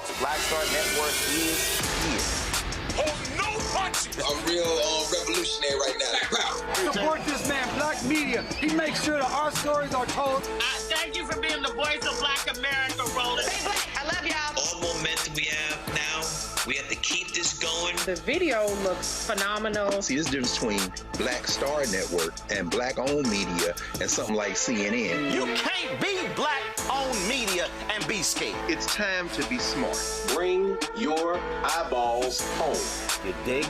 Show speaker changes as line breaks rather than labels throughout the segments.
folks. Black Star Network is here.
Oh, no punches!
I'm real revolutionary right now.
Support this man, Black Media. He makes sure that our stories are told.
Thank you for being the voice of Black America, Roland.
Stay black. I love y'all.
All momentum we have now, we have to keep this going.
The video looks phenomenal.
See, there's a difference between Black Star Network and black-owned media and something like CNN.
You can't be black-owned media and be scared.
It's time to be smart.
Bring your eyeballs home.
You dig?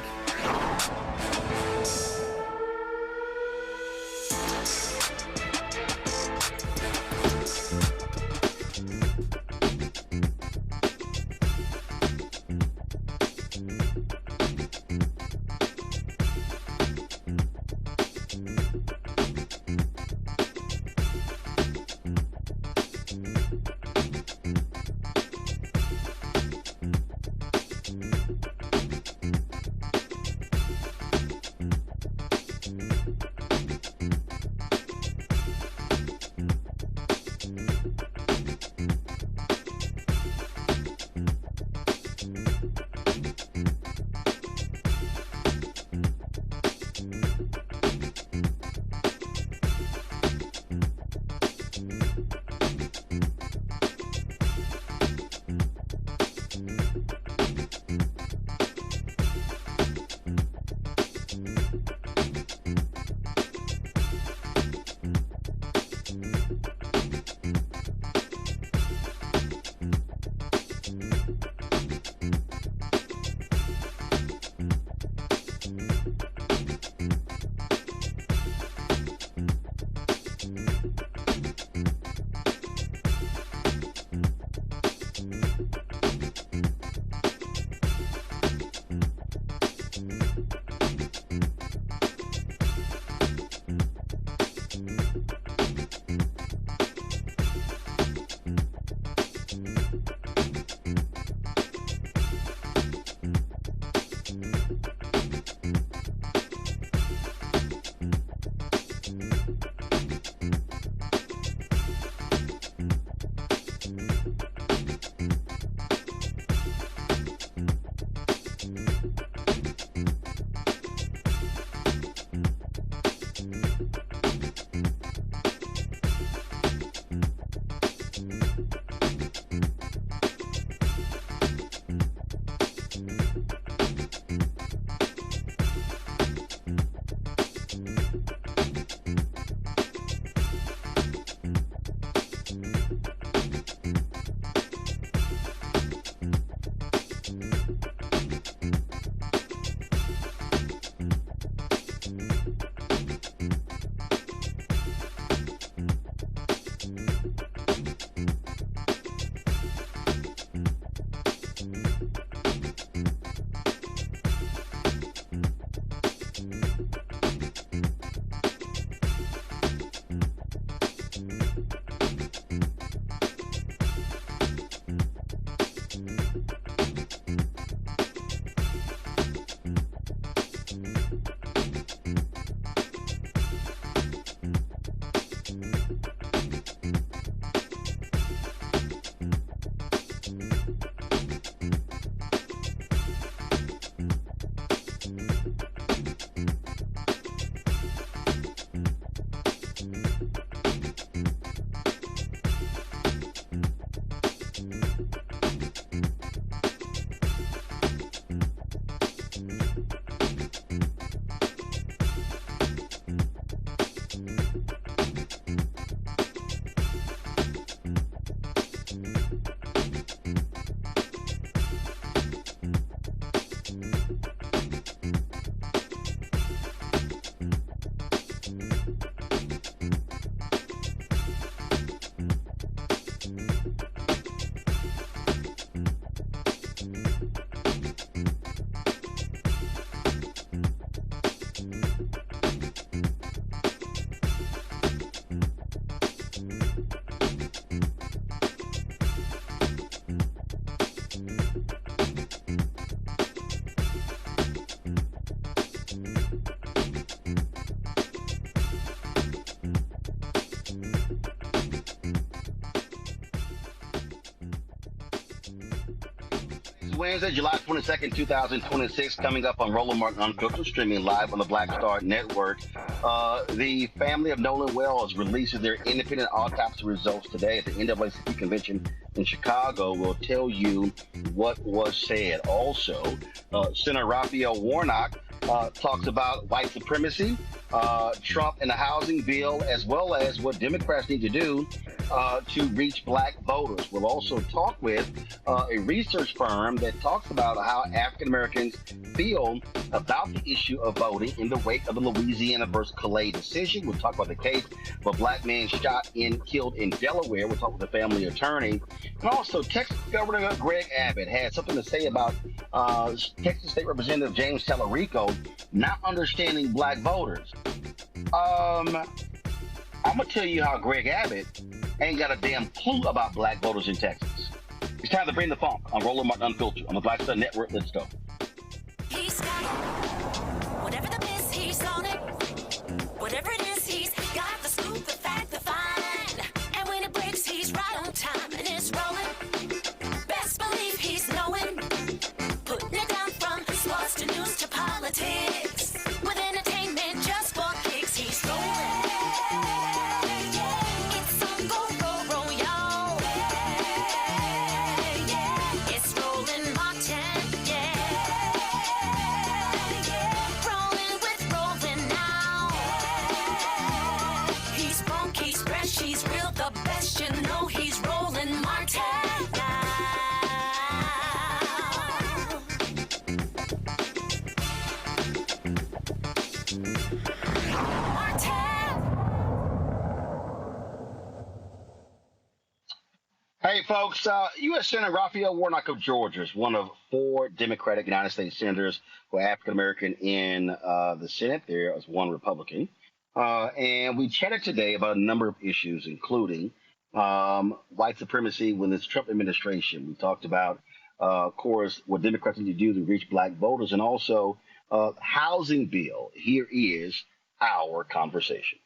Wednesday, July 22nd, 2026, coming up on Roland Martin Unfiltered, streaming live on the Black Star Network. The family of Nolan Wells releases their independent autopsy results today at the NAACP convention in Chicago. We'll tell you what was said. Also, Senator Raphael Warnock talks about white supremacy, Trump and the housing bill, as well as what Democrats need to do to reach black voters. We'll also talk with a research firm that talks about how African Americans feel about the issue of voting in the wake of the Louisiana versus Callais decision. We'll talk about the case of a black man shot and killed in Delaware. We'll talk with the family attorney. And also, Texas Governor Greg Abbott had something to say about Texas State Representative James Tallarico not understanding black voters. I'm going to tell you how Greg Abbott ain't got a damn clue about black voters in Texas. It's time to bring the funk on Roland Martin Unfiltered on the Black Star Network. Let's go.
He's got it. Whatever the miss, he's on it. Whatever it is, he's got the scoop, the fact, the find. And when it breaks, he's right on time and it's rolling. Best believe he's knowing. Putting it down from sports to news to politics. With entertainment just for kicks, he's rolling. It's on go, roll, y'all. It's Roland Martin, rolling with Roland now. He's funky, he's fresh, he's real, the best, you know he's Roland Martin now.
Hey, folks, U.S. Senator Raphael Warnock of Georgia is one of 4 Democratic United States senators who are African-American in the Senate. There is 1 Republican. And we chatted today about a number of issues, including white supremacy within this Trump administration. We talked about, of course, what Democrats need to do to reach black voters, and also housing bill. Here is our conversation.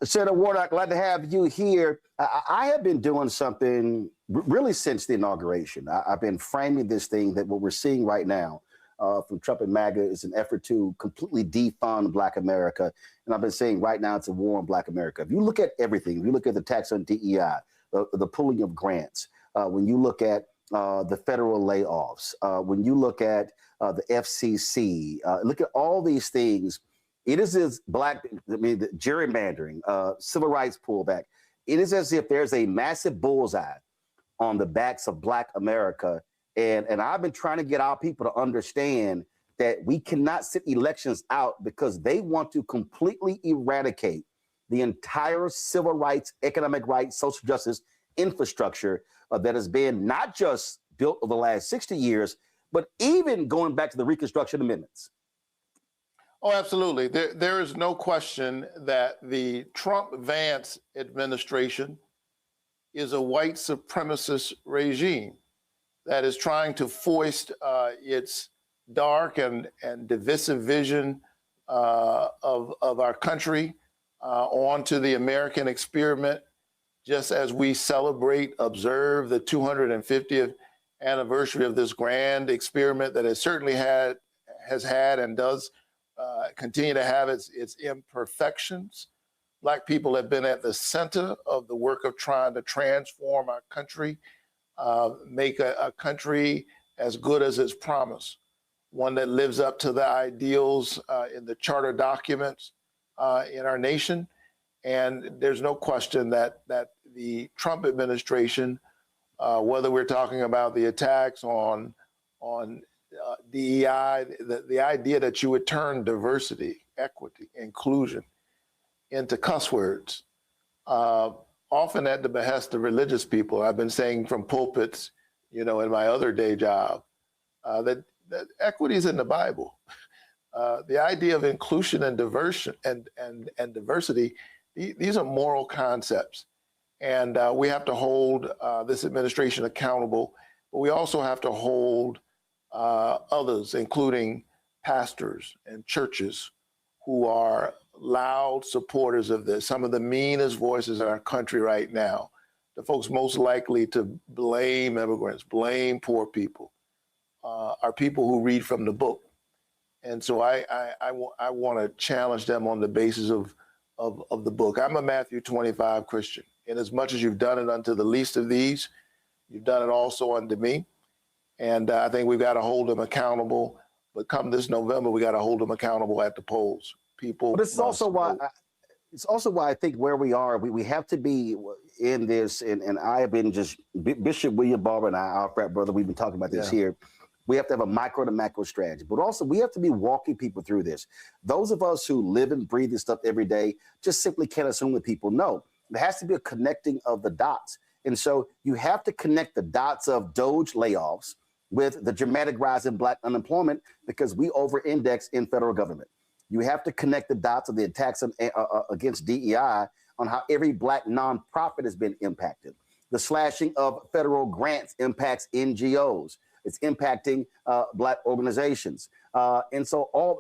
Senator Warnock, glad to have you here. I have been doing something really since the inauguration. I've been framing this thing that what we're seeing right now from Trump and MAGA is an effort to completely defund Black America. And I've been saying right now it's a war on Black America. If you look at everything, if you look at the tax on DEI, the pulling of grants, when you look at the federal layoffs, when you look at the FCC, look at all these things. It is as the gerrymandering, civil rights pullback. It is as if there's a massive bullseye on the backs of Black America. And I've been trying to get our people to understand that we cannot sit elections out because they want to completely eradicate the entire civil rights, economic rights, social justice infrastructure that has been not just built over the last 60 years, but even going back to the Reconstruction Amendments.
Oh, absolutely. There is no question that the Trump-Vance administration is a white supremacist regime that is trying to foist its dark and divisive vision of our country onto the American experiment, just as we observe the 250th anniversary of this grand experiment that has certainly has had and does continue to have its imperfections. Black people have been at the center of the work of trying to transform our country, make a country as good as its promise, one that lives up to the ideals in the charter documents in our nation. And there's no question that the Trump administration, whether we're talking about the attacks on DEI, the idea that you would turn diversity, equity, inclusion into cuss words, often at the behest of religious people. I've been saying from pulpits, in my other day job, that equity is in the Bible. The idea of inclusion and diversion and diversity, these are moral concepts. And we have to hold this administration accountable, but we also have to hold others, including pastors and churches, who are loud supporters of this, some of the meanest voices in our country right now, the folks most likely to blame immigrants, blame poor people, are people who read from the book. And so I want to challenge them on the basis of the book. I'm a Matthew 25 Christian. And as much as you've done it unto the least of these, you've done it also unto me. And I think we've got to hold them accountable. But come this November, we got to hold them accountable at the polls. People. But
this is also why. It's also why I think where we are, we have to be in this, and I have been just, Bishop William Barber and I, our frat brother, we've been talking about this here. We have to have a micro to macro strategy, but also we have to be walking people through this. Those of us who live and breathe this stuff every day just simply can't assume that people know. There has to be a connecting of the dots. And so you have to connect the dots of Doge layoffs with the dramatic rise in Black unemployment because we over-index in federal government. You have to connect the dots of the attacks against DEI on how every Black nonprofit has been impacted. The slashing of federal grants impacts NGOs. It's impacting Black organizations. And so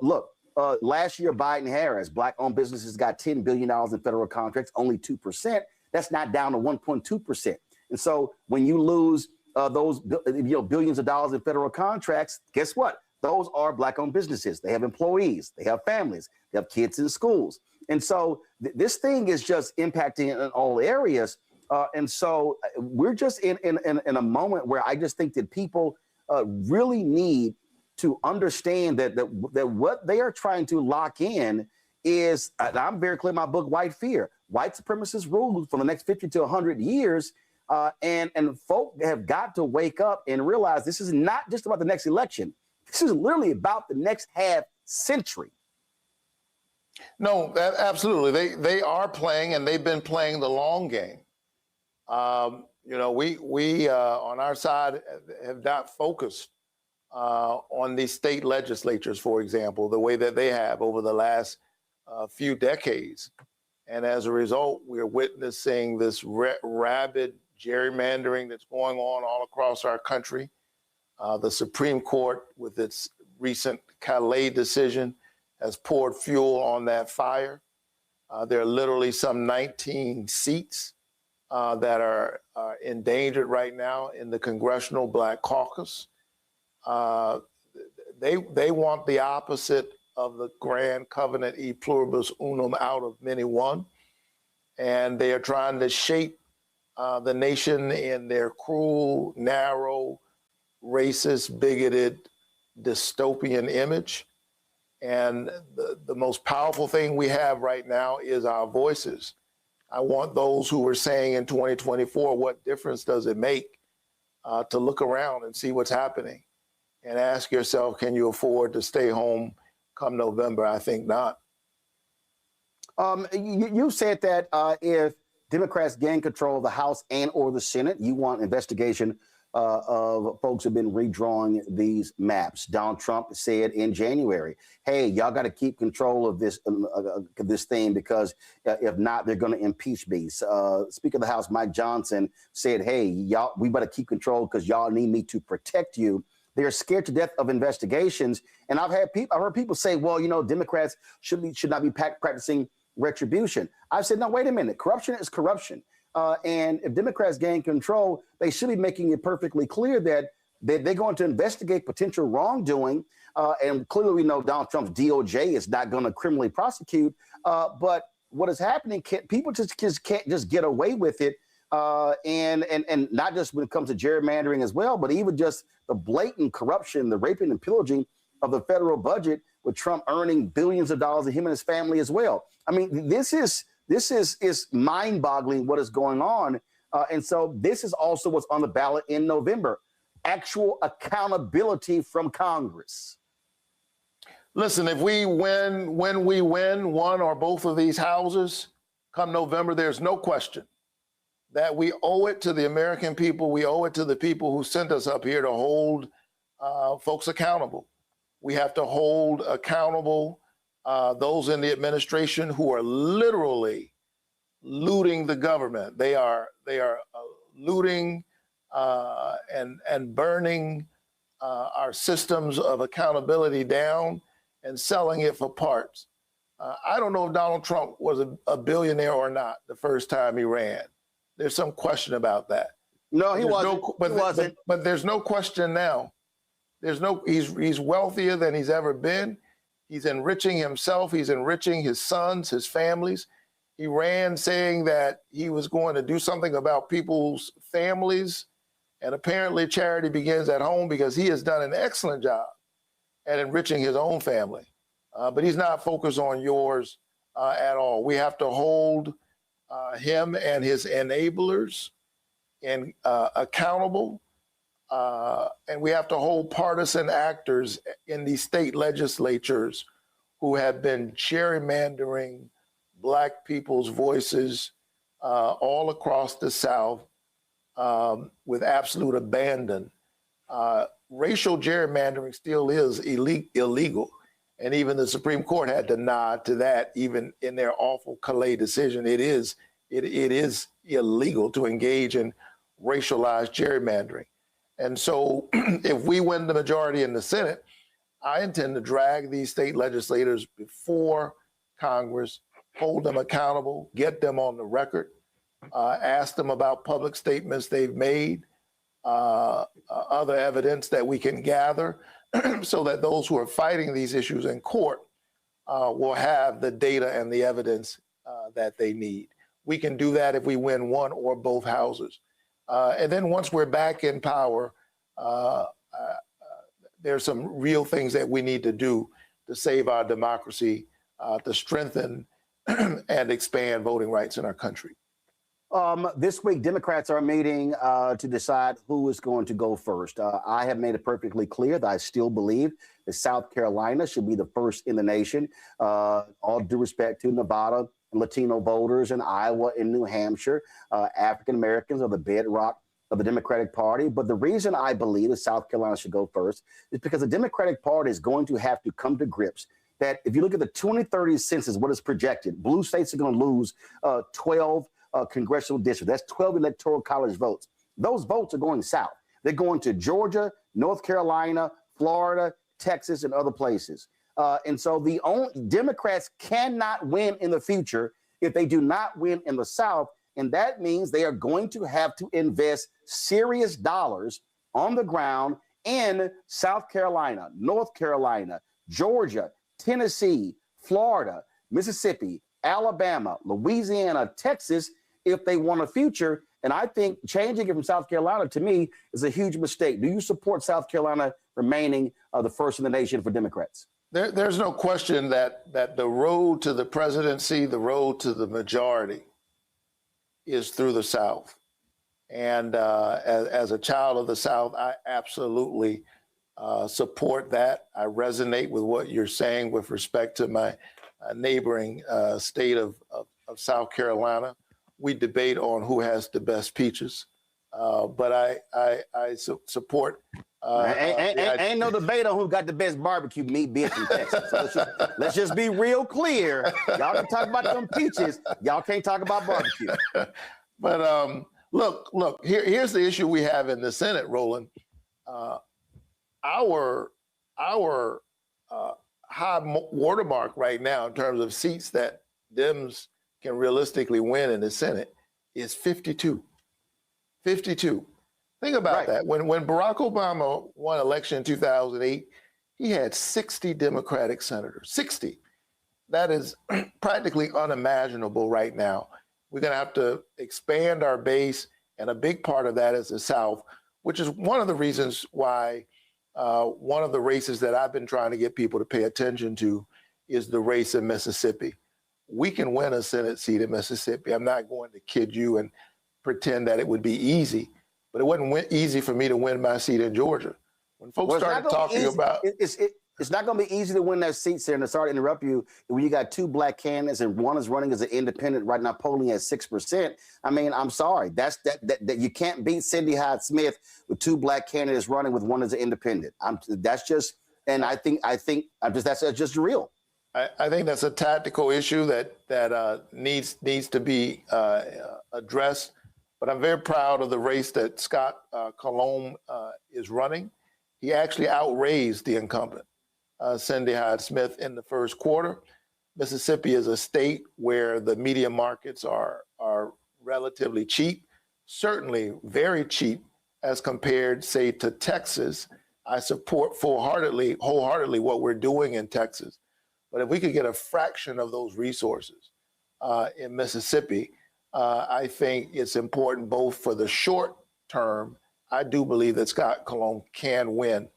last year, Biden-Harris, Black-owned businesses got $10 billion in federal contracts, only 2%. That's not down to 1.2%. And so when you lose those billions of dollars in federal contracts, guess what? Those are Black-owned businesses. They have employees. They have families. They have kids in schools. And so this thing is just impacting in all areas. And so we're just in a moment where I just think that people really need to understand that what they are trying to lock in is, and I'm very clear in my book, White Fear. White supremacists rule for the next 50 to 100 years. And folk have got to wake up and realize this is not just about the next election. This is literally about the next half century.
No, absolutely. They are playing, and they've been playing the long game. We on our side have not focused on the state legislatures, for example, the way that they have over the last few decades. And as a result, we're witnessing this rabid gerrymandering that's going on all across our country. The Supreme Court, with its recent Callais decision, has poured fuel on that fire. There are literally some 19 seats that are endangered right now in the Congressional Black Caucus. They want the opposite of the grand covenant e pluribus unum out of many one, and they are trying to shape the nation in their cruel, narrow, racist, bigoted, dystopian image. And the most powerful thing we have right now is our voices. I want those who are saying in 2024, what difference does it make, to look around and see what's happening and ask yourself, can you afford to stay home come November? I think not.
You said that if Democrats gain control of the House and or the Senate, you want investigation of folks who've been redrawing these maps. Donald Trump said in January, hey, y'all got to keep control of this thing because if not, they're going to impeach me. Speaker of the House, Mike Johnson, said, hey, y'all, we better keep control because y'all need me to protect you. They're scared to death of investigations. And I've heard people say, well, Democrats should not be practicing retribution. I've said, no, wait a minute. Corruption is corruption. And if Democrats gain control, they should be making it perfectly clear that they're going to investigate potential wrongdoing. And clearly we know Donald Trump's DOJ is not going to criminally prosecute. But what is happening, people just can't just get away with it. And not just when it comes to gerrymandering as well, but even just the blatant corruption, the raping and pillaging of the federal budget, with Trump earning billions of dollars, and him and his family as well. I mean, this is mind-boggling what is going on. And so this is also what's on the ballot in November, actual accountability from Congress.
Listen, if when we win one or both of these houses come November, there's no question that we owe it to the American people. We owe it to the people who sent us up here to hold folks accountable. We have to hold accountable those in the administration who are literally looting the government. They are looting and burning our systems of accountability down and selling it for parts. I don't know if Donald Trump was a billionaire or not the first time he ran. There's some question about that.
No, he wasn't. He wasn't.
But there's no question now. He's wealthier than he's ever been. He's enriching himself. He's enriching his sons, his families. He ran saying that he was going to do something about people's families. And apparently charity begins at home, because he has done an excellent job at enriching his own family. But he's not focused on yours at all. We have to hold him and his enablers accountable. And we have to hold partisan actors in these state legislatures who have been gerrymandering Black people's voices all across the South with absolute abandon. Racial gerrymandering still is illegal. And even the Supreme Court had to nod to that, even in their awful Callais decision. It is illegal to engage in racialized gerrymandering. And so if we win the majority in the Senate, I intend to drag these state legislators before Congress, hold them accountable, get them on the record, ask them about public statements they've made, other evidence that we can gather, so that those who are fighting these issues in court will have the data and the evidence that they need. We can do that if we win one or both houses. And then once we're back in power, there's some real things that we need to do to save our democracy, to strengthen and expand voting rights in our country.
This week, Democrats are meeting to decide who is going to go first. I have made it perfectly clear that I still believe that South Carolina should be the first in the nation. All due respect to Nevada and Latino voters, and Iowa and New Hampshire. African Americans are the bedrock of the Democratic Party. But the reason I believe that South Carolina should go first is because the Democratic Party is going to have to come to grips that if you look at the 2030 census, what is projected, blue states are going to lose 12 congressional districts. That's 12 electoral college votes. Those votes are going south. They're going to Georgia, North Carolina, Florida, Texas, and other places. And so the only Democrats cannot win in the future if they do not win in the South. And that means they are going to have to invest serious dollars on the ground in South Carolina, North Carolina, Georgia, Tennessee, Florida, Mississippi, Alabama, Louisiana, Texas, if they want a future. And I think changing it from South Carolina, to me, is a huge mistake. Do you support South Carolina remaining the first in the nation for Democrats?
There's no question that the road to the presidency, the road to the majority, is through the South. And as a child of the South, I absolutely support that. I resonate with what you're saying with respect to my neighboring state of South Carolina. We debate on who has the best peaches, but I support.
Ain't no debate on who got the best barbecue meat, bitch, in Texas. So let's just be real clear. Y'all can talk about them peaches. Y'all can't talk about barbecue.
But look. Here's the issue we have in the Senate, Roland. Our high watermark right now in terms of seats that Dems can realistically win in the Senate is 52. 52. Think about that. When Barack Obama won election in 2008, he had 60 Democratic senators. 60. That is practically unimaginable right now. We're going to have to expand our base, and a big part of that is the South, which is one of the reasons why one of the races that I've been trying to get people to pay attention to is the race in Mississippi. We can win a Senate seat in Mississippi. I'm not going to kid you and pretend that it would be easy, but it wasn't easy for me to win my seat in Georgia. When folks started talking about...
It's not going to be easy to win that seat, Senator. Sorry to interrupt you. When you got two black candidates and one is running as an independent right now, polling at 6%. I mean, I'm sorry. That you can't beat Cindy Hyde-Smith with two black candidates running with one as an independent. That's just real.
I think that's a tactical issue that needs to be addressed. But I'm very proud of the race that Scott Callais is running. He actually outraised the incumbent, Cindy Hyde-Smith, in the first quarter. Mississippi is a state where the media markets are relatively cheap. certainly very cheap as compared, say, to Texas. I support wholeheartedly what we're doing in Texas. But if we could get a fraction of those resources in Mississippi, I think it's important both for the short term. I do believe that Scott Cologne can win.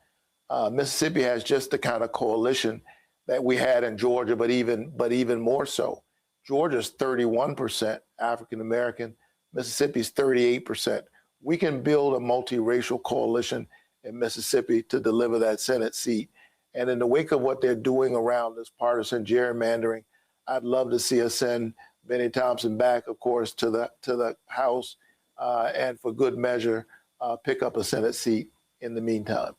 Mississippi has just the kind of coalition that we had in Georgia, but even more so. Georgia's 31% African American. Mississippi's 38%. We can build a multiracial coalition in Mississippi to deliver that Senate seat. And in the wake of what they're doing around this partisan gerrymandering, I'd love to see us send Benny Thompson back, of course, to the House, and for good measure, pick up a Senate seat in the meantime.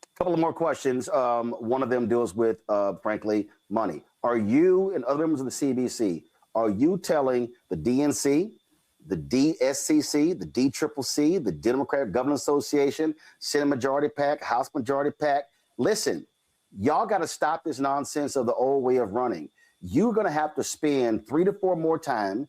A couple of more questions. One of them deals with, frankly, money. Are you and other members of the CBC, are you telling the DNC, the DSCC, the DCCC, the Democratic Government Association, Senate Majority PAC, House Majority PAC, listen, y'all got to stop this nonsense of the old way of running. You're going to have to spend 3 to 4 more times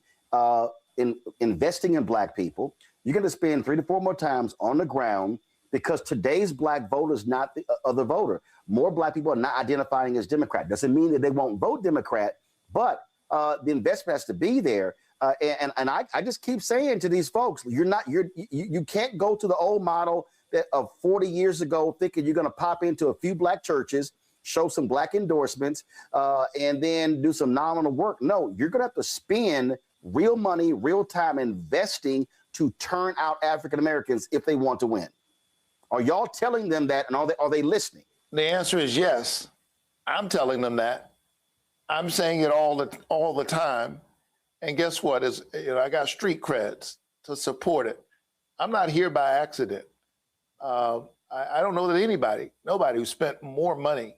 in investing in Black people. You're going to spend 3 to 4 more times on the ground because today's Black voter is not the other voter. More Black people are not identifying as Democrat. Doesn't mean that they won't vote Democrat, but the investment has to be there. And I just keep saying to these folks, you can't go to the old model of 40 years ago thinking you're going to pop into a few Black churches, show some Black endorsements, and then do some nominal work. No, you're going to have to spend real money, real time investing to turn out African Americans if they want to win. Are y'all telling them that, and are they listening?
The answer is yes. I'm telling them that. I'm saying it all the time. And guess what? I got street creds to support it. I'm not here by accident. I don't know that nobody who spent more money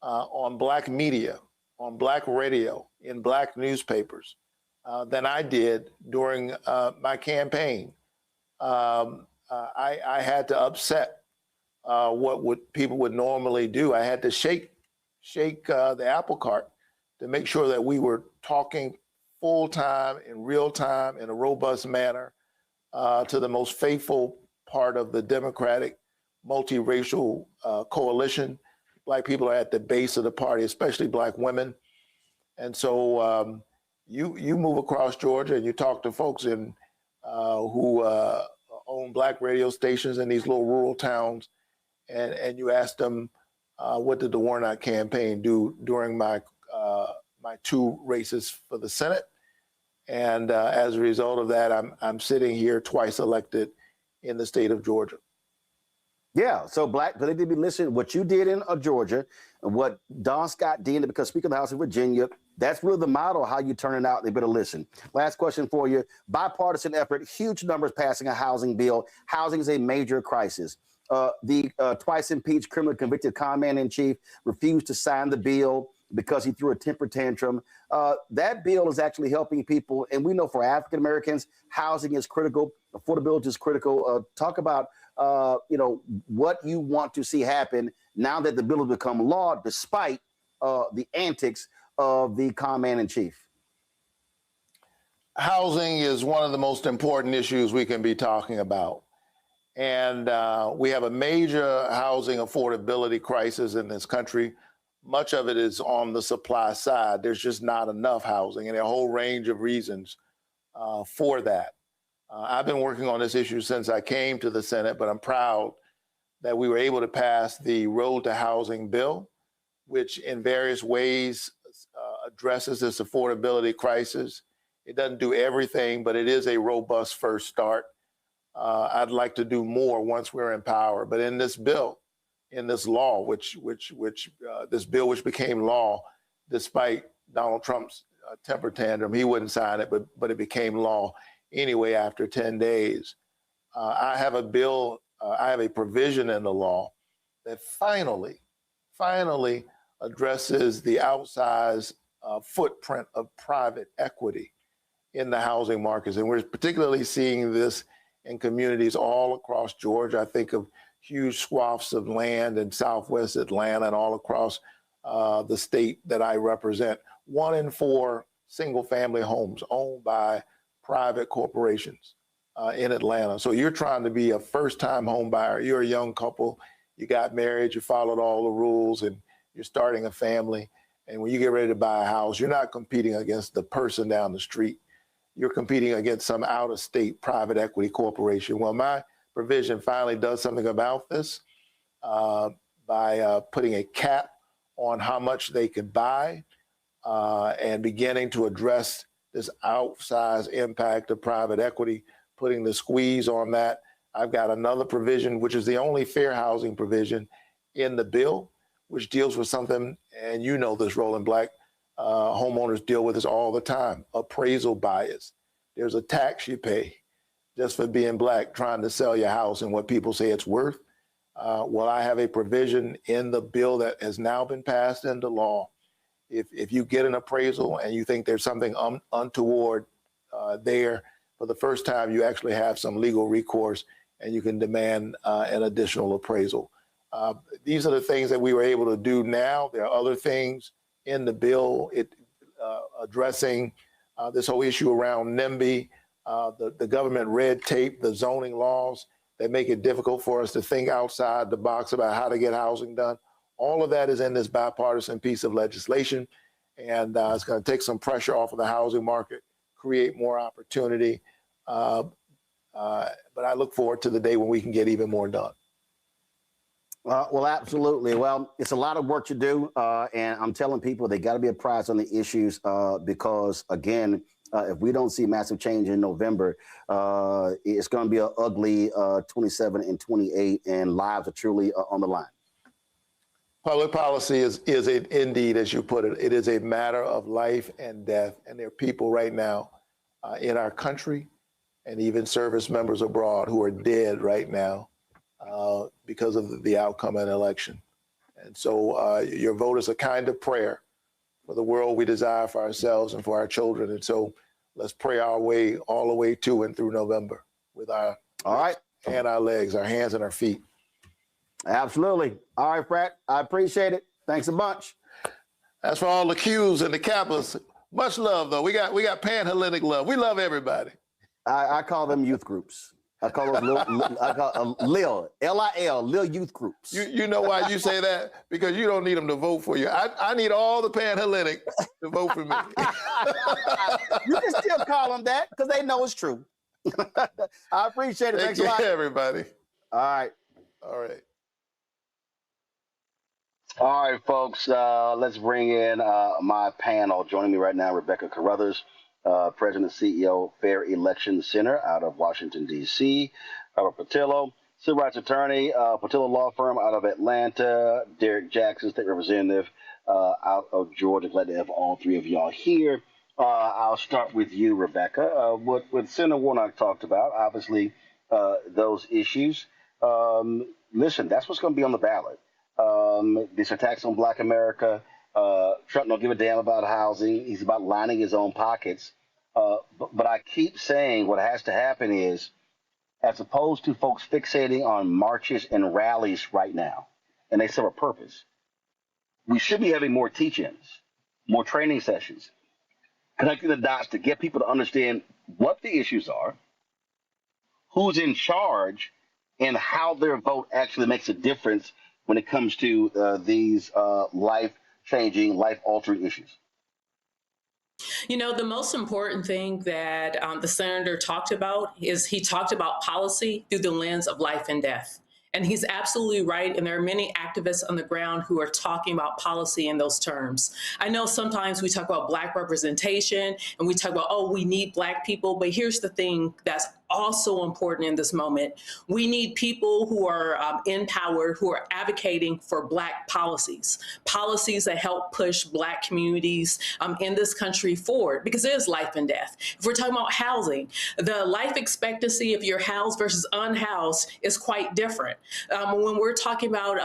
on Black media, on Black radio, in Black newspapers than I did during my campaign. I had to upset what people would normally do. I had to shake the apple cart to make sure that we were talking full time, in real time, in a robust manner to the most faithful part of the Democratic multiracial coalition. Black people are at the base of the party, especially Black women. And so you move across Georgia and you talk to folks who own Black radio stations in these little rural towns, and you ask them, what did the Warnock campaign do during my 2 races for the Senate? And as a result of that, I'm sitting here twice elected in the state of Georgia.
Yeah, so Black, they need to be listening. What you did in Georgia and what Don Scott did, because Speaker of the House of Virginia, that's really the model how you turn it out. They better listen. Last question for you. Bipartisan effort, huge numbers passing a housing bill. Housing is a major crisis. The twice impeached criminally convicted commander-in-chief refused to sign the bill because he threw a temper tantrum. That bill is actually helping people. And we know for African Americans, housing is critical. Affordability is critical. Talk about what you want to see happen now that the bill has become law, despite the antics of the commander-in-chief.
Housing is one of the most important issues we can be talking about. And we have a major housing affordability crisis in this country. Much of it is on the supply side. There's just not enough housing, and a whole range of reasons for that. I've been working on this issue since I came to the Senate, but I'm proud that we were able to pass the Road to Housing bill, which in various ways addresses this affordability crisis. It doesn't do everything, but it is a robust first start. I'd like to do more once we're in power. But in this bill, in this law, this bill which became law, despite Donald Trump's temper tantrum, he wouldn't sign it, but it became law anyway after 10 days. I have a bill, I have a provision in the law that finally addresses the outsized footprint of private equity in the housing markets. And we're particularly seeing this in communities all across Georgia. I think of huge swaths of land in Southwest Atlanta and all across the state that I represent. 1 in 4 single family homes owned by private corporations. in Atlanta. So you're trying to be a first-time home buyer. You're a young couple. You got married. You followed all the rules, and you're starting a family. And when you get ready to buy a house, you're not competing against the person down the street. You're competing against some out-of-state private equity corporation. Well, my provision finally does something about this by putting a cap on how much they could buy and beginning to address this outsized impact of private equity, putting the squeeze on that. I've got another provision, which is the only fair housing provision in the bill, which deals with something, and you know this, Roland, Black homeowners deal with this all the time, appraisal bias. There's a tax you pay just for being Black, trying to sell your house and what people say it's worth. Well, I have a provision in the bill that has now been passed into law. If you get an appraisal and you think there's something untoward there, for the first time, you actually have some legal recourse and you can demand an additional appraisal. These are the things that we were able to do now. There are other things in the bill addressing this whole issue around NIMBY, the government red tape, the zoning laws that make it difficult for us to think outside the box about how to get housing done. All of that is in this bipartisan piece of legislation, and it's going to take some pressure off of the housing market, create more opportunity. But I look forward to the day when we can get even more done.
Well, absolutely. Well, it's a lot of work to do, and I'm telling people they got to be apprised on the issues because, again, if we don't see massive change in November, it's going to be an ugly 27 and 28, and lives are truly on the line.
Public policy is indeed, as you put it, it is a matter of life and death. And there are people right now in our country and even service members abroad who are dead right now because of the outcome of an election. And so your vote is a kind of prayer for the world we desire for ourselves and for our children. And so let's pray our way all the way to and through November with our and our legs, our hands and our feet.
Absolutely. All right, Pratt, I appreciate it. Thanks a bunch.
As for all the Qs and the Kappas, much love, though. We got pan-Hellenic love. We love everybody.
I call them youth groups. I call those Lil youth groups.
You know why you say that? Because you don't need them to vote for you. I need all the pan-Hellenic to vote for me.
You can still call them that because they know it's true. I appreciate it. Thanks a lot.
Everybody.
All right.
All right.
All right, folks, let's bring in my panel. Joining me right now, Rebecca Carruthers, President and CEO, Fair Election Center out of Washington, D.C. Robert Patillo, civil rights attorney, Patillo Law Firm out of Atlanta. Derek Jackson, state representative out of Georgia. Glad to have all three of y'all here. I'll start with you, Rebecca. What Senator Warnock talked about, obviously, those issues. Listen, that's what's going to be on the ballot. This attacks on Black America. Trump don't give a damn about housing. He's about lining his own pockets. But I keep saying what has to happen is, as opposed to folks fixating on marches and rallies right now, and they serve a purpose, we should be having more teach-ins, more training sessions, connecting the dots to get people to understand what the issues are, who's in charge, and how their vote actually makes a difference when it comes to these life-changing, life-altering issues.
You know, the most important thing that the senator talked about is he talked about policy through the lens of life and death. And he's absolutely right. And there are many activists on the ground who are talking about policy in those terms. I know sometimes we talk about Black representation and we talk about, oh, we need Black people. But here's the thing that's also important in this moment. We need people who are in power, who are advocating for Black policies that help push Black communities in this country forward, because it is life and death. If we're talking about housing, the life expectancy of your housed versus unhoused is quite different. When we're talking about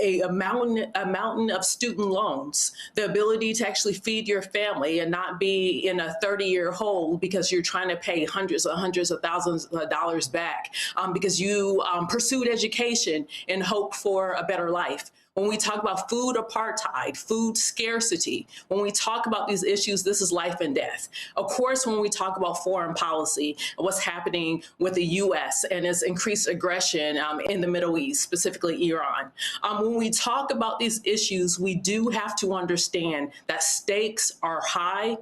a mountain of student loans, the ability to actually feed your family and not be in a 30-year hole because you're trying to pay hundreds of thousands of dollars back because you pursued education in hope for a better life. When we talk about food apartheid, food scarcity, when we talk about these issues, this is life and death. Of course, when we talk about foreign policy, what's happening with the U.S. and its increased aggression in the Middle East, specifically Iran. When we talk about these issues, we do have to understand that stakes are high,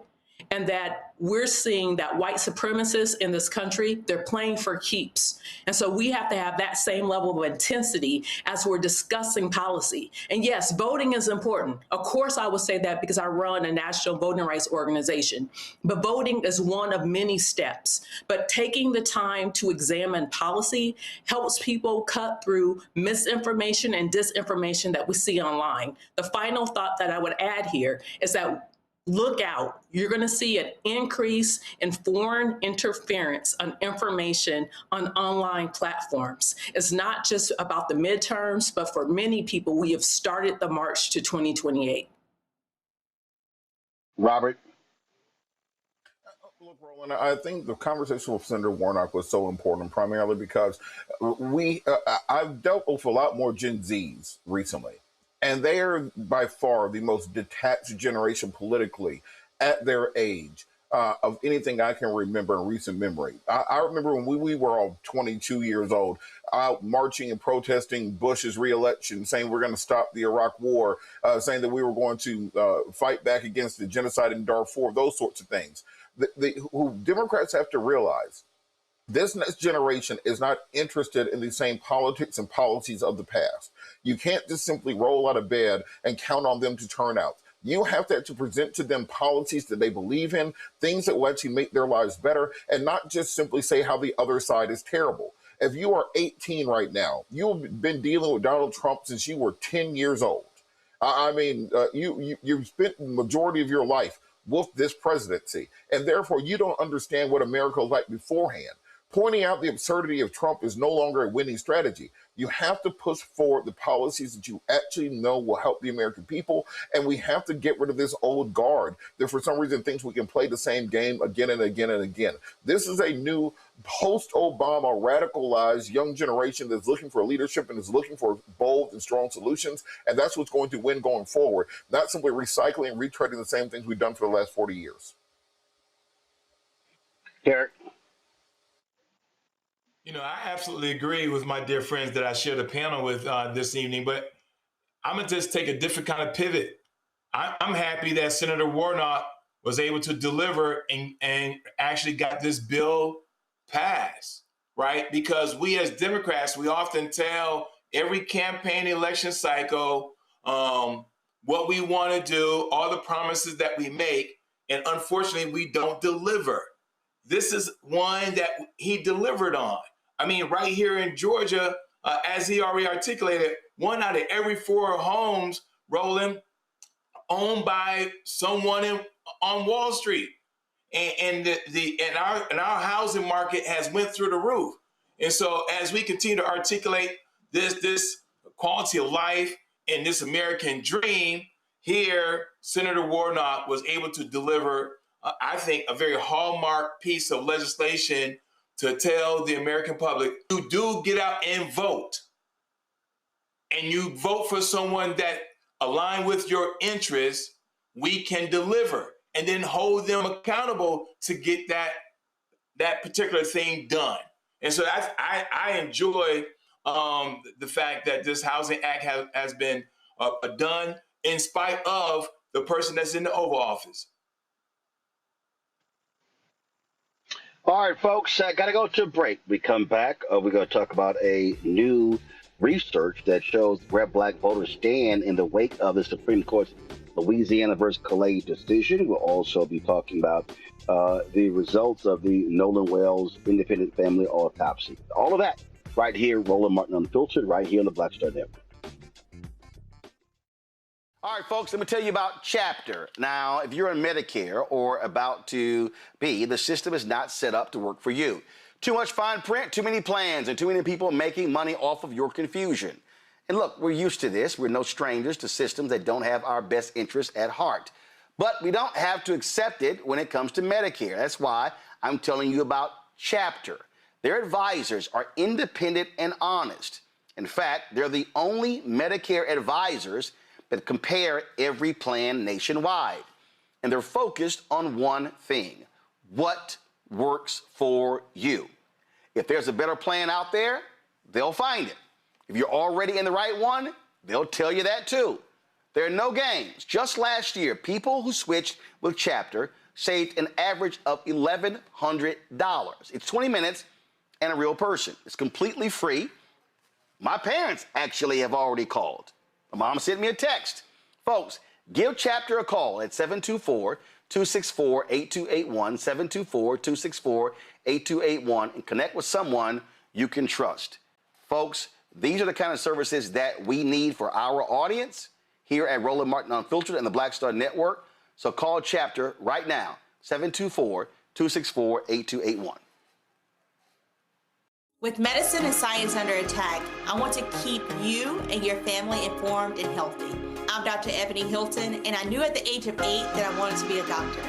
and that we're seeing that white supremacists in this country, they're playing for keeps. And so we have to have that same level of intensity as we're discussing policy. And yes, voting is important. Of course, I would say that because I run a national voting rights organization. But voting is one of many steps. But taking the time to examine policy helps people cut through misinformation and disinformation that we see online. The final thought that I would add here is that look out, you're going to see an increase in foreign interference on information on online platforms. It's not just about the midterms, but for many people, we have started the march to 2028.
Robert?
Look, Roland, I think the conversation with Senator Warnock was so important, primarily because I've dealt with a lot more Gen Zs recently. And they are by far the most detached generation politically at their age of anything I can remember in recent memory. I remember when we were all 22 years old, out marching and protesting Bush's reelection, saying we're going to stop the Iraq War, saying that we were going to fight back against the genocide in Darfur, those sorts of things. Who Democrats have to realize, this next generation is not interested in the same politics and policies of the past. You can't just simply roll out of bed and count on them to turn out. You have to actually present to them policies that they believe in, things that will actually make their lives better, and not just simply say how the other side is terrible. If you are 18 right now, you've been dealing with Donald Trump since you were 10 years old. You've spent the majority of your life with this presidency, and therefore you don't understand what America was like beforehand. Pointing out the absurdity of Trump is no longer a winning strategy. You have to push forward the policies that you actually know will help the American people, and we have to get rid of this old guard that for some reason thinks we can play the same game again and again and again. This is a new post-Obama radicalized young generation that's looking for leadership and is looking for bold and strong solutions, and that's what's going to win going forward, not simply recycling and retreading the same things we've done for the last 40 years.
Derek?
You know, I absolutely agree with my dear friends that I shared a panel with this evening, but I'm going to just take a different kind of pivot. I'm happy that Senator Warnock was able to deliver and actually got this bill passed, right? Because we as Democrats, we often tell every campaign election cycle what we want to do, all the promises that we make, and unfortunately, we don't deliver. This is one that he delivered on. I mean, right here in Georgia, as he already articulated, 1 out of every 4 homes, Roland, owned by someone on Wall Street, and our housing market has went through the roof. And so, as we continue to articulate this quality of life and this American dream, here Senator Warnock was able to deliver, I think, a very hallmark piece of legislation to tell the American public, you do get out and vote, and you vote for someone that align with your interests, we can deliver, and then hold them accountable to get that particular thing done. And so I enjoy the fact that this Housing Act has been done in spite of the person that's in the Oval Office.
All right, folks, I got to go to a break. We come back. We're going to talk about a new research that shows where black voters stand in the wake of the Supreme Court's Louisiana versus Callais decision. We'll also be talking about the results of the Nolan Wells independent family autopsy. All of that right here, Roland Martin Unfiltered, right here on the Black Star Network. All right, folks, let me tell you about Chapter. Now, if you're on Medicare or about to be, the system is not set up to work for you. Too much fine print, too many plans, and too many people making money off of your confusion. And look, we're used to this. We're no strangers to systems that don't have our best interests at heart. But we don't have to accept it when it comes to Medicare. That's why I'm telling you about Chapter. Their advisors are independent and honest.
In fact, they're the only Medicare advisors that compare every plan nationwide. And they're focused on one thing: what works for you. If there's a better plan out there, they'll find it. If you're already in the right one, they'll tell you that too. There are no games. Just last year, people who switched with Chapter saved an average of $1,100. It's 20 minutes and a real person. It's completely free. My parents actually have already called. My mom sent me a text. Folks, give Chapter a call at 724-264-8281, 724-264-8281, and connect with someone you can trust. Folks, these are the kind of services that we need for our audience here at Roland Martin Unfiltered and the Black Star Network. So call Chapter right now, 724-264-8281.
With medicine and science under attack, I want to keep you and your family informed and healthy. I'm Dr. Ebony Hilton, and I knew at the age of 8 that I wanted to be a doctor.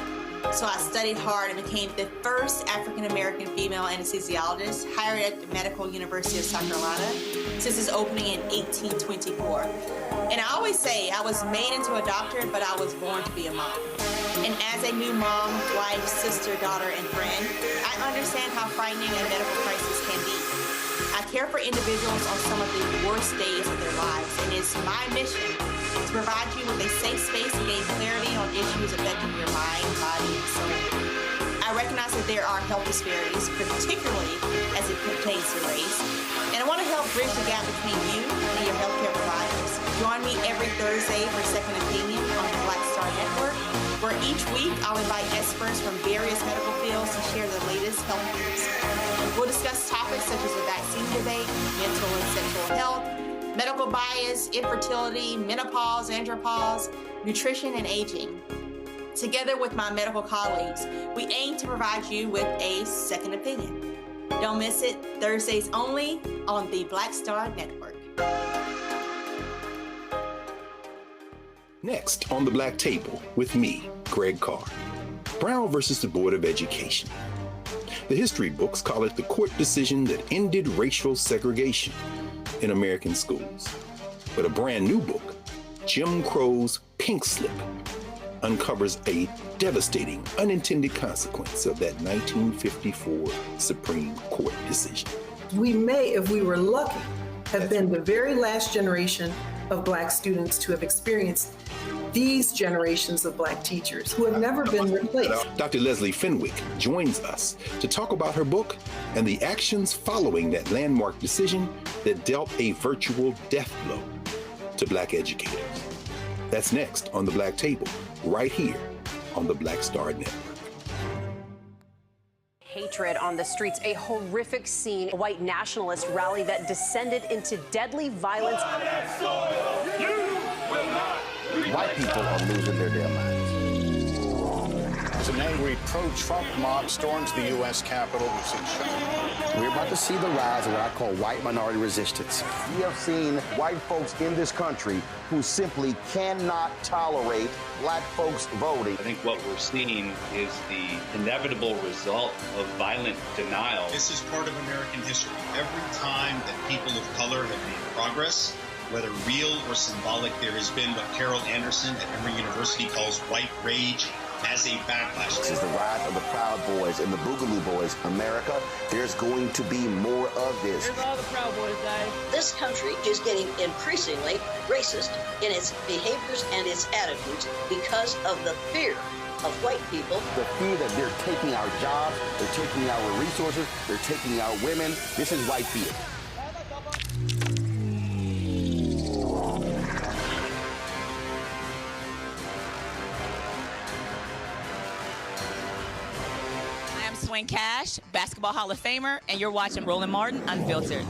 So I studied hard and became the first African-American female anesthesiologist hired at the Medical University of South Carolina since its opening in 1824. And I always say I was made into a doctor, but I was born to be a mom. And as a new mom, wife, sister, daughter, and friend, I understand how frightening a medical crisis can be. I care for individuals on some of the worst days of their lives, and it's my mission to provide you with a safe space to gain clarity on issues affecting your mind, body, and soul. I recognize that there are health disparities, particularly as it pertains to race, and I want to help bridge the gap between you and your healthcare providers. Join me every Thursday for Second Opinion on the Black Star Network, where each week I'll invite experts from various medical fields to share the latest health news. We'll discuss topics such as the vaccine debate, mental and sexual health, medical bias, infertility, menopause, andropause, nutrition, and aging. Together with my medical colleagues, we aim to provide you with a second opinion. Don't miss it, Thursdays only on the Black Star Network.
Next on the Black Table with me, Greg Carr. Brown versus the Board of Education. The history books call it the court decision that ended racial segregation in American schools. But a brand new book, Jim Crow's Pink Slip, uncovers a devastating unintended consequence of that 1954 Supreme Court decision.
We may, if we were lucky, have been the very last generation of Black students to have experienced these generations of Black teachers who have never been replaced.
Dr. Leslie Fenwick joins us to talk about her book and the actions following that landmark decision that dealt a virtual death blow to Black educators. That's next on the Black Table, right here on the Black Star Network.
Hatred on the streets, a horrific scene, a white nationalist rally that descended into deadly violence.
White people are losing their damn minds.
As an angry pro-Trump mob storms the U.S. Capitol,
we're about to see the rise of what I call white minority resistance. We have seen white folks in this country who simply cannot tolerate Black folks voting.
I think what we're seeing is the inevitable result of violent denial.
This is part of American history. Every time that people of color have made progress, whether real or symbolic, there has been what Carol Anderson at Emory University calls white rage as a backlash.
This is the rise of the Proud Boys and the Boogaloo Boys. America, there's going to be more of this.
There's all the Proud Boys, guys.
This country is getting increasingly racist in its behaviors and its attitudes because of the fear of white people.
The fear that they're taking our jobs, they're taking our resources, they're taking our women. This is white fear.
Swing Cash, Basketball Hall of Famer, and you're watching Roland Martin Unfiltered.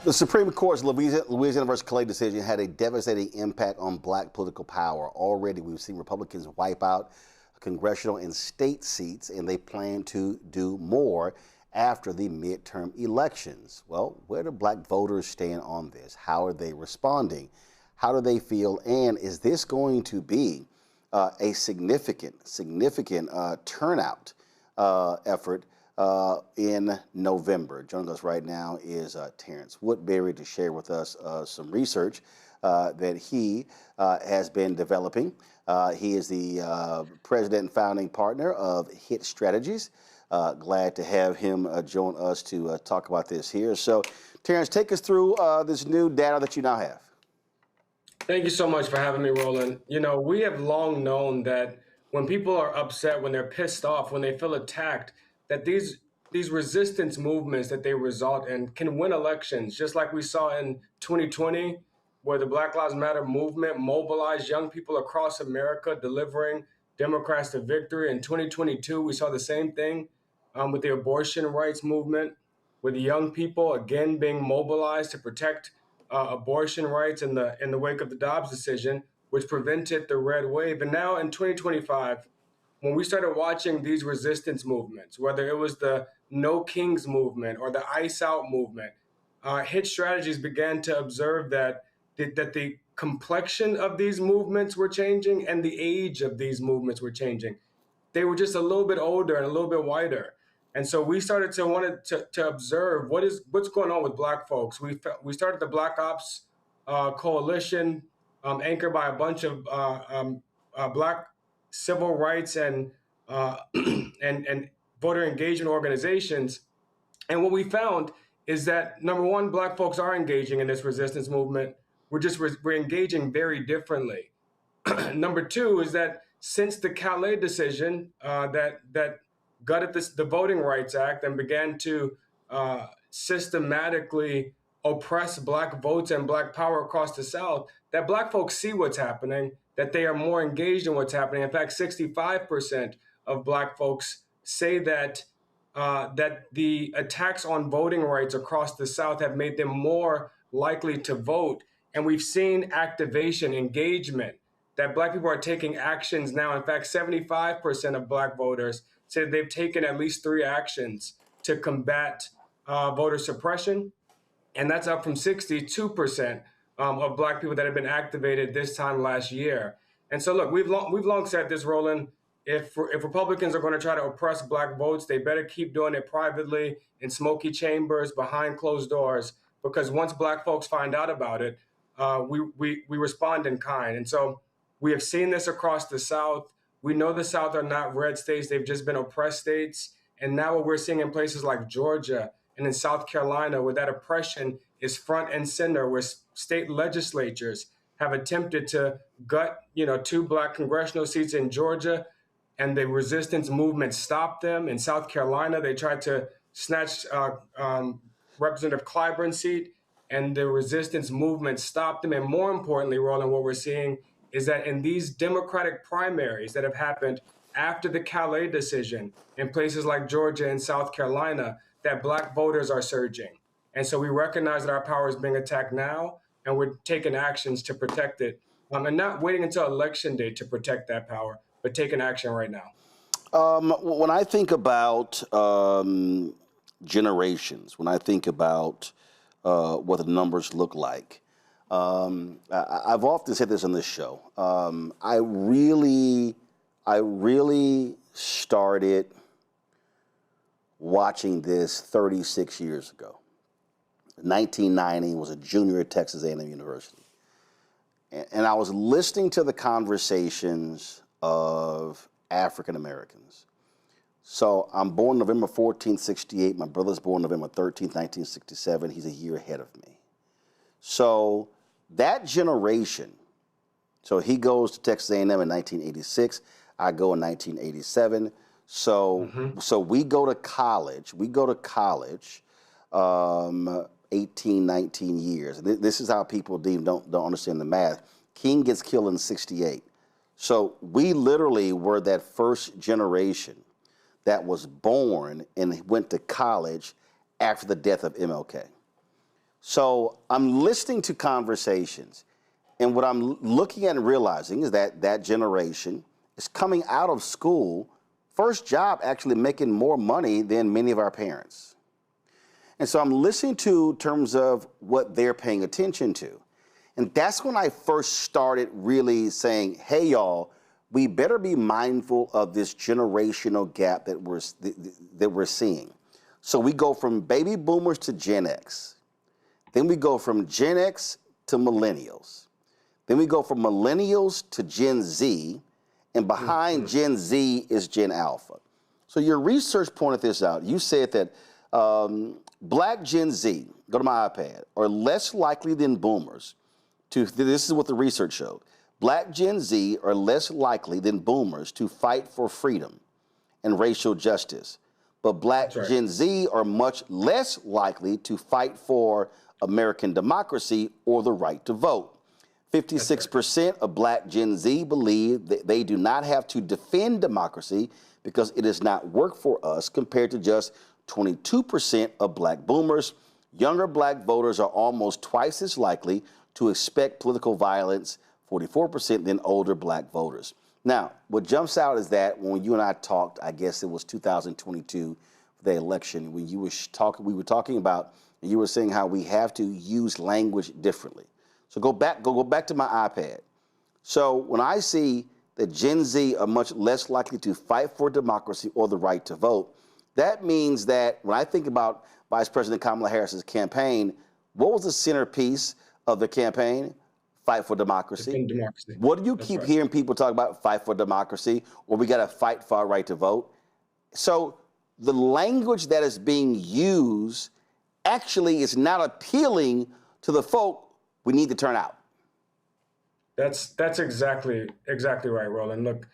The Supreme Court's Louisiana versus Callais decision had a devastating impact on black political power. Already, we've seen Republicans wipe out congressional and state seats, and they plan to do more after the midterm elections. Well, where do black voters stand on this? How are they responding? How do they feel? And is this going to be a significant turnout effort in November? Joining us right now is Terrence Woodbury to share with us some research that he has been developing. He is the president and founding partner of HIT Strategies. Glad to have him join us to talk about this here. So, Terrence, take us through this new data that you now have.
Thank you so much for having me, Roland. You know, we have long known that when people are upset, when they're pissed off, when they feel attacked, that these resistance movements that they result in can win elections, just like we saw in 2020, where the Black Lives Matter movement mobilized young people across America, delivering Democrats to victory. In 2022, we saw the same thing with the abortion rights movement, with the young people again being mobilized to protect abortion rights in the wake of the Dobbs decision, which prevented the red wave. And now in 2025, when we started watching these resistance movements, whether it was the No Kings movement or the Ice Out movement, HIT Strategies began to observe that the complexion of these movements were changing and the age of these movements were changing. They were just a little bit older and a little bit whiter. And so we started to want to observe what's going on with Black folks. We started the Black Ops Coalition, anchored by a bunch of Black civil rights and voter engagement organizations. And what we found is that, number one, Black folks are engaging in this resistance movement. We're engaging very differently. Number two is that since the Callais decision that gutted the Voting Rights Act and began to systematically oppress Black votes and Black power across the South, that Black folks see what's happening, that they are more engaged in what's happening. In fact, 65% of Black folks say that the attacks on voting rights across the South have made them more likely to vote. And we've seen activation, engagement, that Black people are taking actions now. In fact, 75% of Black voters say that they've taken at least 3 actions to combat voter suppression. And that's up from 62% of Black people that have been activated this time last year. And so, look, we've long said this, Roland. If Republicans are going to try to oppress Black votes, they better keep doing it privately in smoky chambers behind closed doors, because once Black folks find out about it, we respond in kind. And so we have seen this across the South. We know the South are not red states. They've just been oppressed states. And now what we're seeing in places like Georgia and in South Carolina, where that oppression is front and center, where state legislatures have attempted to gut, 2 Black congressional seats in Georgia, and the resistance movement stopped them. In South Carolina, they tried to snatch Representative Clyburn's seat, and the resistance movement stopped them. And more importantly, Roland, what we're seeing is that in these Democratic primaries that have happened after the Callais decision in places like Georgia and South Carolina, that Black voters are surging. And so we recognize that our power is being attacked now, and we're taking actions to protect it, and not waiting until election day to protect that power, but taking action right now.
When I think about generations, when I think about what the numbers look like, I've often said this on this show. I really started watching this 36 years ago. 1990, was a junior at Texas A&M University. And I was listening to the conversations of African Americans. So I'm born November 14th, 68. My brother's born November 13th, 1967. He's a year ahead of me. So that generation, so he goes to Texas A&M in 1986. I go in 1987. So we go to college. 18, 19 years. This is how people don't understand the math. King gets killed in 68. So we literally were that first generation that was born and went to college after the death of MLK. So I'm listening to conversations, and what I'm looking at and realizing is that that generation is coming out of school, first job actually making more money than many of our parents. And so I'm listening to terms of what they're paying attention to. And that's when I first started really saying, hey, y'all, we better be mindful of this generational gap that we're seeing. So we go from baby boomers to Gen X. Then we go from Gen X to millennials. Then we go from millennials to Gen Z. And behind Gen Z is Gen Alpha. So your research pointed this out. You said that Black Gen Z, go to my iPad, are less likely than boomers to, this is what the research showed, Black Gen Z are less likely than boomers to fight for freedom and racial justice. But Black Gen Z are much less likely to fight for American democracy or the right to vote. 56% of Black Gen Z believe that they do not have to defend democracy because it does not work for us, compared to just 22% of Black boomers. Younger Black voters are almost twice as likely to expect political violence, 44%, than older Black voters. Now, what jumps out is that when you and I talked, I guess it was 2022, the election, when you were talking, we were talking about, and you were saying how we have to use language differently. So go back to my iPad. So when I see that Gen Z are much less likely to fight for democracy or the right to vote, that means that when I think about Vice President Kamala Harris's campaign, what was the centerpiece of the campaign? Fight for democracy.
Defend democracy.
What do you keep hearing people talk about? Fight for democracy, or we got to fight for our right to vote. So the language that is being used actually is not appealing to the folk we need to turn out.
That's exactly right, Roland. Look,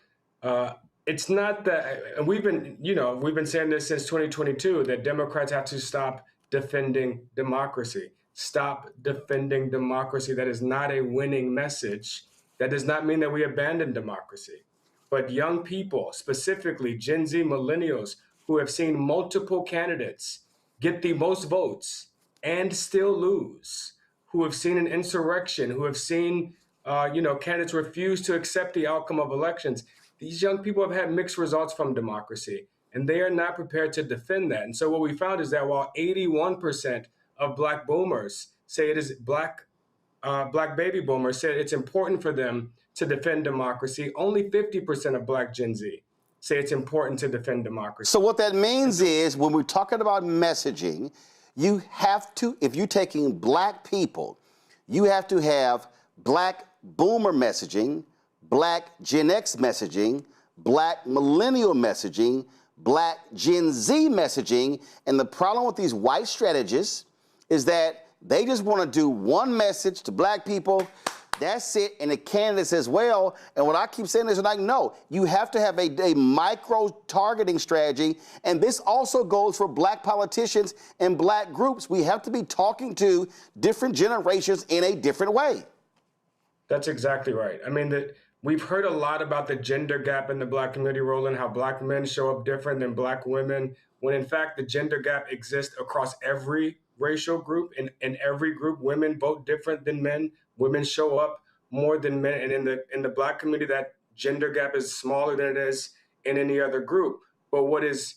it's not that, and we've been saying this since 2022, that Democrats have to stop defending democracy. Stop defending democracy. That is not a winning message. That does not mean that we abandon democracy. But young people, specifically Gen Z millennials, who have seen multiple candidates get the most votes and still lose, who have seen an insurrection, who have seen candidates refuse to accept the outcome of elections. These young people have had mixed results from democracy, and they are not prepared to defend that. And so what we found is that while 81% of Black boomers say it is Black baby boomers say it's important for them to defend democracy, only 50% of Black Gen Z say it's important to defend democracy.
So what that means is, when we're talking about messaging, you have to, if you're taking Black people, you have to have Black boomer messaging, Black Gen X messaging, Black millennial messaging, Black Gen Z messaging. And the problem with these white strategists is that they just want to do one message to Black people. That's it. And the candidates as well. And what I keep saying is, like, no, you have to have a micro targeting strategy. And this also goes for Black politicians and Black groups. We have to be talking to different generations in a different way.
That's exactly right. I mean, we've heard a lot about the gender gap in the Black community, Roland, how Black men show up different than Black women, when in fact the gender gap exists across every racial group. In every group, women vote different than men. Women show up more than men. And in the Black community, that gender gap is smaller than it is in any other group. But what is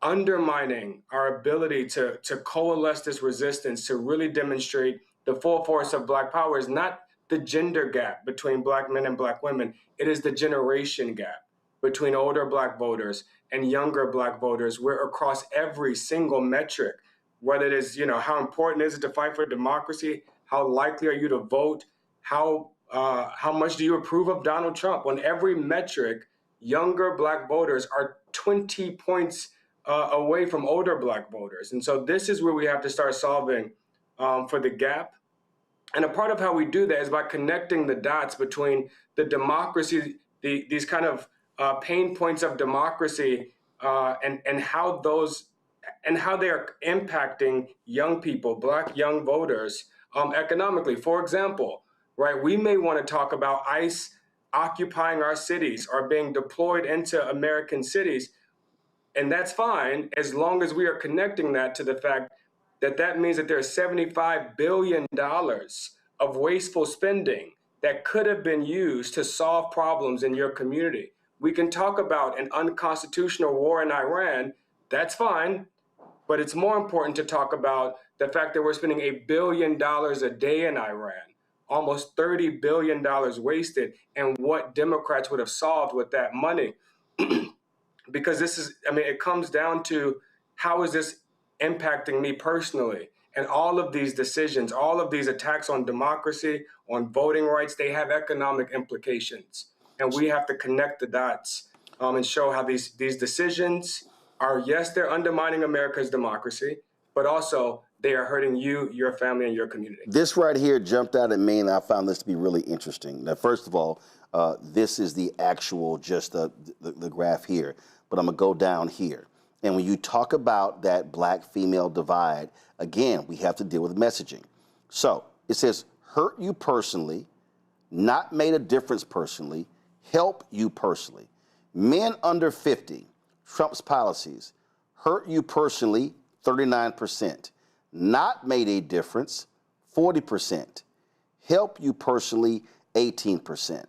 undermining our ability to coalesce this resistance, to really demonstrate the full force of Black power, is not the gender gap between Black men and Black women. It is the generation gap between older Black voters and younger Black voters, where across every single metric, whether it is, how important is it to fight for democracy, how likely are you to vote, how much do you approve of Donald Trump, on every metric, younger Black voters are 20 points away from older Black voters. And so this is where we have to start solving for the gap. And a part of how we do that is by connecting the dots between the democracy, these kind of pain points of democracy, and how they are impacting young people, Black young voters, economically. For example, right, we may want to talk about ICE occupying our cities or being deployed into American cities. And that's fine, as long as we are connecting that to the fact that means that there's $75 billion of wasteful spending that could have been used to solve problems in your community. We can talk about an unconstitutional war in Iran. That's fine. But it's more important to talk about the fact that we're spending $1 billion a day in Iran, almost $30 billion wasted, and what Democrats would have solved with that money. Because it comes down to, how is this impacting me personally? And all of these decisions, all of these attacks on democracy, on voting rights, they have economic implications. And we have to connect the dots and show how these decisions are, yes, they're undermining America's democracy, but also they are hurting you, your family, and your community.
This right here jumped out at me, and I found this to be really interesting. Now, first of all, this is the actual, just the graph here, but I'm going to go down here. And when you talk about that black-female divide, again, we have to deal with messaging. So it says, hurt you personally, not made a difference personally, help you personally. Men under 50, Trump's policies, hurt you personally, 39%. Not made a difference, 40%. Help you personally, 18%.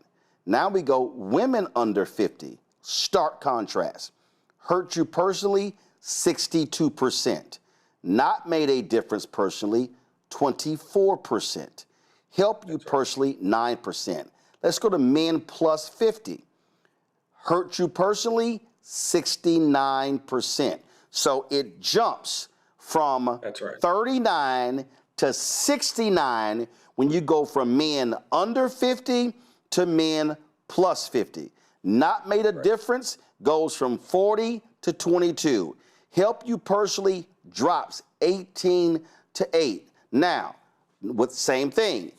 Now we go women under 50, stark contrast. Hurt you personally, 62%. Not made a difference personally, 24%. Help you personally, 9%. Let's go to men plus 50. Hurt you personally, 69%. So it jumps from 39 to 69 when you go from men under 50 to men plus 50. Not made a difference goes from 40 to 22. Help you personally drops 18 to 8. Now, with same thing,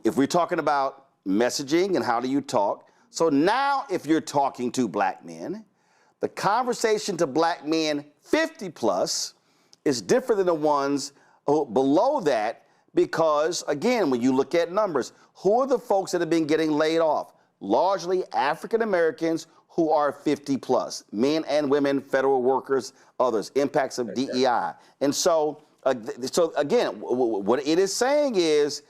if we're talking about messaging and how do you talk, so now if you're talking to black men, the conversation to black men 50 plus is different than the ones below that, because again, when you look at numbers, who are the folks that have been getting laid off? Largely African Americans who are 50 plus, men and women, federal workers, others, impacts of DEI. And so again, what it is saying is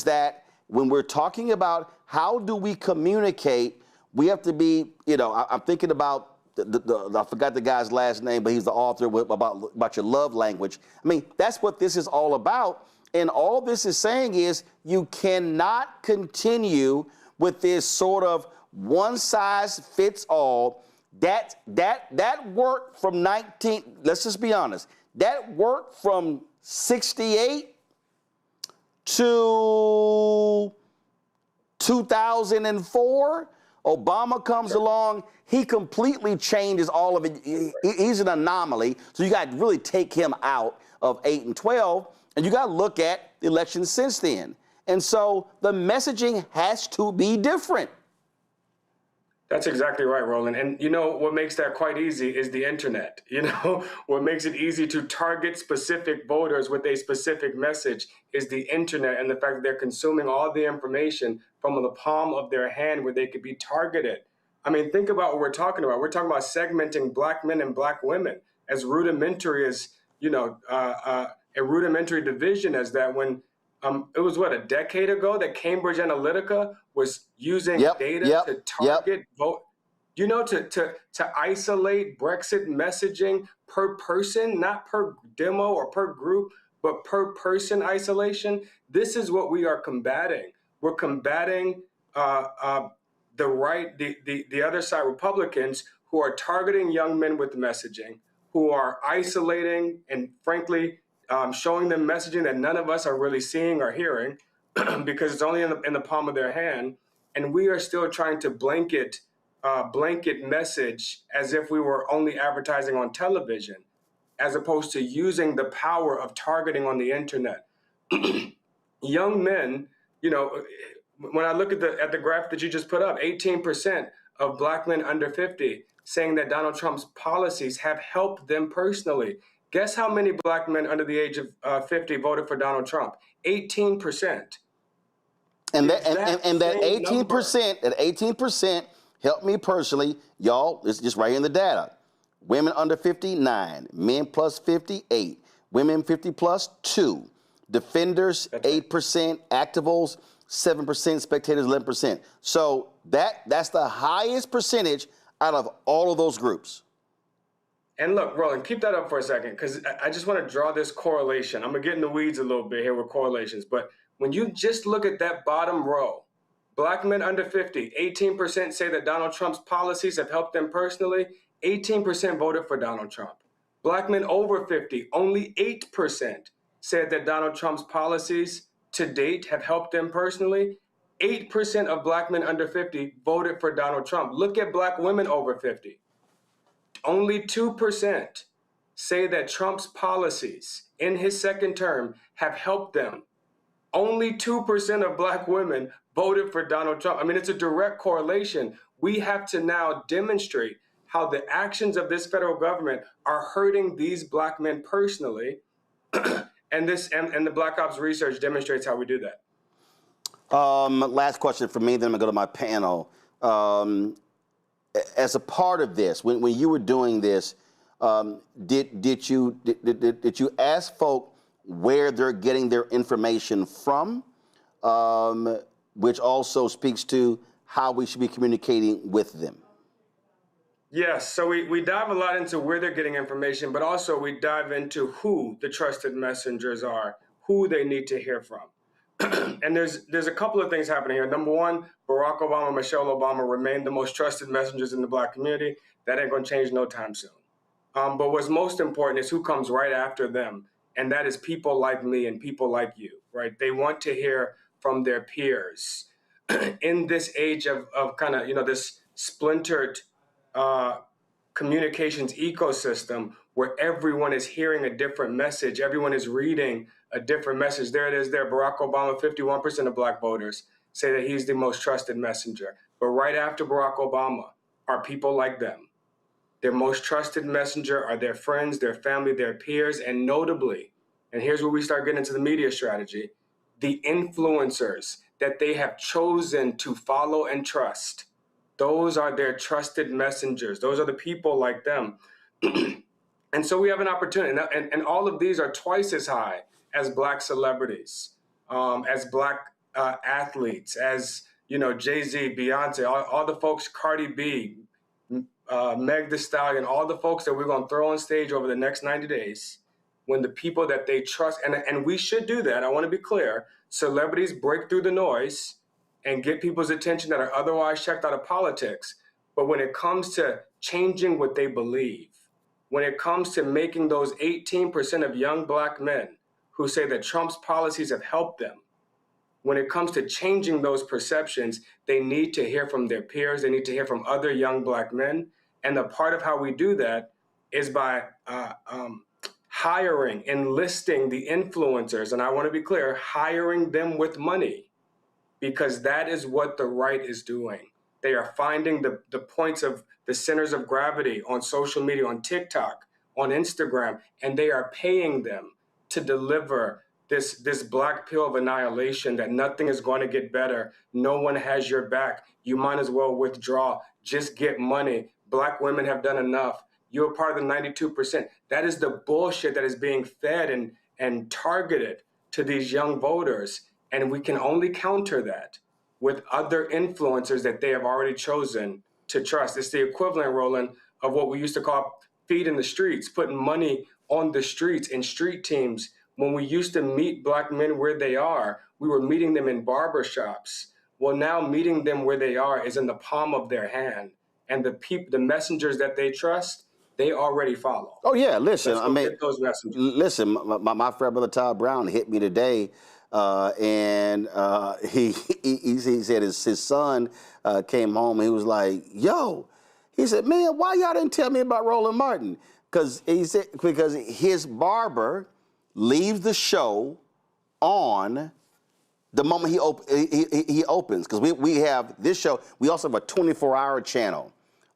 that when we're talking about how do we communicate, we have to be, I'm thinking about I forgot the guy's last name, but he's the author about your love language. I mean, that's what this is all about. And all this is saying is you cannot continue with this sort of one size fits all. That worked from let's just be honest, that worked from 68 to 2004. Obama comes along, he completely changes all of it. He's an anomaly, so you got to really take him out of 8 and 12, and you got to look at the elections since then. And so the messaging has to be different.
That's exactly right, Roland. And what makes that quite easy is the internet. What makes it easy to target specific voters with a specific message is the internet, and the fact that they're consuming all the information from the palm of their hand where they could be targeted. I mean, think about what we're talking about. We're talking about segmenting black men and black women as rudimentary as, a rudimentary division as that, when it was a decade ago that Cambridge Analytica was using data to target vote, to isolate Brexit messaging per person, not per demo or per group, but per person isolation. This is what we are combating. We're combating the other side, Republicans, who are targeting young men with messaging, who are isolating and frankly showing them messaging that none of us are really seeing or hearing because it's only in the palm of their hand. And we are still trying to blanket message as if we were only advertising on television, as opposed to using the power of targeting on the internet. Young men, when I look at the graph that you just put up, 18% of black men under 50 saying that Donald Trump's policies have helped them personally. Guess how many black men under the age of 50 voted for Donald Trump? 18%.
And that 18% helped me personally. Y'all, it's just right here in the data. Women under 50, 9. Men plus 50, 8. Women 50 plus, 2. Defenders, 8%. Activists, 7%. Spectators, 11%. So that's the highest percentage out of all of those groups.
And look, Roland, keep that up for a second, because I just want to draw this correlation. I'm going to get in the weeds a little bit here with correlations. But when you just look at that bottom row, Black men under 50, 18% say that Donald Trump's policies have helped them personally. 18% voted for Donald Trump. Black men over 50, only 8% said that Donald Trump's policies to date have helped them personally. 8% of Black men under 50 voted for Donald Trump. Look at Black women over 50. Only 2% say that Trump's policies in his second term have helped them. Only 2% of Black women voted for Donald Trump. I mean, it's a direct correlation. We have to now demonstrate how the actions of this federal government are hurting these Black men personally. and the Black Ops research demonstrates how we do that.
Last question for me, then I'm gonna go to my panel. As a part of this, when you were doing this, did you ask folk where they're getting their information from, which also speaks to how we should be communicating with them?
Yes, so we dive a lot into where they're getting information, but also we dive into who the trusted messengers are, who they need to hear from. And there's a couple of things happening here. Number one, Barack Obama, Michelle Obama remain the most trusted messengers in the Black community. That ain't gonna change no time soon. But what's most important is who comes right after them. And that is people like me and people like you, right? They want to hear from their peers. In this age of kind of, this splintered communications ecosystem where everyone is hearing a different message, everyone is reading a different message. There it is there. Barack Obama, 51% of Black voters say that he's the most trusted messenger. But right after Barack Obama are people like them. Their most trusted messenger are their friends, their family, their peers, and notably, and here's where we start getting into the media strategy, the influencers that they have chosen to follow and trust. Those are their trusted messengers. Those are the people like them. And so we have an opportunity. And all of these are twice as high as Black celebrities, as Black athletes, as, Jay-Z, Beyonce, all the folks, Cardi B, Meg Thee Stallion, all the folks that we're going to throw on stage over the next 90 days, when the people that they trust, and we should do that, I want to be clear, celebrities break through the noise and get people's attention that are otherwise checked out of politics. But when it comes to changing what they believe, when it comes to making those 18% of young Black men who say that Trump's policies have helped them, when it comes to changing those perceptions, they need to hear from their peers. They need to hear from other young Black men. And a part of how we do that is by hiring, enlisting the influencers. And I want to be clear, hiring them with money, because that is what the right is doing. They are finding the points of the centers of gravity on social media, on TikTok, on Instagram, and they are paying them to deliver this black pill of annihilation that nothing is going to get better. No one has your back. You might as well withdraw. Just get money. Black women have done enough. You're part of the 92%. That is the bullshit that is being fed and targeted to these young voters. And we can only counter that with other influencers that they have already chosen to trust. It's the equivalent, Roland, of what we used to call feet in the streets, putting money on the streets in street teams. When we used to meet Black men where they are, we were meeting them in barbershops. Well, now meeting them where they are is in the palm of their hand. And the messengers that they trust, they already follow.
Oh, yeah, listen,
those messengers.
Listen, my friend Brother Todd Brown hit me today, and he said his son came home and he was like, yo, he said, man, why y'all didn't tell me about Roland Martin? Because his barber leaves the show on the moment he opens. Because we have this show. We also have a 24-hour channel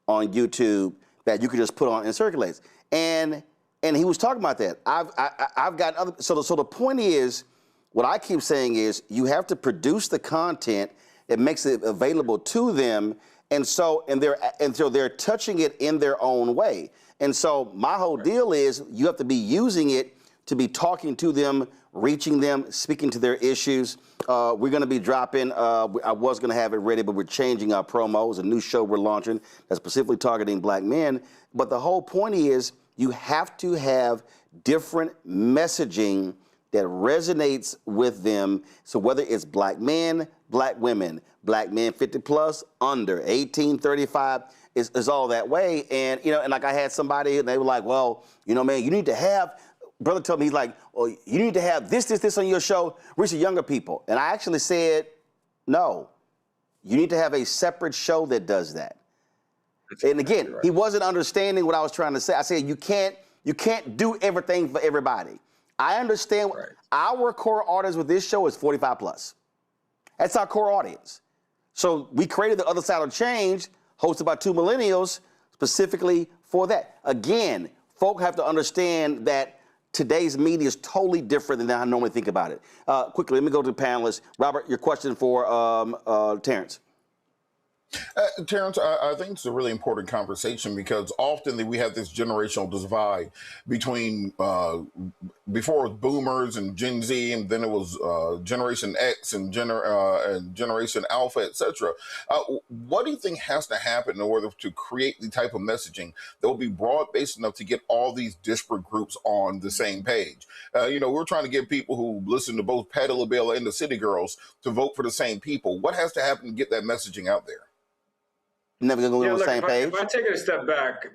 on YouTube that you can just put on and circulates. And he was talking about that. I've got other. So the point is, what I keep saying is, you have to produce the content that makes it available to them, and so they're touching it in their own way. And so my whole deal is, you have to be using it to be talking to them, reaching them, speaking to their issues. We're going to be dropping, I was going to have it ready, but we're changing our promos, a new show we're launching that's specifically targeting black men. But the whole point is you have to have different messaging that resonates with them. So whether it's black men, black women, black men 50 plus, under, 18, 35, is all that way. And, you know, and like I had somebody, and they were like, well, you know, man, you need to have, brother told me, he's like, well, you need to have this on your show, reach the younger people. And I actually said, no, you need to have a separate show that does that. And again, he wasn't understanding what I was trying to say. I said, you can't do everything for everybody. I understand our core audience with this show is 45 plus. That's our core audience. So we created the Other Side of Change, hosted by two millennials, specifically for that. Again, folk have to understand that today's media is totally different than I normally think about it. Quickly, let me go to the panelists. Robert, your question for Terrence.
Terrence, I think it's a really important conversation because often we have this generational divide between before it was boomers and Gen Z, and then it was Generation X and Generation Alpha, etc. What do you think has to happen in order to create the type of messaging that will be broad-based enough to get all these disparate groups on the same page? You know, we're trying to get people who listen to both Patti LaBelle and the City Girls to vote for the same people. What has to happen to get that messaging out there?
Never gonna go on the same page.
If I take it a step back,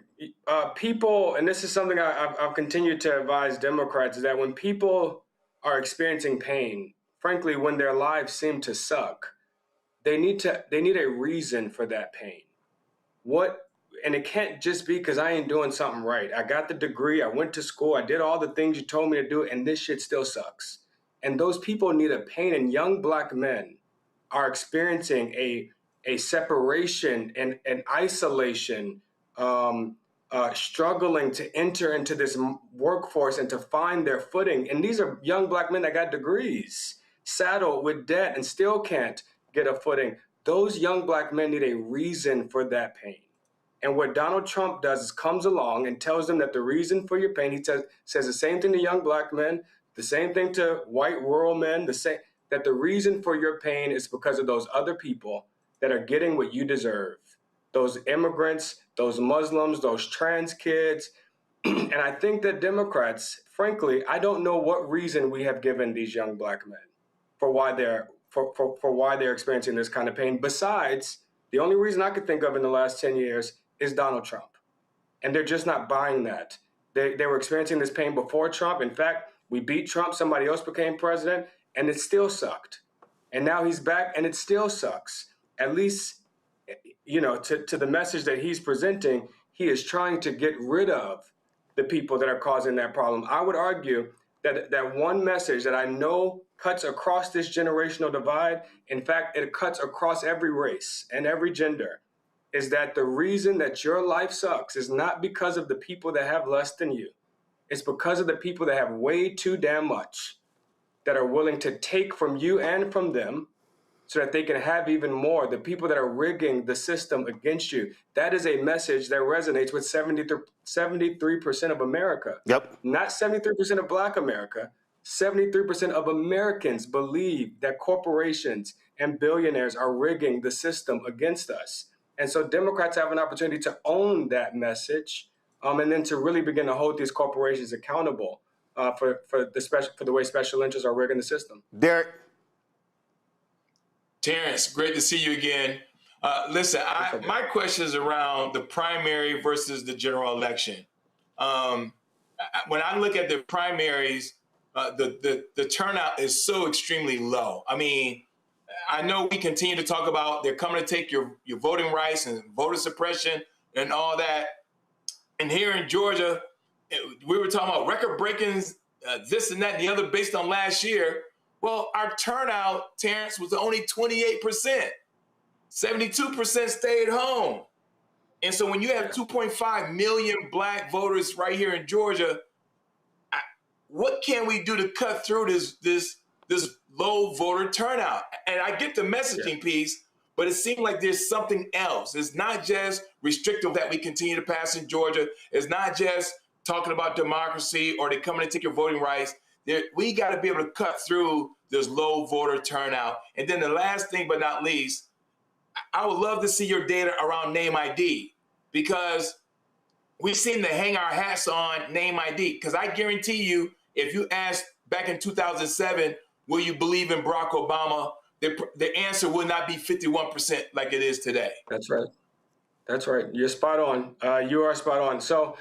people, and this is something I've continued to advise Democrats, is that when people are experiencing pain, frankly, when their lives seem to suck, they need a reason for that pain. And it can't just be because I ain't doing something right. I got the degree, I went to school, I did all the things you told me to do, and this shit still sucks. And those people need a pain, and young black men are experiencing a separation and isolation, struggling to enter into this workforce and to find their footing. And these are young black men that got degrees, saddled with debt, and still can't get a footing. Those young black men need a reason for that pain. And what Donald Trump does is comes along and tells them that the reason for your pain, he says the same thing to young black men, the same thing to white rural men, that the reason for your pain is because of those other people that are getting what you deserve. Those immigrants, those Muslims, those trans kids. And I think that Democrats, frankly, I don't know what reason we have given these young black men for why they're experiencing this kind of pain. Besides, the only reason I could think of in the last 10 years is Donald Trump. And they're just not buying that. They were experiencing this pain before Trump. In fact, we beat Trump, somebody else became president, and it still sucked. And now he's back, and it still sucks. At least, you know, to the message that he's presenting, he is trying to get rid of the people that are causing that problem. I would argue that one message that I know cuts across this generational divide, in fact, it cuts across every race and every gender, is that the reason that your life sucks is not because of the people that have less than you. It's because of the people that have way too damn much, that are willing to take from you and from them, so that they can have even more, the people that are rigging the system against you. That is a message that resonates with 73% of America.
Yep.
Not 73% of Black America. 73% of Americans believe that corporations and billionaires are rigging the system against us. And so Democrats have an opportunity to own that message, and then to really begin to hold these corporations accountable for the way special interests are rigging the system.
Derek.
Terrence, great to see you again. Listen, my question is around the primary versus the general election. When I look at the primaries, the turnout is so extremely low. I mean, I know we continue to talk about they're coming to take your voting rights and voter suppression and all that. And here in Georgia, we were talking about record-breaking this and that and the other based on last year. Well, our turnout, Terrence, was only 28%. 72% stayed home. And so when you have 2.5 million Black voters right here in Georgia, what can we do to cut through this low voter turnout? And I get the messaging piece, but it seems like there's something else. It's not just restrictive that we continue to pass in Georgia. It's not just talking about democracy or they're coming to take your voting rights. We got to be able to cut through this low voter turnout. And then the last thing but not least, I would love to see your data around name ID, because we seem to hang our hats on name ID. Because I guarantee you, if you asked back in 2007, will you believe in Barack Obama, the answer would not be 51% like it is today.
That's right. That's right. You're spot on. You are spot on. So,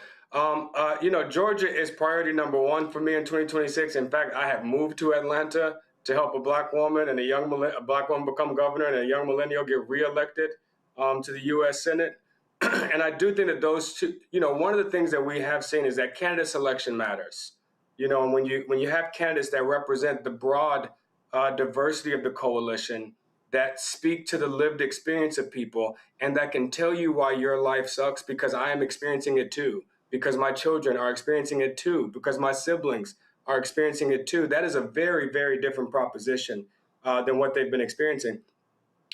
Georgia is priority number one for me in 2026. In fact, I have moved to Atlanta to help a black woman and a black woman become governor and a young millennial get reelected to the U.S. Senate. And I do think that those two, one of the things that we have seen is that candidate selection matters. And when you have candidates that represent the broad diversity of the coalition, that speak to the lived experience of people, and that can tell you why your life sucks, because I am experiencing it too, because my children are experiencing it too, because my siblings are experiencing it too. That is a very, very different proposition than what they've been experiencing.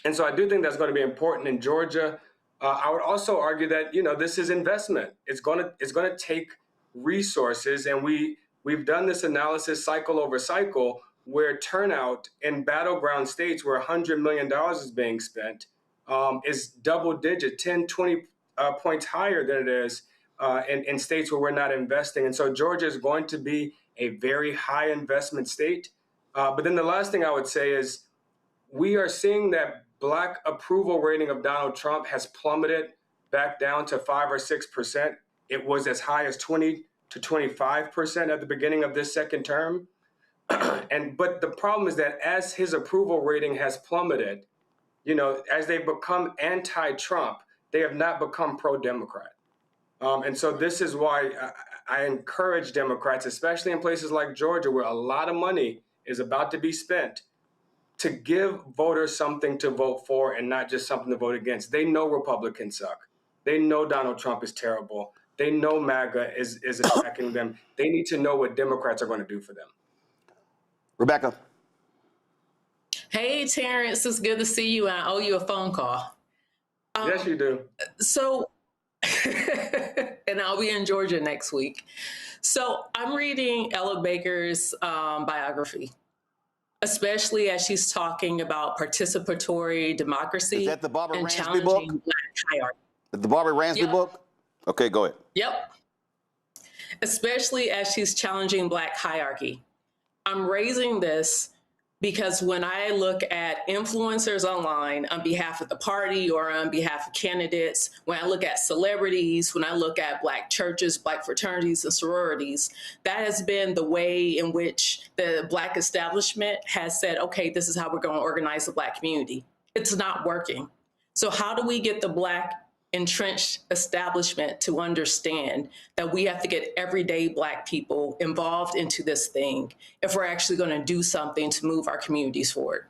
And so I do think that's going to be important in Georgia. I would also argue that, this is investment. It's going to take resources, and we've done this analysis cycle over cycle, where turnout in battleground states where $100 million is being spent is double digit, 10, 20 points higher than it is in states where we're not investing. And so Georgia is going to be a very high investment state. But then the last thing I would say is we are seeing that Black approval rating of Donald Trump has plummeted back down to 5 or 6%. It was as high as 20 to 25% at the beginning of this second term. But the problem is that as his approval rating has plummeted, as they've become anti-Trump, they have not become pro-Democrat. And so this is why I encourage Democrats, especially in places like Georgia, where a lot of money is about to be spent, to give voters something to vote for and not just something to vote against. They know Republicans suck. They know Donald Trump is terrible. They know MAGA is attacking them. They need to know what Democrats are going to do for them.
Rebecca.
Hey, Terrence, it's good to see you. I owe you a phone call.
Yes, you do.
So, and I'll be in Georgia next week. So I'm reading Ella Baker's biography, especially as she's talking about participatory democracy.
Is that the Barbara
and
Ransby book?
Black hierarchy.
The Barbara Ransby book? Okay, go ahead.
Yep. Especially as she's challenging Black hierarchy. I'm raising this because when I look at influencers online on behalf of the party or on behalf of candidates, when I look at celebrities, when I look at Black churches, Black fraternities and sororities, that has been the way in which the Black establishment has said, okay, this is how we're going to organize the Black community. It's not working. So how do we get the Black entrenched establishment to understand that we have to get everyday Black people involved into this thing if we're actually going to do something to move our communities forward?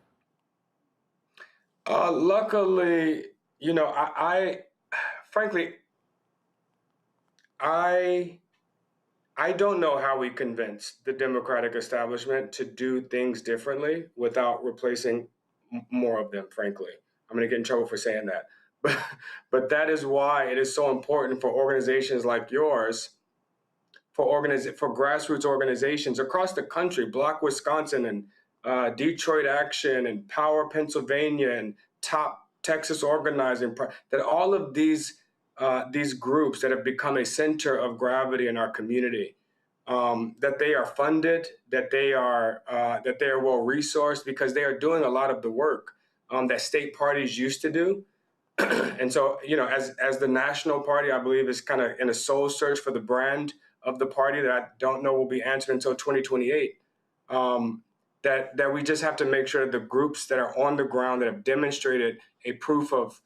Luckily, frankly, I don't know how we convince the Democratic establishment to do things differently without replacing more of them, frankly. I'm going to get in trouble for saying that. But that is why it is so important for organizations like yours, for grassroots organizations across the country, Block Wisconsin and Detroit Action and Power Pennsylvania and Top Texas Organizing, that all of these groups that have become a center of gravity in our community, that they are funded, that they are well resourced, because they are doing a lot of the work that state parties used to do. And so, as the national party, I believe is kind of in a soul search for the brand of the party that I don't know will be answered until 2028. That we just have to make sure that the groups that are on the ground, that have demonstrated a proof of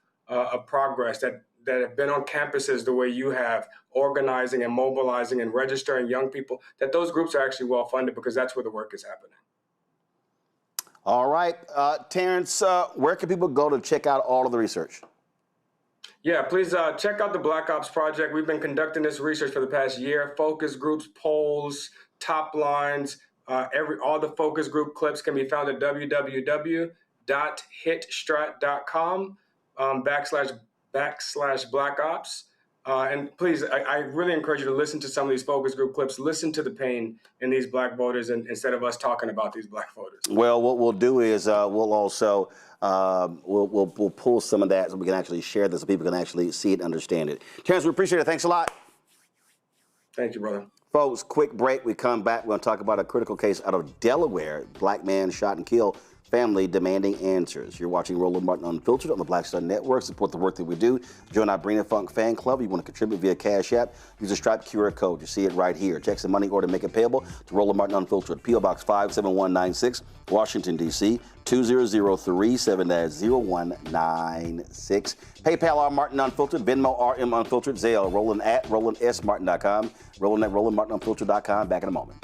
progress, that have been on campuses the way you have, organizing and mobilizing and registering young people, that those groups are actually well funded, because that's where the work is happening.
All right, Terrence, where can people go to check out all of the research?
Yeah, please check out the Black Ops Project. We've been conducting this research for the past year. Focus groups, polls, top lines, all the focus group clips can be found at www.hitstrat.com /Black Ops. And please, I really encourage you to listen to some of these focus group clips. Listen to the pain in these black voters, and instead of us talking about these black voters.
Well, what we'll do is we'll also we'll pull some of that so we can actually share this so people can actually see it and understand it. Terrence, we appreciate it. Thanks a lot.
Thank you, brother.
Folks, quick break. We come back. We're going to talk about a critical case out of Delaware. Black man shot and killed. Family demanding answers. You're watching Roland Martin Unfiltered on the Black Star Network. Support the work that we do. Join our Bring It Funk fan club. You want to contribute via Cash App. Use the Stripe QR code. You see it right here. Text the money order, make it payable to Roland Martin Unfiltered. P.O. Box 57196, Washington, D.C. 20037-0196. PayPal R Martin Unfiltered. Venmo RM Unfiltered. Zelle Roland at RolandSMartin.com. Roland at RolandMartinUnfiltered.com. Back in a moment.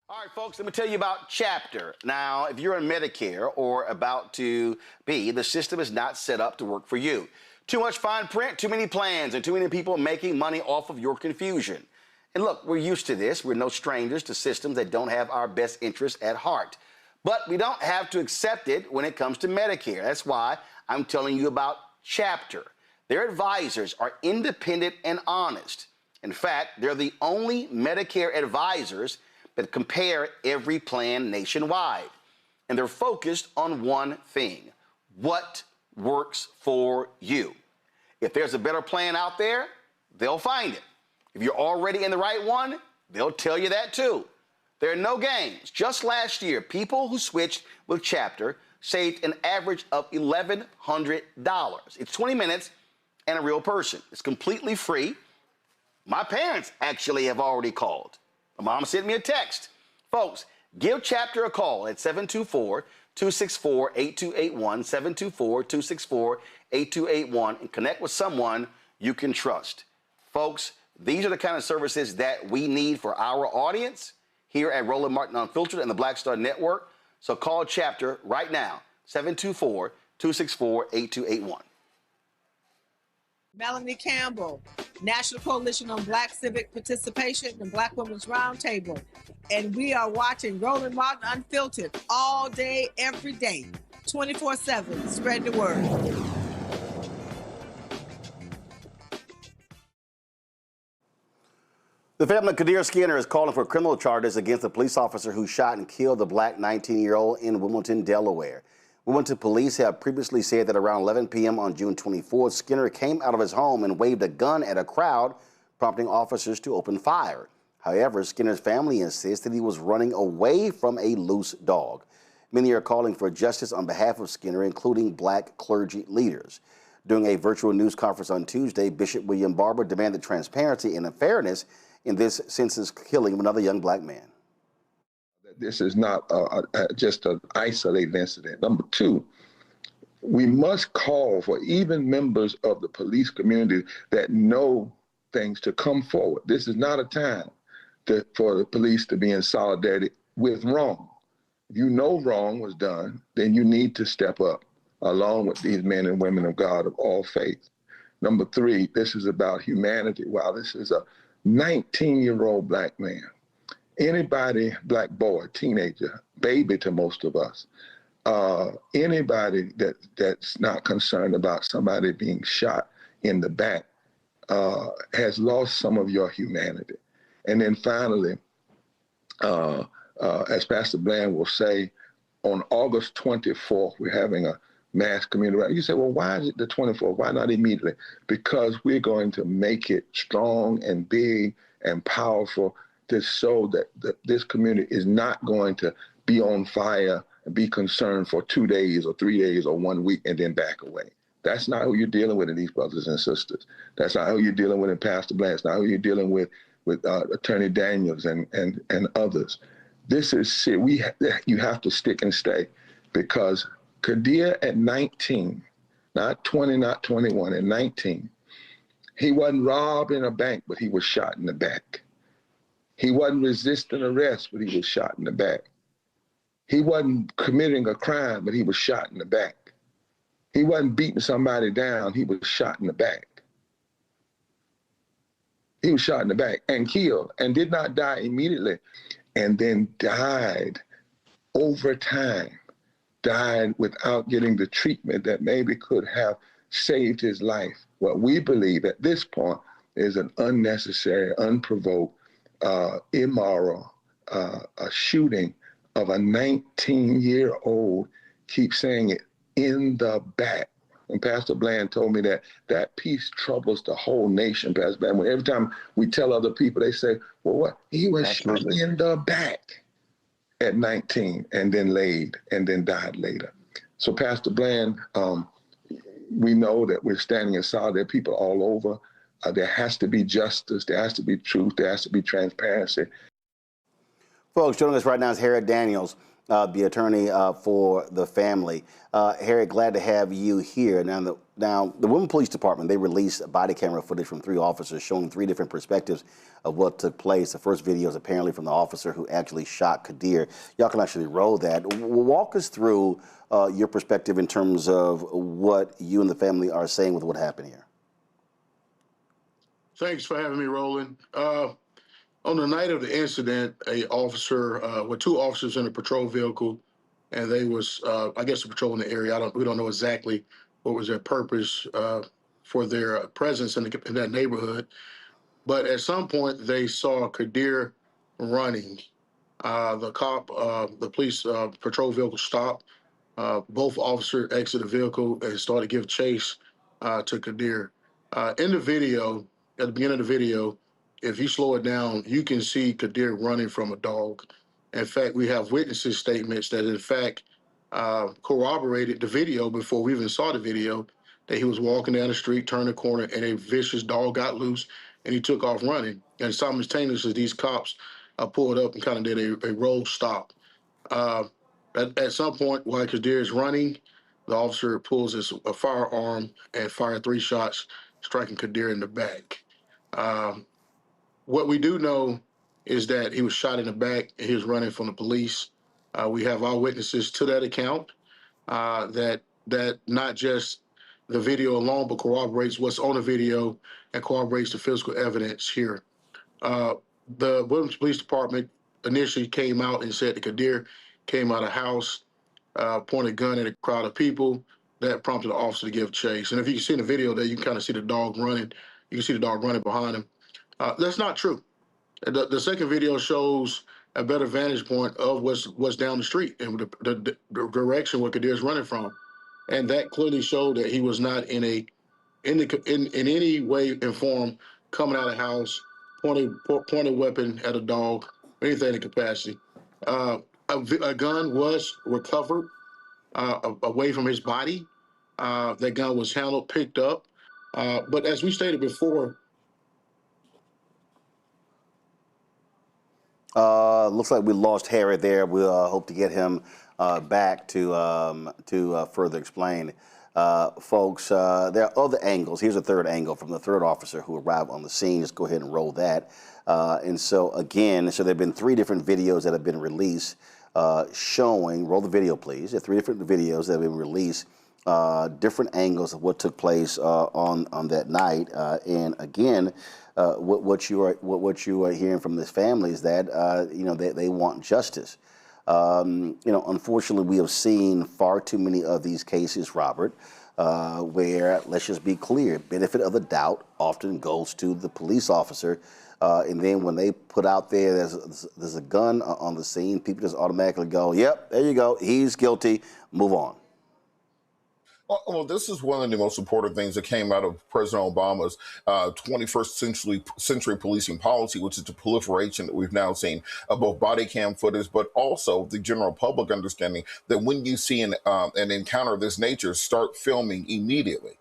All right, folks, let me tell you about Chapter. Now, if you're on Medicare or about to be, the system is not set up to work for you. Too much fine print, too many plans, and too many people making money off of your confusion. And look, we're used to this. We're no strangers to systems that don't have our best interests at heart. But we don't have to accept it when it comes to Medicare. That's why I'm telling you about Chapter. Their advisors are independent and honest. In fact, they're the only Medicare advisors that compare every plan nationwide. And they're focused on one thing: what works for you. If there's a better plan out there, they'll find it. If you're already in the right one, they'll tell you that too. There are no games. Just last year, people who switched with Chapter saved an average of $1,100. It's 20 minutes and a real person. It's completely free. My parents actually have already called. My mom sent me a text. Folks, give Chapter a call at 724-264-8281, 724-264-8281, and connect with someone you can trust. Folks, these are the kind of services that we need for our audience here at Roland Martin Unfiltered and the Black Star Network. So call Chapter right now, 724-264-8281.
Melanie Campbell, National Coalition on Black Civic Participation and Black Women's Roundtable. And we are watching Roland Martin Unfiltered all day, every day, 24/7. Spread the word.
The family of Kadir Skinner is calling for criminal charges against a police officer who shot and killed the black 19-year-old in Wilmington, Delaware. Wilmington police have previously said that around 11 p.m. on June 24th, Skinner came out of his home and waved a gun at a crowd, prompting officers to open fire. However, Skinner's family insists that he was running away from a loose dog. Many are calling for justice on behalf of Skinner, including black clergy leaders. During a virtual news conference on Tuesday, Bishop William Barber demanded transparency and fairness in this senseless killing of another young black man.
This is not just an isolated incident. Number two, we must call for even members of the police community that know things to come forward. This is not a time for the police to be in solidarity with wrong. If you know wrong was done, then you need to step up along with these men and women of God of all faith. Number three, this is about humanity. Wow, this is a 19-year-old black man. Anybody, black boy, teenager, baby to most of us, anybody that's not concerned about somebody being shot in the back has lost some of your humanity. And then finally, as Pastor Bland will say, on August 24th, we're having a mass community rally. You say, well, why is it the 24th? Why not immediately? Because we're going to make it strong and big and powerful to show that this community is not going to be on fire and be concerned for 2 days or 3 days or 1 week and then back away. That's not who you're dealing with in these brothers and sisters. That's not who you're dealing with in Pastor Bland. It's not who you're dealing with Attorney Daniels and others. This is shit. You have to stick and stay, because Kadir at 19, not 20, not 21, at 19, he wasn't robbed in a bank, but he was shot in the back. He wasn't resisting arrest, but he was shot in the back. He wasn't committing a crime, but he was shot in the back. He wasn't beating somebody down, he was shot in the back. He was shot in the back and killed, and did not die immediately, and then died over time, died without getting the treatment that maybe could have saved his life. What we believe at this point is an unnecessary, unprovoked, immoral a shooting of a 19-year-old, keep saying it, in the back. And Pastor Bland told me that piece troubles the whole nation, Pastor Bland. When every time we tell other people, they say, well, what? He was shot in the back at 19 and then laid and then died later. So Pastor Bland, we know that we're standing in solidarity, people all over. There has to be justice. There has to be truth. There has to be transparency.
Folks, joining us right now is Harriet Daniels, the attorney for the family. Harriet, glad to have you here. Now, the Women Police Department, they released body camera footage from 3 officers showing 3 different perspectives of what took place. The first video is apparently from the officer who actually shot Kadir. Y'all can actually roll that. Walk us through your perspective in terms of what you and the family are saying with what happened here.
Thanks for having me, Roland. On the night of the incident, two officers in a patrol vehicle, and they was, I guess, patrolling the area. We don't know exactly what was their purpose for their presence in that neighborhood. But at some point, they saw Kadir running. The police patrol vehicle stopped. Both officers exited the vehicle and started to give chase to Kadir. In the video, at the beginning of the video, if you slow it down, you can see Kadir running from a dog. In fact, we have witnesses' statements that, in fact, corroborated the video before we even saw the video, that he was walking down the street, turned the corner, and a vicious dog got loose, and he took off running. And simultaneously, these cops pulled up and kind of did a road stop. At some point, while Kadir is running, the officer pulls a firearm and fired 3 shots, striking Kadir in the back. What we do know is that he was shot in the back and he was running from the police. We have our witnesses to that account, that not just the video alone, but corroborates what's on the video and corroborates the physical evidence here. The Williams Police Department initially came out and said that Kadir came out of the house, pointed a gun at a crowd of people. That prompted the officer to give chase. And if you can see in the video there, you can kind of see the dog running. You can see the dog running behind him. That's not true. The second video shows a better vantage point of what's down the street and the direction where Kadir's running from. And that clearly showed that he was not in any way and form coming out of the house, pointing a weapon at a dog, anything in capacity. A gun was recovered away from his body. That gun was handled, picked up. But as we stated before,
looks like we lost Harriet there. We'll hope to get him back to further explain. Folks, there are other angles. Here's a third angle from the third officer who arrived on the scene. Just go ahead and roll that. And so again, there have been 3 different videos that have been released showing, roll the video please, there are 3 different videos that have been released, different angles of what took place on that night. And again, what you are hearing from this family is that they want justice. Unfortunately, we have seen far too many of these cases, Robert, where, let's just be clear, benefit of the doubt often goes to the police officer. And then when they put out there, there's a gun on the scene, people just automatically go, yep, there you go, he's guilty, move on.
Well, this is one of the most important things that came out of President Obama's 21st century policing policy, which is the proliferation that we've now seen of both body cam footage, but also the general public understanding that when you see an encounter of this nature, start filming immediately.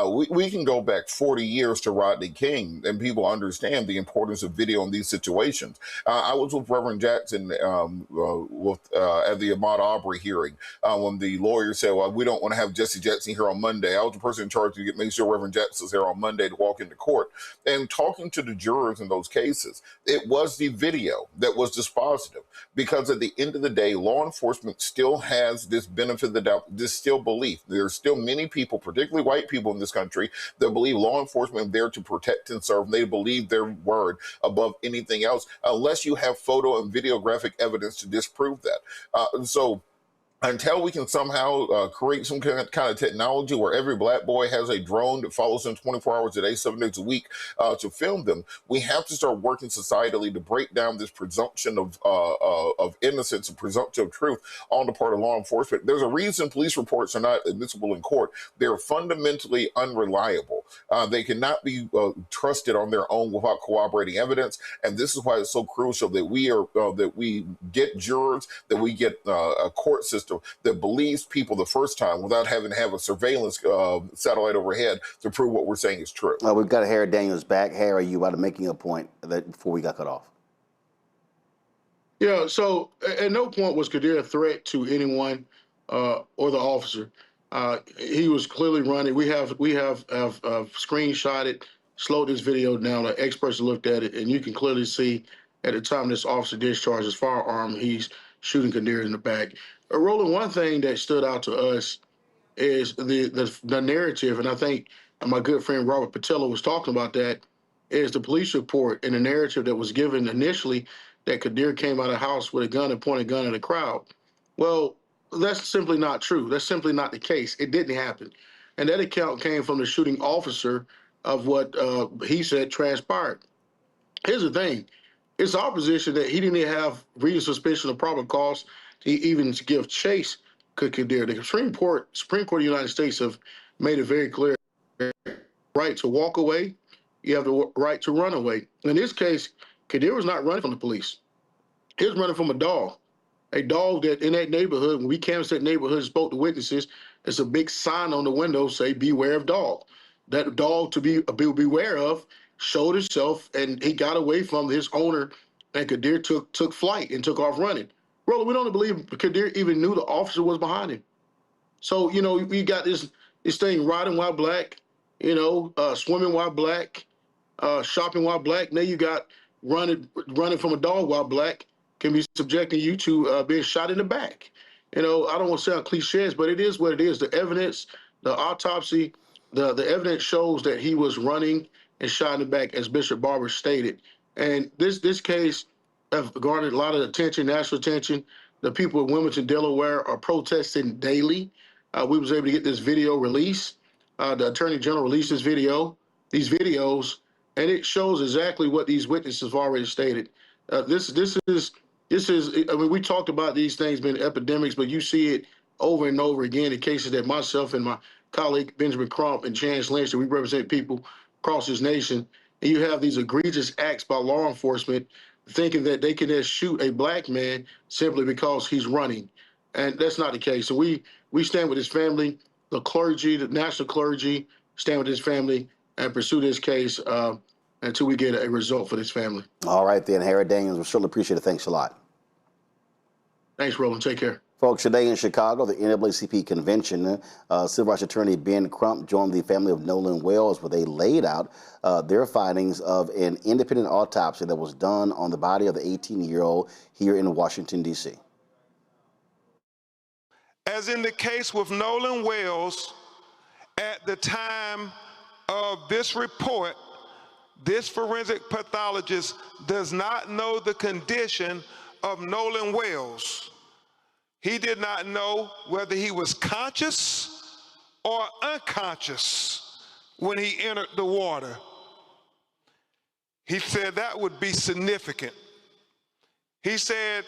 We can go back 40 years to Rodney King, and people understand the importance of video in these situations. I was with Reverend Jackson at the Ahmaud Arbery hearing when the lawyer said, well, we don't want to have Jesse Jackson here on Monday. I was the person in charge to make sure Reverend Jackson was here on Monday to walk into court. And talking to the jurors in those cases, it was the video that was dispositive, because at the end of the day, law enforcement still has this benefit of the doubt, this still belief. There's still many people, particularly white people in this country, that believe law enforcement is there to protect and serve. They believe their word above anything else, unless you have photo and videographic evidence to disprove that. So until we can somehow create some kind of technology where every black boy has a drone that follows them 24 hours a day, 7 days a week to film them, we have to start working societally to break down this presumption of innocence and presumption of truth on the part of law enforcement. There's a reason police reports are not admissible in court. They're fundamentally unreliable. They cannot be trusted on their own without corroborating evidence, and this is why it's so crucial that we get jurors, that we get a court system that believes people the first time without having to have a surveillance satellite overhead to prove what we're saying is true.
We've got Harry Daniels back. Harry, you about making a point that before we got cut off?
Yeah, so at no point was Kadir a threat to anyone or the officer. He was clearly running. We have screenshotted, slowed this video down. The experts looked at it, and you can clearly see at the time this officer discharged his firearm, he's shooting Kadir in the back. Roland, one thing that stood out to us is the narrative, and I think my good friend Robert Patella was talking about that, is the police report and the narrative that was given initially that Kadir came out of the house with a gun and pointed a gun at a crowd. Well, that's simply not true. That's simply not the case. It didn't happen. And that account came from the shooting officer of what he said transpired. Here's the thing. It's our position that he didn't even have reasonable suspicion of probable cause to even give chase to Kadir. The Supreme Court of the United States have made it very clear: right to walk away, you have the right to run away. In this case, Kadir was not running from the police. He was running from a dog that in that neighborhood, when we canvassed that neighborhood and spoke to witnesses, there's a big sign on the window say, "Beware of dog." That dog to be beware of showed itself, and he got away from his owner, and Kadir took flight and took off running. Roland, we don't believe Kadir even knew the officer was behind him. So, we got this thing riding while black, swimming while black, shopping while black. Now you got running from a dog while black can be subjecting you to being shot in the back. I don't want to sound cliches, but it is what it is. The evidence, the autopsy, the evidence shows that he was running and shot in the back, as Bishop Barber stated. And this case have garnered a lot of attention, national attention. The people of Wilmington, Delaware are protesting daily. We was able to get this video released. The Attorney General released these videos, and it shows exactly what these witnesses have already stated. This is, I mean, we talked about these things being epidemics, but you see it over and over again in cases that myself and my colleague Benjamin Crump and Chance Lynch, that we represent people across this nation, and you have these egregious acts by law enforcement thinking that they can just shoot a black man simply because he's running. And that's not the case. So we stand with his family, the clergy, the national clergy, stand with his family and pursue this case until we get a result for this family.
All right, then, Harry Daniels, we surely appreciate it. Thanks a lot.
Thanks, Roland. Take care.
Folks, today in Chicago, the NAACP convention, civil rights attorney Ben Crump joined the family of Nolan Wells, where they laid out their findings of an independent autopsy that was done on the body of the 18-year-old here in Washington, D.C.
As in the case with Nolan Wells, at the time of this report, this forensic pathologist does not know the condition of Nolan Wells. He did not know whether he was conscious or unconscious when he entered the water. He said that would be significant. He said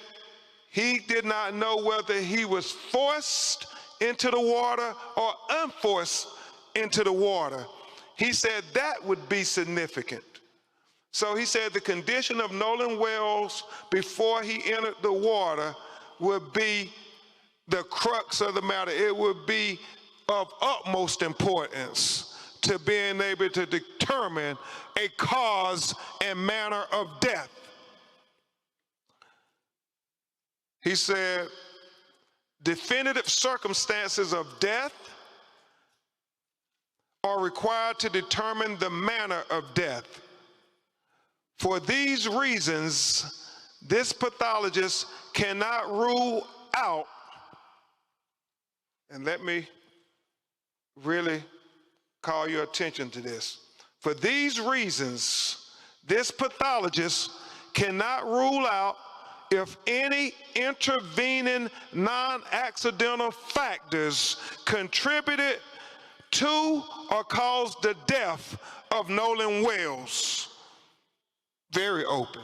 he did not know whether he was forced into the water or unforced into the water. He said that would be significant. So he said the condition of Nolan Wells before he entered the water would be the crux of the matter. It would be of utmost importance to being able to determine a cause and manner of death. He said, definitive circumstances of death are required to determine the manner of death. For these reasons, this pathologist cannot rule out, and let me really call your attention to this. For these reasons, this pathologist cannot rule out if any intervening non-accidental factors contributed to or caused the death of Nolan Wells. Very open.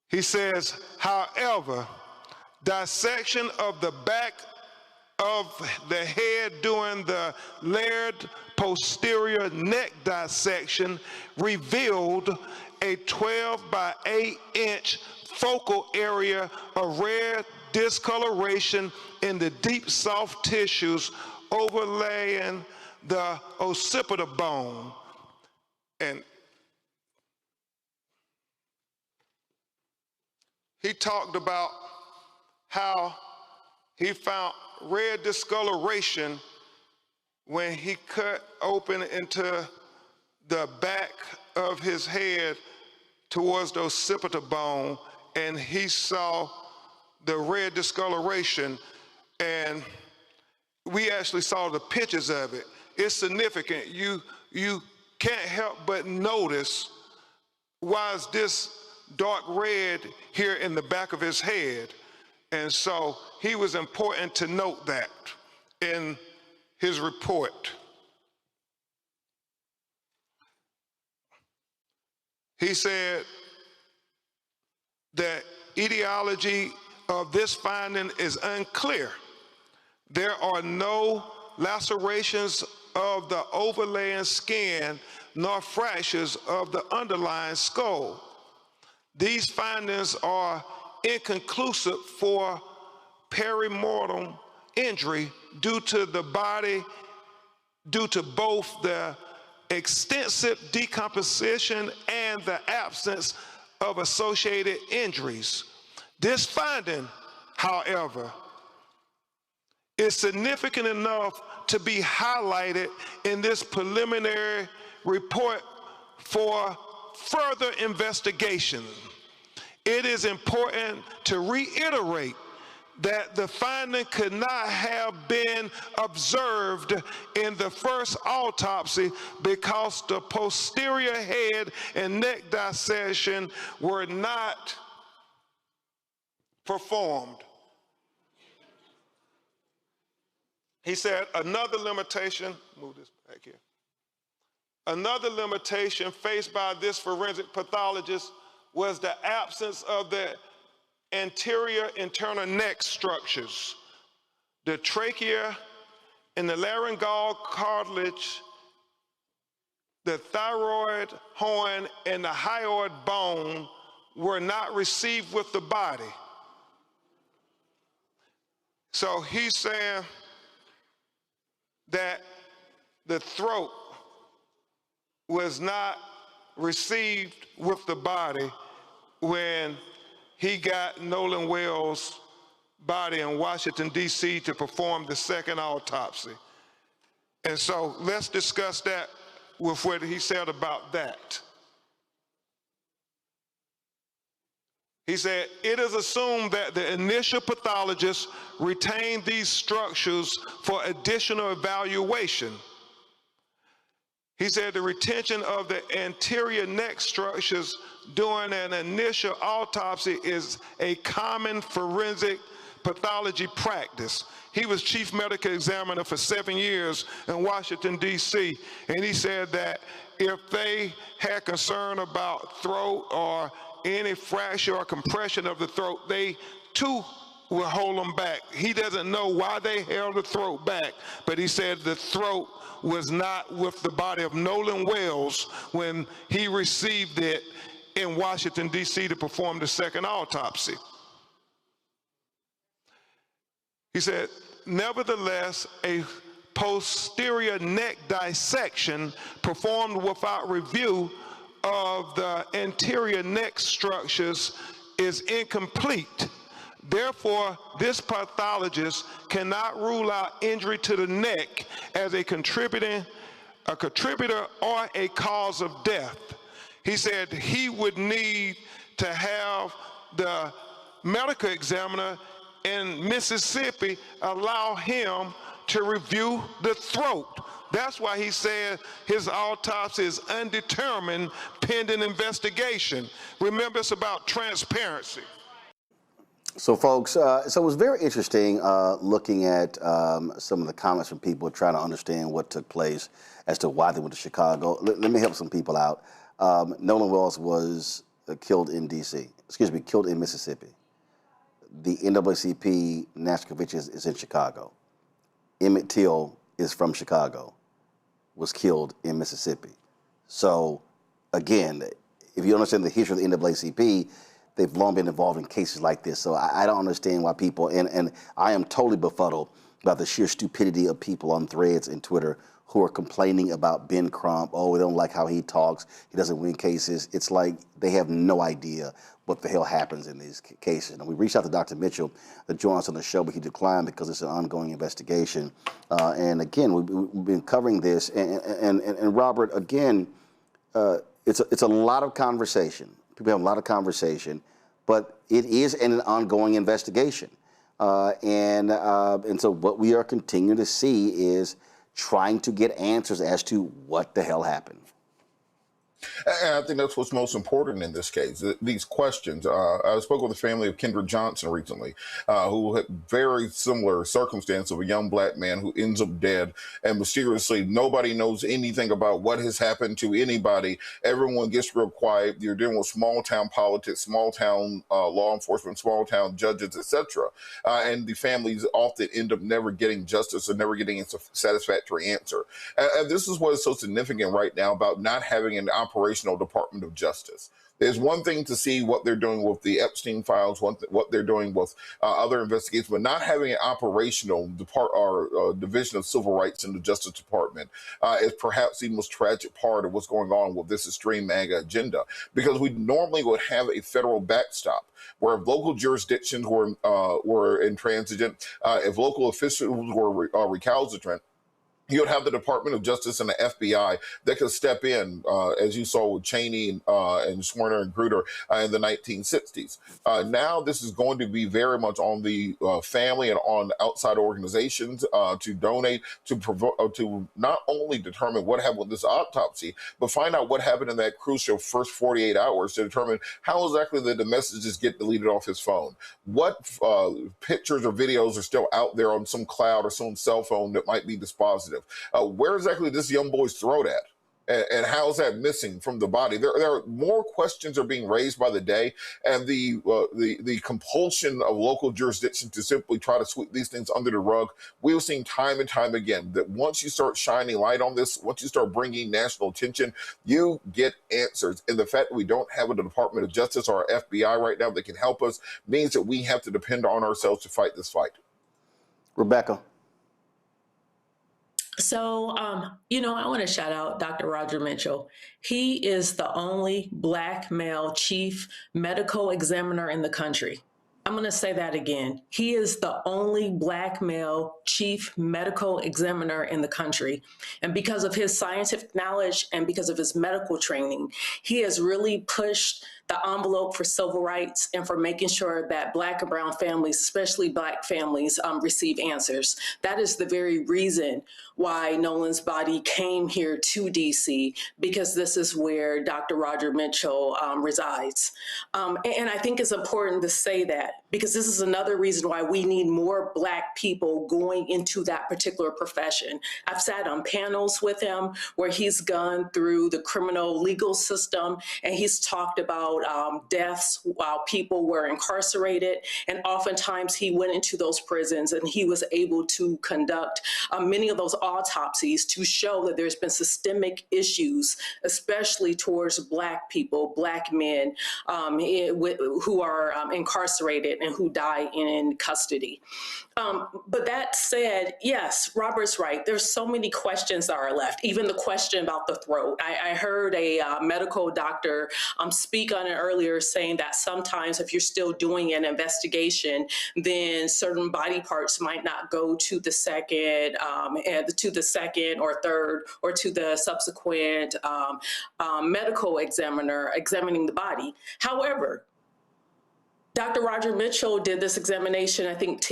He says, however, dissection of the back of the head during the layered posterior neck dissection revealed a 12 by 8 inch focal area of red discoloration in the deep soft tissues overlaying the occipital bone. And he talked about how he found red discoloration when he cut open into the back of his head towards the occipital bone, and he saw the red discoloration, and we actually saw the pictures of it. It's significant. You can't help but notice, why is this dark red here in the back of his head? And so he was important to note that in his report. He said that etiology of this finding is unclear. There are no lacerations of the overlaying skin nor fractures of the underlying skull. These findings are inconclusive for perimortem injury due to both the extensive decomposition and the absence of associated injuries. This finding, however, is significant enough to be highlighted in this preliminary report for further investigation. It is important to reiterate that the finding could not have been observed in the first autopsy because the posterior head and neck dissection were not performed. He said another limitation, move this back here. Another limitation faced by this forensic pathologist was the absence of the anterior internal neck structures. The trachea and the laryngeal cartilage, the thyroid horn, and the hyoid bone were not received with the body. So he's saying that the throat was not received with the body when he got Nolan Wells' body in Washington, D.C. to perform the second autopsy. And so let's discuss that with what he said about that. He said, it is assumed that the initial pathologist retained these structures for additional evaluation. He said the retention of the anterior neck structures during an initial autopsy is a common forensic pathology practice. He was chief medical examiner for 7 years in Washington, D.C., and he said that if they had concern about throat or any fracture or compression of the throat, they too will hold them back. He doesn't know why they held the throat back, but he said the throat was not with the body of Nolan Wells when he received it in Washington, D.C. to perform the second autopsy. He said, nevertheless, a posterior neck dissection performed without review of the anterior neck structures is incomplete. Therefore, this pathologist cannot rule out injury to the neck as a contributor or a cause of death. He said he would need to have the medical examiner in Mississippi allow him to review the throat. That's why he said his autopsy is undetermined pending investigation. Remember, it's about transparency.
So, folks, so it was very interesting looking at some of the comments from people trying to understand what took place as to why they went to Chicago. Let me help some people out. Nolan Wells was killed in killed in Mississippi. The NAACP National Convention is in Chicago. Emmett Till is from Chicago, was killed in Mississippi. So, again, if you understand the history of the NAACP, they've long been involved in cases like this. So I don't understand why people, and I am totally befuddled about the sheer stupidity of people on threads and Twitter who are complaining about Ben Crump. Oh, we don't like how he talks. He doesn't win cases. It's like they have no idea what the hell happens in these cases. And we reached out to Dr. Mitchell to join us on the show, but he declined because it's an ongoing investigation. And again, we've been covering this. And Robert, again, it's a lot of conversation. People have a lot of conversation, but it is an ongoing investigation. And so what we are continuing to see is trying to get answers as to what the hell happened.
And I think that's what's most important in this case, these questions. I spoke with the family of Kendra Johnson recently, who had very similar circumstance of a young black man who ends up dead, and mysteriously nobody knows anything about what has happened to anybody. Everyone gets real quiet. You're dealing with small town politics, small town law enforcement, small town judges, etc. And the families often end up never getting justice or never getting a satisfactory answer. And this is what is so significant right now about not having an operational Department of Justice. There's one thing to see what they're doing with the Epstein files, what they're doing with other investigations, but not having an operational division of civil rights in the Justice Department is perhaps the most tragic part of what's going on with this extreme MAGA agenda, because we normally would have a federal backstop where if local jurisdictions were intransigent, if local officials were recalcitrant, you would have the Department of Justice and the FBI that could step in, as you saw with Cheney and Schwerner and Grutter in the 1960s. Now this is going to be very much on the family and on outside organizations to donate, to not only determine what happened with this autopsy, but find out what happened in that crucial first 48 hours to determine how exactly did the messages get deleted off his phone. What pictures or videos are still out there on some cloud or some cell phone that might be dispositive? Where exactly this young boy's throat at? And how is that missing from the body? There are more questions are being raised by the day, and the compulsion of local jurisdiction to simply try to sweep these things under the rug. We've seen time and time again that once you start shining light on this, once you start bringing national attention, you get answers. And the fact that we don't have a Department of Justice or our FBI right now that can help us means that we have to depend on ourselves to fight this fight.
Rebecca.
So, I want to shout out Dr. Roger Mitchell. He is the only Black male chief medical examiner in the country. I'm going to say that again. He is the only Black male chief medical examiner in the country. And because of his scientific knowledge and because of his medical training, he has really pushed the envelope for civil rights and for making sure that Black and brown families, especially Black families, receive answers. That is the very reason why Nolan's body came here to DC, because this is where Dr. Roger Mitchell resides. And I think it's important to say that, because this is another reason why we need more Black people going into that particular profession. I've sat on panels with him where he's gone through the criminal legal system, and he's talked about deaths while people were incarcerated. And oftentimes he went into those prisons and he was able to conduct many of those autopsies to show that there's been systemic issues, especially towards Black people, Black men who are incarcerated and who die in custody. But that said, yes, Robert's right. There's so many questions that are left, even the question about the throat. I heard a medical doctor speak on it earlier, saying that sometimes if you're still doing an investigation, then certain body parts might not go to the second or third or to the subsequent medical examiner examining the body. However, Dr. Roger Mitchell did this examination, I think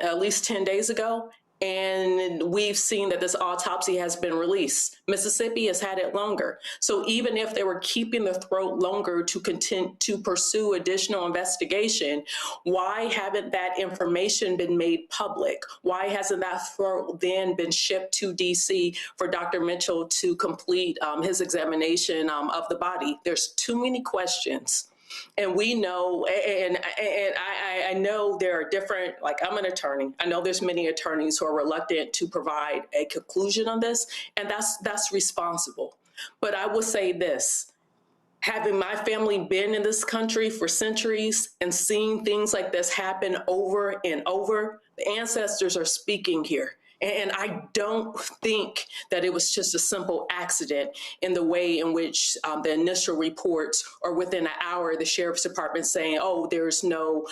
at least 10 days ago, And we've seen that this autopsy has been released. Mississippi has had it longer. So even if they were keeping the throat longer to continue to pursue additional investigation, why haven't that information been made public? Why hasn't that throat then been shipped to DC for Dr. Mitchell to complete his examination of the body? There's too many questions. And we know, and I know there are different, like I'm an attorney. I know there's many attorneys who are reluctant to provide a conclusion on this, and that's responsible. But I will say this, having my family been in this country for centuries and seeing things like this happen over and over, the ancestors are speaking here. And I don't think that it was just a simple accident in the way in which the initial reports, or within an hour, the sheriff's department saying, oh, there's no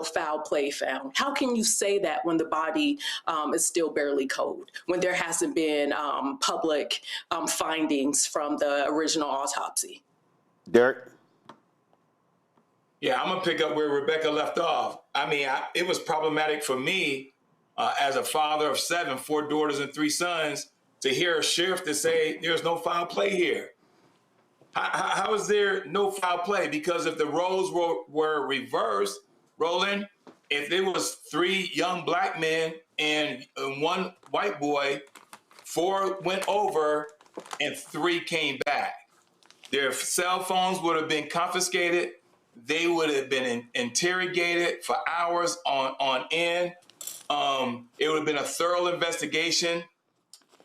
foul play found. How can you say that when the body is still barely cold, when there hasn't been public findings from the original autopsy?
Derek?
Yeah, I'm going to pick up where Rebecca left off. I mean, it was problematic for me as a father of 7, 4 daughters and 3 sons, to hear a sheriff to say there's no foul play here. How is there no foul play? Because if the roles were reversed, Roland, if there was 3 young black men and 1 white boy, 4 went over and 3 came back. Their cell phones would have been confiscated. They would have been interrogated for hours on end. It would have been a thorough investigation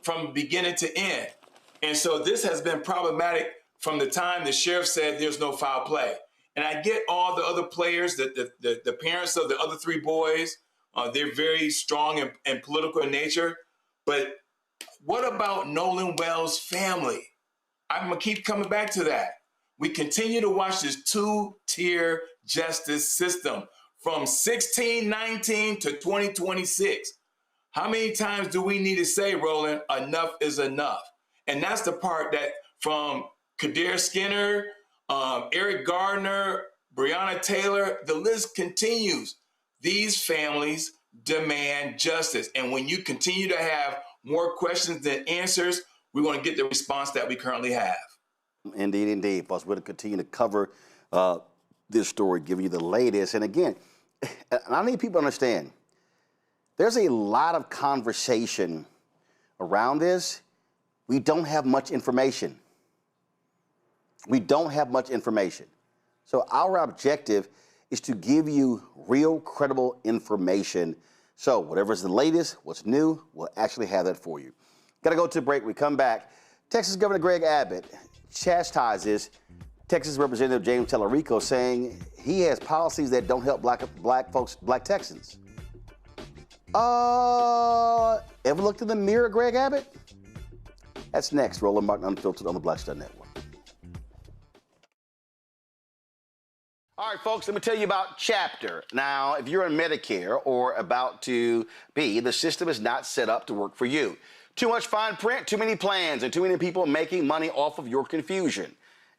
from beginning to end. And so this has been problematic from the time the sheriff said there's no foul play. And I get all the other players, the parents of the other 3 boys, they're very strong and political in nature. But what about Nolan Wells' family? I'm going to keep coming back to that. We continue to watch this 2-tier justice system from 1619 to 2026. How many times do we need to say, Roland, enough is enough? And that's the part that from Kadir Skinner, Eric Gardner, Breonna Taylor, the list continues. These families demand justice. And when you continue to have more questions than answers, we're going to get the response that we currently have.
Indeed, indeed. Folks, we're going to continue to cover this story, give you the latest. And again, I need people to understand, there's a lot of conversation around this. We don't have much information. We don't have much information. So our objective is to give you real, credible information. So whatever's the latest, what's new, we'll actually have that for you. Got to go to a break. We come back. Texas Governor Greg Abbott chastises Texas Representative James Tellerico, saying he has policies that don't help black folks, black Texans. Ever looked in the mirror, Greg Abbott? That's next. Roland Martin Unfiltered on the Black Star Network. All right, folks, let me tell you about Chapter. Now, if you're on Medicare or about to be, the system is not set up to work for you. Too much fine print, too many plans, and too many people making money off of your confusion.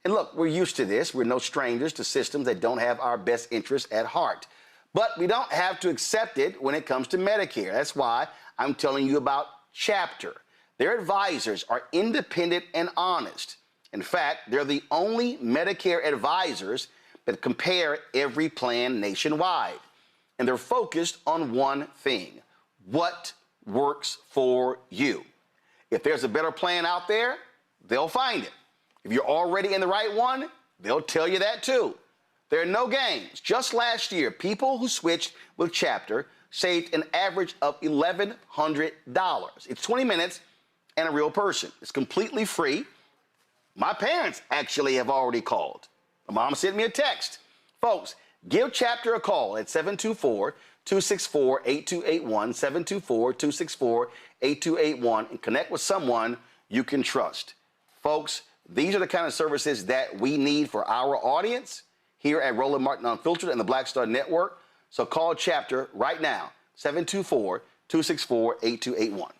And look, we're used to this. We're no strangers to systems that don't have our best interests at heart. But we don't have to accept it when it comes to Medicare. That's why I'm telling you about Chapter. Their advisors are independent and honest. In fact, they're the only Medicare advisors that compare every plan nationwide. And they're focused on one thing: what works for you. If there's a better plan out there, they'll find it. If you're already in the right one, they'll tell you that too. There are no games. Just last year, people who switched with Chapter saved an average of $1,100. It's 20 minutes and a real person. It's completely free. My parents actually have already called. My mom sent me a text. Folks, give Chapter a call at 724-264-8281, 724-264-8281, and connect with someone you can trust. Folks, these are the kind of services that we need for our audience here at Roland Martin Unfiltered and the Black Star Network. So call Chapter right now, 724-264-8281.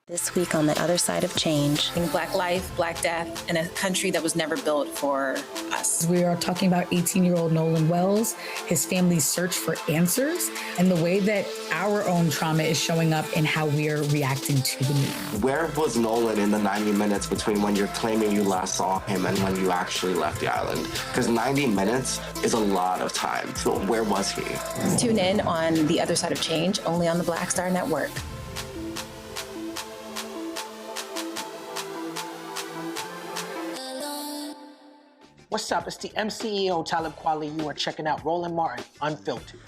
This week on The Other Side of Change.
Black life, Black death, in a country that was never built for us.
We are talking about 18-year-old Nolan Wells, his family's search for answers, and the way that our own trauma is showing up in how we are reacting to the media.
Where was Nolan in the 90 minutes between when you're claiming you last saw him and when you actually left the island? Because 90 minutes is a lot of time. So where was he?
Tune in on The Other Side of Change, only on the Black Star Network.
What's up? It's the MCEO Talib Kweli. You are checking out Roland Martin Unfiltered.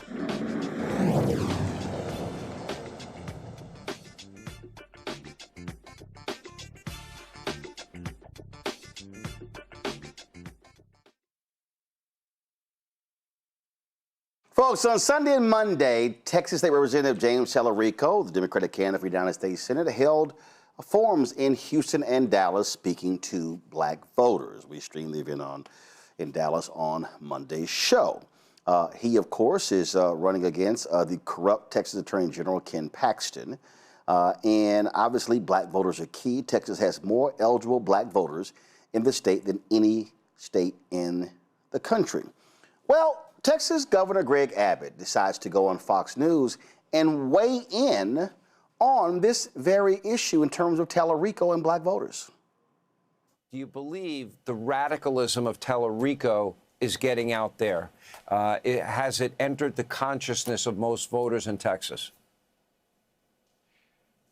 Folks, on Sunday and Monday, Texas State Representative James Tallarico, the Democratic candidate for the United States Senate, held forums in Houston and Dallas speaking to black voters. We streamed the event in Dallas on Monday's show. He, of course, is running against the corrupt Texas Attorney General Ken Paxton. And obviously, black voters are key. Texas has more eligible black voters in the state than any state in the country. Well, Texas Governor Greg Abbott decides to go on Fox News and weigh in on this very issue in terms of Tallarico and black voters.
Do you believe the radicalism of Tallarico is getting out there? Has it entered the consciousness of most voters in Texas?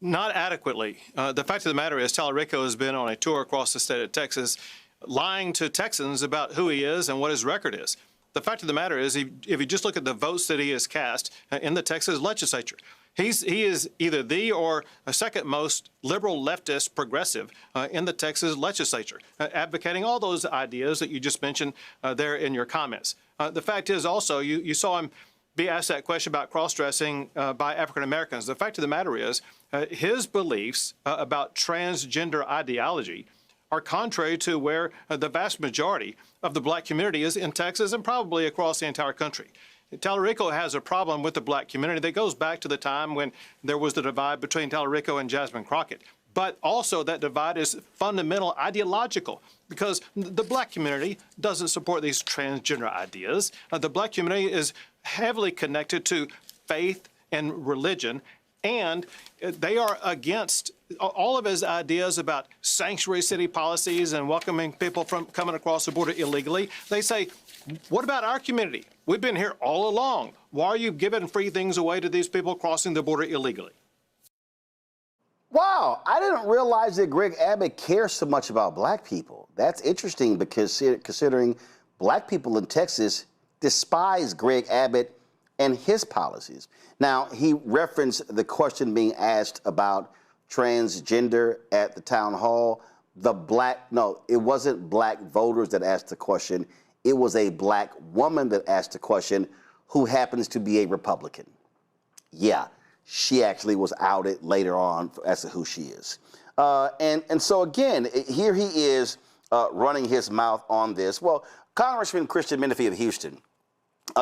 Not adequately. The fact of the matter is Tallarico has been on a tour across the state of Texas, lying to Texans about who he is and what his record is. The fact of the matter is, if you just look at the votes that he has cast in the Texas legislature, he is either the or a second most liberal, leftist, progressive in the Texas legislature, advocating all those ideas that you just mentioned there in your comments. The fact is also, you saw him be asked that question about cross-dressing by African Americans. The fact of the matter is, his beliefs about transgender ideology are contrary to where the vast majority of the black community is in Texas and probably across the entire country. Tallarico has a problem with the black community that goes back to the time when there was the divide between Tallarico and Jasmine Crockett. But also that divide is fundamental ideological because the black community doesn't support these transgender ideas. The black community is heavily connected to faith and religion, and they are against all of his ideas about sanctuary city policies and welcoming people from coming across the border illegally. They say, what about our community? We've been here all along. Why are you giving free things away to these people crossing the border illegally?
Wow, I didn't realize that Greg Abbott cares so much about black people. That's interesting because considering black people in Texas despise Greg Abbott and his policies. Now, he referenced the question being asked about transgender at the town hall. It wasn't black voters that asked the question. It was a black woman that asked the question who happens to be a Republican. Yeah, she actually was outed later on as to who she is. And so again, here he is running his mouth on this. Well, Congressman Christian Menifee of Houston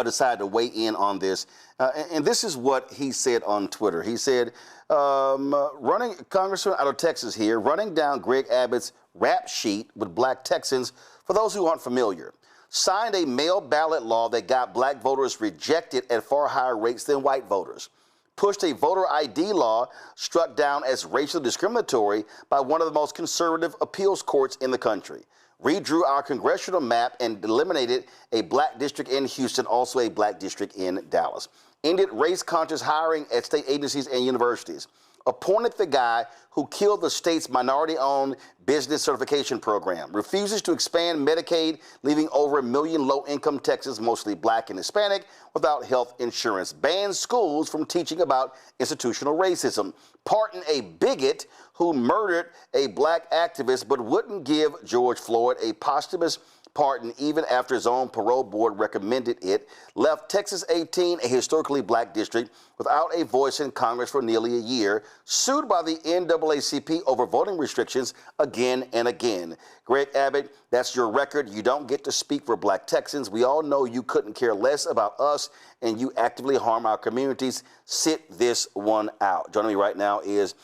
decided to weigh in on this. And this is what he said on Twitter. He said, Congressman out of Texas here, running down Greg Abbott's rap sheet with black Texans, for those who aren't familiar, signed a mail ballot law that got black voters rejected at far higher rates than white voters, pushed a voter ID law struck down as racially discriminatory by one of the most conservative appeals courts in the country, redrew our congressional map and eliminated a black district in Houston, also a black district in Dallas, ended race-conscious hiring at state agencies and universities, appointed the guy who killed the state's minority-owned business certification program, refuses to expand Medicaid, leaving over 1 million low-income Texans, mostly black and Hispanic, without health insurance, bans schools from teaching about institutional racism, pardoned a bigot who murdered a black activist but wouldn't give George Floyd a posthumous pardon even after his own parole board recommended it, left Texas 18, a historically black district, without a voice in Congress for nearly a year, sued by the NAACP over voting restrictions again and again. Greg Abbott, that's your record. You don't get to speak for black Texans. We all know you couldn't care less about us, and you actively harm our communities. Sit this one out. Joining me right now is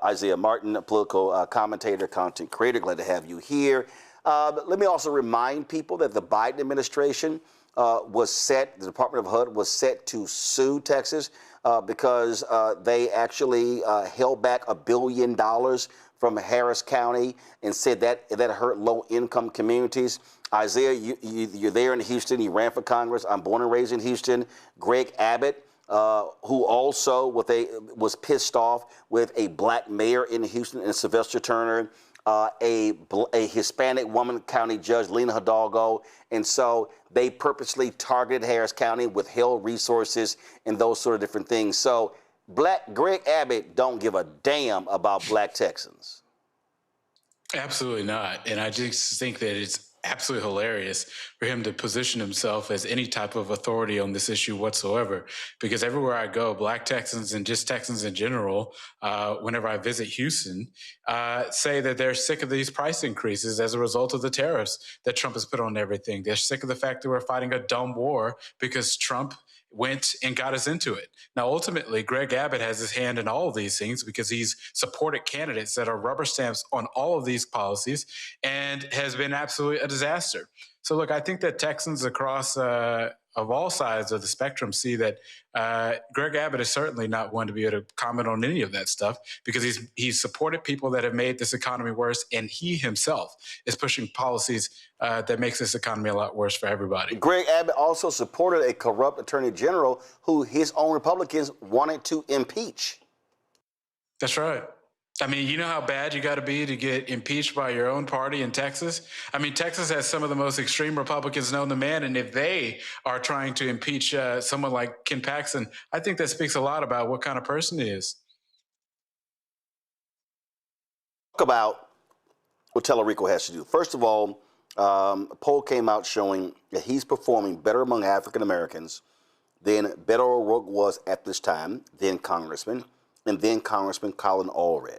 Isaiah Martin, a political commentator, content creator. Glad to have you here. But let me also remind people that the Biden administration the Department of HUD was set to sue Texas because they actually held back $1 billion from Harris County and said that hurt low-income communities. Isaiah, you're there in Houston. You ran for Congress. I'm born and raised in Houston. Greg Abbott, who also was pissed off with a black mayor in Houston and Sylvester Turner, a Hispanic woman county judge, Lena Hidalgo, and so they purposely targeted Harris County, withheld resources, and those sort of different things. So Greg Abbott don't give a damn about black Texans.
Absolutely not. And I just think that it's absolutely hilarious for him to position himself as any type of authority on this issue whatsoever, because everywhere I go, black Texans and just Texans in general, whenever I visit Houston, say that they're sick of these price increases as a result of the tariffs that Trump has put on everything. They're sick of the fact that we're fighting a dumb war because Trump went and got us into it. Now, ultimately, Greg Abbott has his hand in all of these things because he's supported candidates that are rubber stamps on all of these policies and has been absolutely a disaster. So, look, I think that Texans across of all sides of the spectrum see that Greg Abbott is certainly not one to be able to comment on any of that stuff because he's supported people that have made this economy worse, and he himself is pushing policies that makes this economy a lot worse for everybody.
Greg Abbott also supported a corrupt attorney general who his own Republicans wanted to impeach.
That's right. I mean, you know how bad you got to be to get impeached by your own party in Texas? I mean, Texas has some of the most extreme Republicans known to man, and if they are trying to impeach someone like Ken Paxton, I think that speaks a lot about what kind of person he is.
Talk about what Tellerico has to do. First of all, a poll came out showing that he's performing better among African Americans than Beto O'Rourke was at this time, then Congressman, and then Congressman Colin Allred.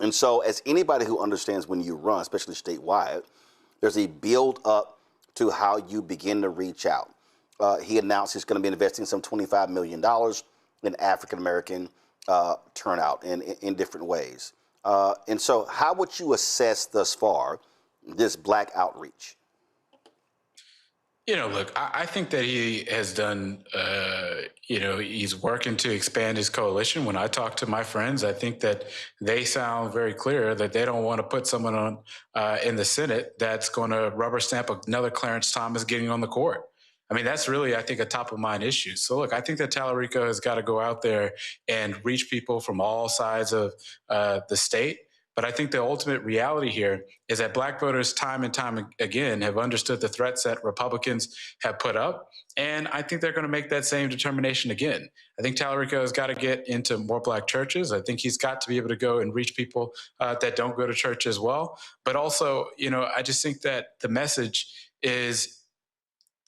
And so as anybody who understands when you run, especially statewide, there's a build up to how you begin to reach out. He announced he's going to be investing some $25 million in African-American turnout in different ways. And so how would you assess thus far this black outreach?
You know, look, I think that he has done, he's working to expand his coalition. When I talk to my friends, I think that they sound very clear that they don't want to put someone on in the Senate that's going to rubber stamp another Clarence Thomas getting on the court. I mean, that's really, I think, a top of mind issue. So, look, I think that Tellerico has got to go out there and reach people from all sides of the state. But I think the ultimate reality here is that black voters time and time again have understood the threats that Republicans have put up. And I think they're going to make that same determination again. I think Tellerico has got to get into more black churches. I think he's got to be able to go and reach people that don't go to church as well. But also, I just think that the message is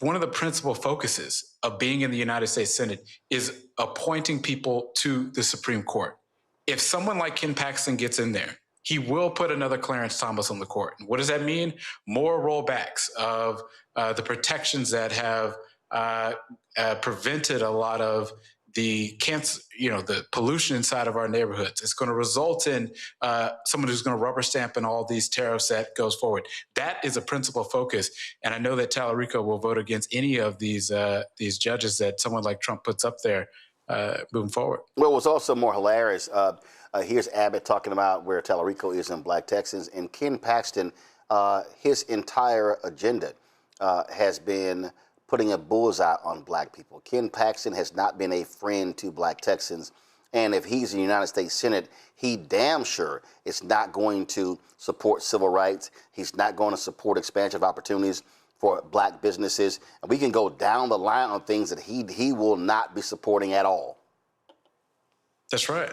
one of the principal focuses of being in the United States Senate is appointing people to the Supreme Court. If someone like Ken Paxton gets in there, he will put another Clarence Thomas on the court. What does that mean? More rollbacks of the protections that have prevented a lot of the cancer, the pollution inside of our neighborhoods. It's going to result in someone who's going to rubber stamp in all these tariffs that goes forward. That is a principal focus. And I know that Tellerico will vote against any of these judges that someone like Trump puts up there moving forward.
Well, what's also more hilarious, here's Abbott talking about where Tellerico is in black Texans, and Ken Paxton, his entire agenda has been putting a bullseye on black people. Ken Paxton has not been a friend to black Texans, and if he's in the United States Senate, he damn sure is not going to support civil rights. He's not going to support expansion of opportunities for black businesses. And we can go down the line on things that he will not be supporting at all.
That's right.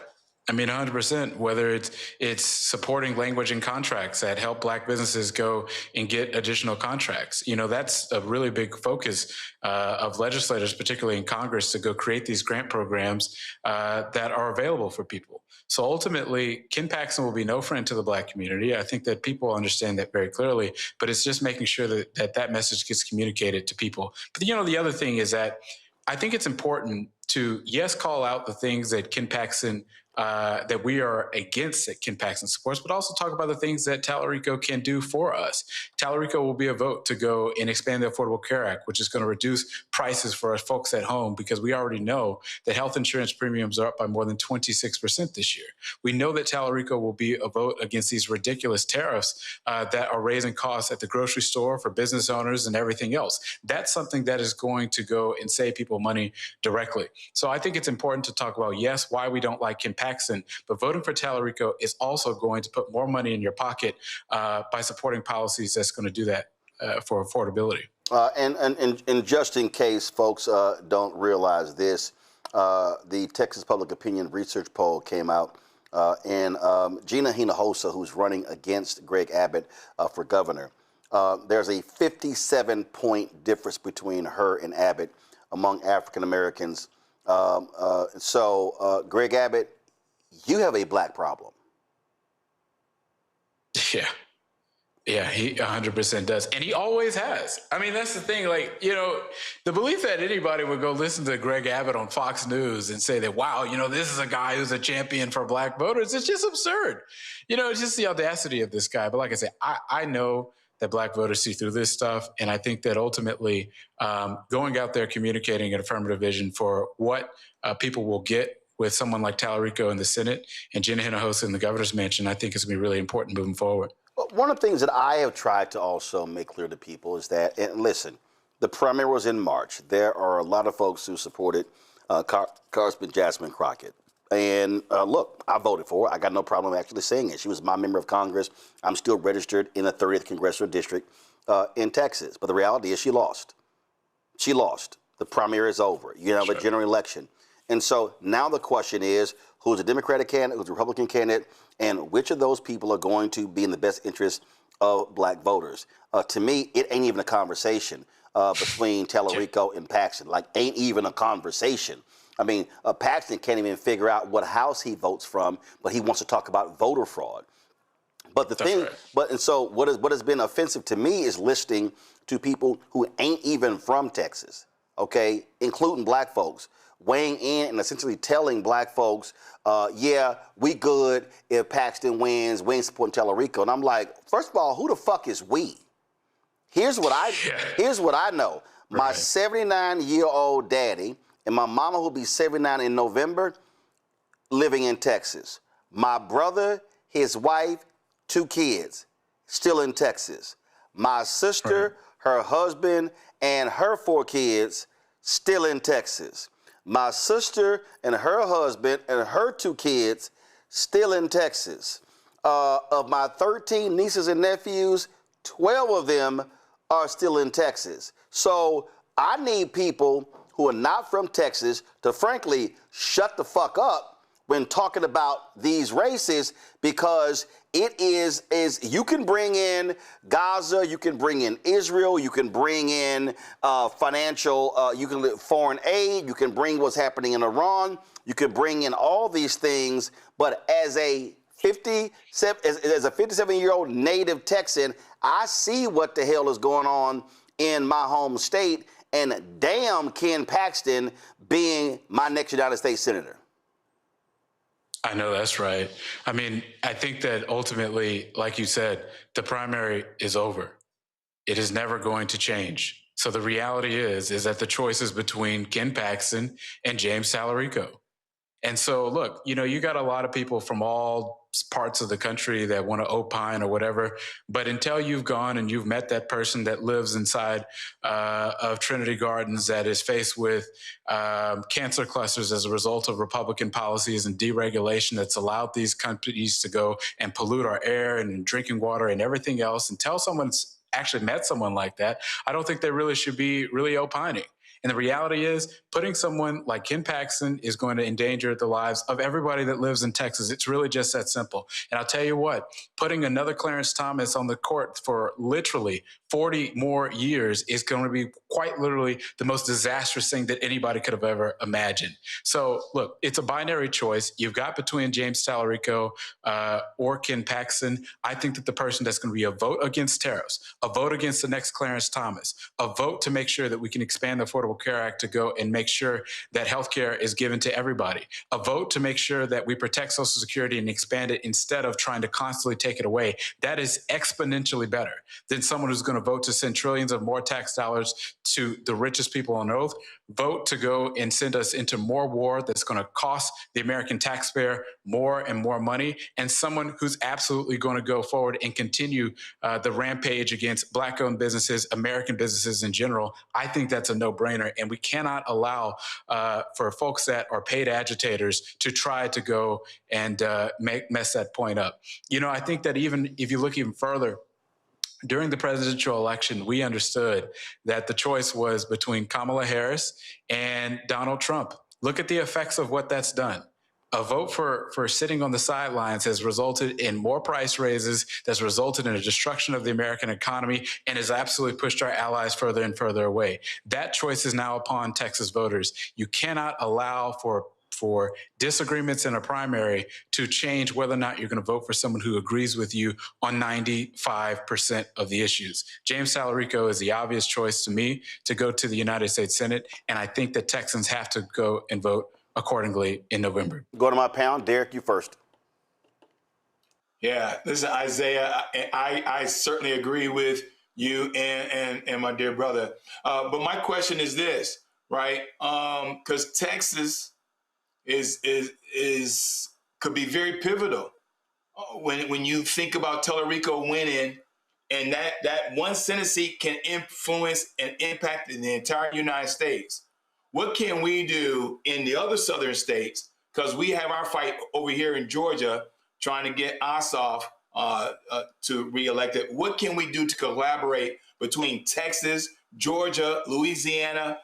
I mean, 100%, whether it's supporting language and contracts that help Black businesses go and get additional contracts. You know, that's a really big focus of legislators, particularly in Congress, to go create these grant programs that are available for people. So ultimately, Ken Paxton will be no friend to the Black community. I think that people understand that very clearly, but it's just making sure that message gets communicated to people. But, you know, the other thing is that I think it's important to, yes, call out the things that Ken Paxton that we are against that Ken Paxton supports, but also talk about the things that Tallarico can do for us. Tallarico will be a vote to go and expand the Affordable Care Act, which is going to reduce prices for us folks at home, because we already know that health insurance premiums are up by more than 26% this year. We know that Tallarico will be a vote against these ridiculous tariffs that are raising costs at the grocery store for business owners and everything else. That's something that is going to go and save people money directly. So I think it's important to talk about, yes, why we don't like Ken Paxton, but voting for Tallarico is also going to put more money in your pocket by supporting policies that's going to do that for affordability.
And just in case folks don't realize this, the Texas Public Opinion Research Poll came out, and Gina Hinojosa, who's running against Greg Abbott for governor, there's a 57-point difference between her and Abbott among African Americans. So Greg Abbott, you have a Black problem.
Yeah, he 100% does. And he always has. I mean, that's the thing. Like, you know, the belief that anybody would go listen to Greg Abbott on Fox News and say that, wow, you know, this is a guy who's a champion for Black voters, it's just absurd. You know, it's just the audacity of this guy. But like I said, I know that Black voters see through this stuff. And I think that ultimately going out there, communicating an affirmative vision for what people will get with someone like Tallarico in the Senate and Gina Hinojosa in the governor's mansion, I think is going to be really important moving forward.
One of the things that I have tried to also make clear to people is that, and listen, the primary was in March. There are a lot of folks who supported Congressman Jasmine Crockett. And look, I voted for her. I got no problem actually saying it. She was my member of Congress. I'm still registered in the 30th Congressional District in Texas. But the reality is she lost. She lost. The primary is over. You have a general election. And so now the question is, who's a Democratic candidate, who's a Republican candidate, and which of those people are going to be in the best interest of Black voters? To me, it ain't even a conversation between Tallarico and Paxton. Like, ain't even a conversation. I mean, Paxton can't even figure out what house he votes from, but he wants to talk about voter fraud. But the thing, and so what has been offensive to me is listening to people who ain't even from Texas, okay, including Black folks, weighing in and essentially telling Black folks, yeah, we good if Paxton wins, we ain't supporting Tallarico. And I'm like, first of all, who the fuck is we? Here's what I know. My 79-year-old daddy and my mama, who'll be 79 in November, living in Texas. My brother, his wife, 2 kids, still in Texas. My sister, her husband, and her 4 kids, still in Texas. My sister and her husband and her 2 kids, still in Texas. Of my 13 nieces and nephews, 12 of them are still in Texas. So I need people who are not from Texas to frankly shut the fuck up when talking about these races, because it is you can bring in Gaza, you can bring in Israel, you can bring in financial, you can foreign aid, you can bring what's happening in Iran, you can bring in all these things, but as a 57-year-old native Texan, I see what the hell is going on in my home state, and damn Ken Paxton being my next United States Senator.
I know that's right. I mean, I think that ultimately, like you said, the primary is over. It is never going to change. So the reality is that the choice is between Ken Paxton and James Tallarico. And so, look, you know, you got a lot of people from all parts of the country that want to opine or whatever. But until you've gone and you've met that person that lives inside of Trinity Gardens that is faced with cancer clusters as a result of Republican policies and deregulation that's allowed these companies to go and pollute our air and drinking water and everything else, until someone's actually met someone like that, I don't think they really should be really opining. And the reality is, putting someone like Ken Paxton is going to endanger the lives of everybody that lives in Texas. It's really just that simple. And I'll tell you what, putting another Clarence Thomas on the court for literally 40 more years is going to be quite literally the most disastrous thing that anybody could have ever imagined. So look, it's a binary choice. You've got between James Tallarico or Ken Paxton. I think that the person that's going to be a vote against tariffs, a vote against the next Clarence Thomas, a vote to make sure that we can expand the Affordable Care Act to go and make sure that healthcare is given to everybody, a vote to make sure that we protect Social Security and expand it instead of trying to constantly take it away. That is exponentially better than someone who's going to vote to send trillions of more tax dollars to the richest people on earth, vote to go and send us into more war that's going to cost the American taxpayer more and more money, and someone who's absolutely going to go forward and continue the rampage against Black-owned businesses, American businesses in general. I think that's a no-brainer, and we cannot allow for folks that are paid agitators to try to go and mess that point up. You know, I think that even if you look even further, during the presidential election, we understood that the choice was between Kamala Harris and Donald Trump. Look at the effects of what that's done. A vote for sitting on the sidelines has resulted in more price raises, that's resulted in a destruction of the American economy, and has absolutely pushed our allies further and further away. That choice is now upon Texas voters. You cannot allow for disagreements in a primary to change whether or not you're going to vote for someone who agrees with you on 95% of the issues. James Tallarico is the obvious choice to me to go to the United States Senate, and I think that Texans have to go and vote accordingly in November.
Go to my pound. Derek, you first.
Yeah, listen, Isaiah, I certainly agree with you and my dear brother. But my question is this, right? Because Texas could be very pivotal when you think about Tallarico winning, and that one Senate seat can influence and impact the entire United States. What can we do in the other southern states? Because we have our fight over here in Georgia trying to get Ossoff to reelected. What can we do to collaborate between Texas, Georgia, Louisiana,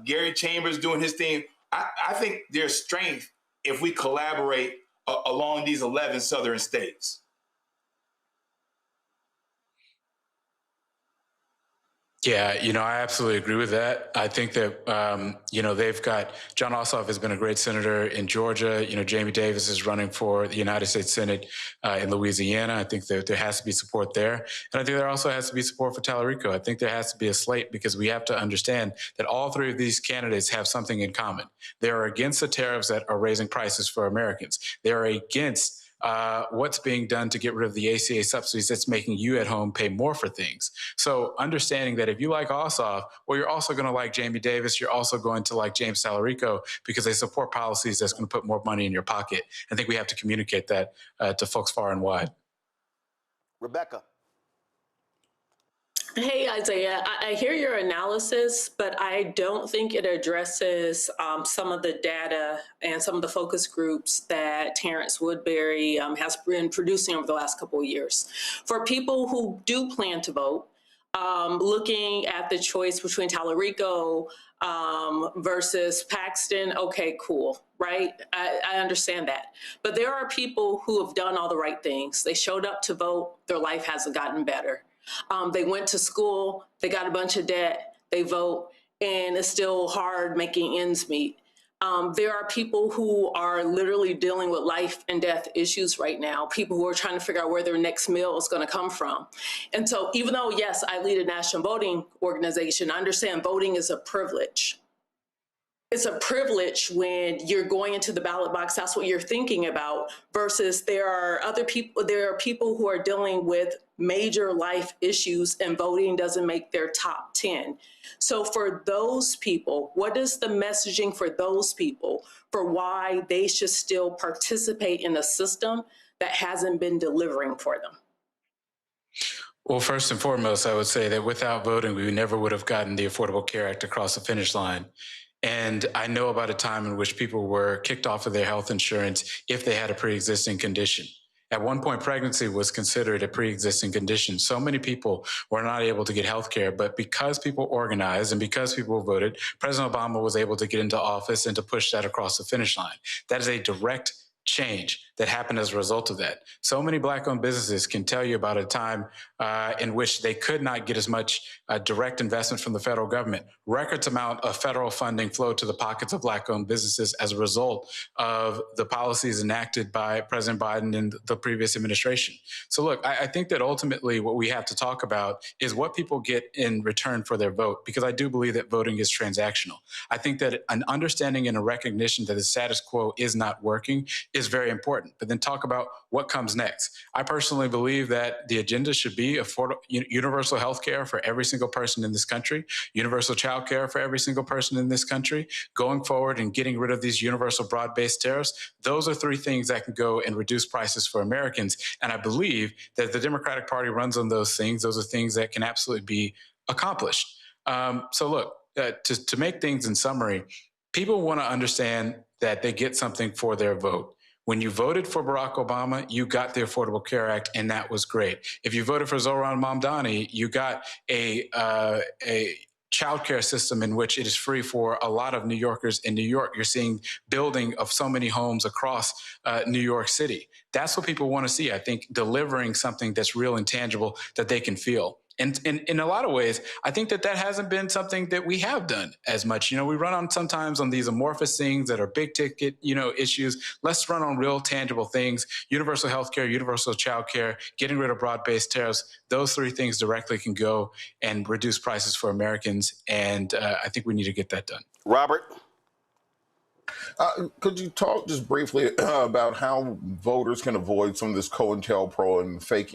Gary Chambers doing his thing? I think there's strength if we collaborate along these 11 southern states.
Yeah, you know, I absolutely agree with that. I think that, you know, they've got, John Ossoff has been a great senator in Georgia. You know, Jamie Davis is running for the United States Senate in Louisiana. I think that there has to be support there. And I think there also has to be support for Tallarico. I think there has to be a slate, because we have to understand that all three of these candidates have something in common. They are against the tariffs that are raising prices for Americans. They are against what's being done to get rid of the ACA subsidies that's making you at home pay more for things. So understanding that if you like Ossoff, well, you're also going to like Jamie Davis. You're also going to like James Tallarico, because they support policies that's going to put more money in your pocket. I think we have to communicate that to folks far and wide.
Rebecca.
Hey, Isaiah, I hear your analysis, but I don't think it addresses some of the data and some of the focus groups that Terrence Woodbury has been producing over the last couple of years. For people who do plan to vote, looking at the choice between Tallarico versus Paxton, okay, cool, right? I understand that. But there are people who have done all the right things. They showed up to vote, their life hasn't gotten better. They went to school, they got a bunch of debt, they vote, and it's still hard making ends meet. There are people who are literally dealing with life and death issues right now, people who are trying to figure out where their next meal is going to come from. And so even though, yes, I lead a national voting organization, I understand voting is a privilege. It's a privilege when you're going into the ballot box, that's what you're thinking about, versus there are people who are dealing with major life issues and voting doesn't make their top 10. So for those people, what is the messaging for those people for why they should still participate in a system that hasn't been delivering for them?
Well, first and foremost, I would say that without voting, we never would have gotten the Affordable Care Act across the finish line. And I know about a time in which people were kicked off of their health insurance if they had a pre-existing condition. At one point, pregnancy was considered a pre-existing condition. So many people were not able to get health care, but because people organized and because people voted, President Obama was able to get into office and to push that across the finish line. That is a direct change that happened as a result of that. So many Black-owned businesses can tell you about a time in which they could not get as much direct investment from the federal government. Records amount of federal funding flowed to the pockets of Black-owned businesses as a result of the policies enacted by President Biden and the previous administration. So look, I think that ultimately what we have to talk about is what people get in return for their vote, because I do believe that voting is transactional. I think that an understanding and a recognition that the status quo is not working is very important. But then talk about what comes next. I personally believe that the agenda should be universal health care for every single person in this country, universal child care for every single person in this country, going forward and getting rid of these universal broad-based tariffs. Those are three things that can go and reduce prices for Americans. And I believe that if the Democratic Party runs on those things, those are things that can absolutely be accomplished. So look, to make things in summary, people want to understand that they get something for their vote. When you voted for Barack Obama, you got the Affordable Care Act, and that was great. If you voted for Zohran Mamdani, you got a child care system in which it is free for a lot of New Yorkers in New York. You're seeing building of so many homes across New York City. That's what people want to see, I think, delivering something that's real and tangible that they can feel. And in a lot of ways, I think that hasn't been something that we have done as much. We run on sometimes on these amorphous things that are big ticket, issues. Let's run on real tangible things: universal health care, universal child care, getting rid of broad-based tariffs. Those three things directly can go and reduce prices for Americans. And I think we need to get that done.
Robert?
Could you talk just briefly about how voters can avoid some of this COINTELPRO and fake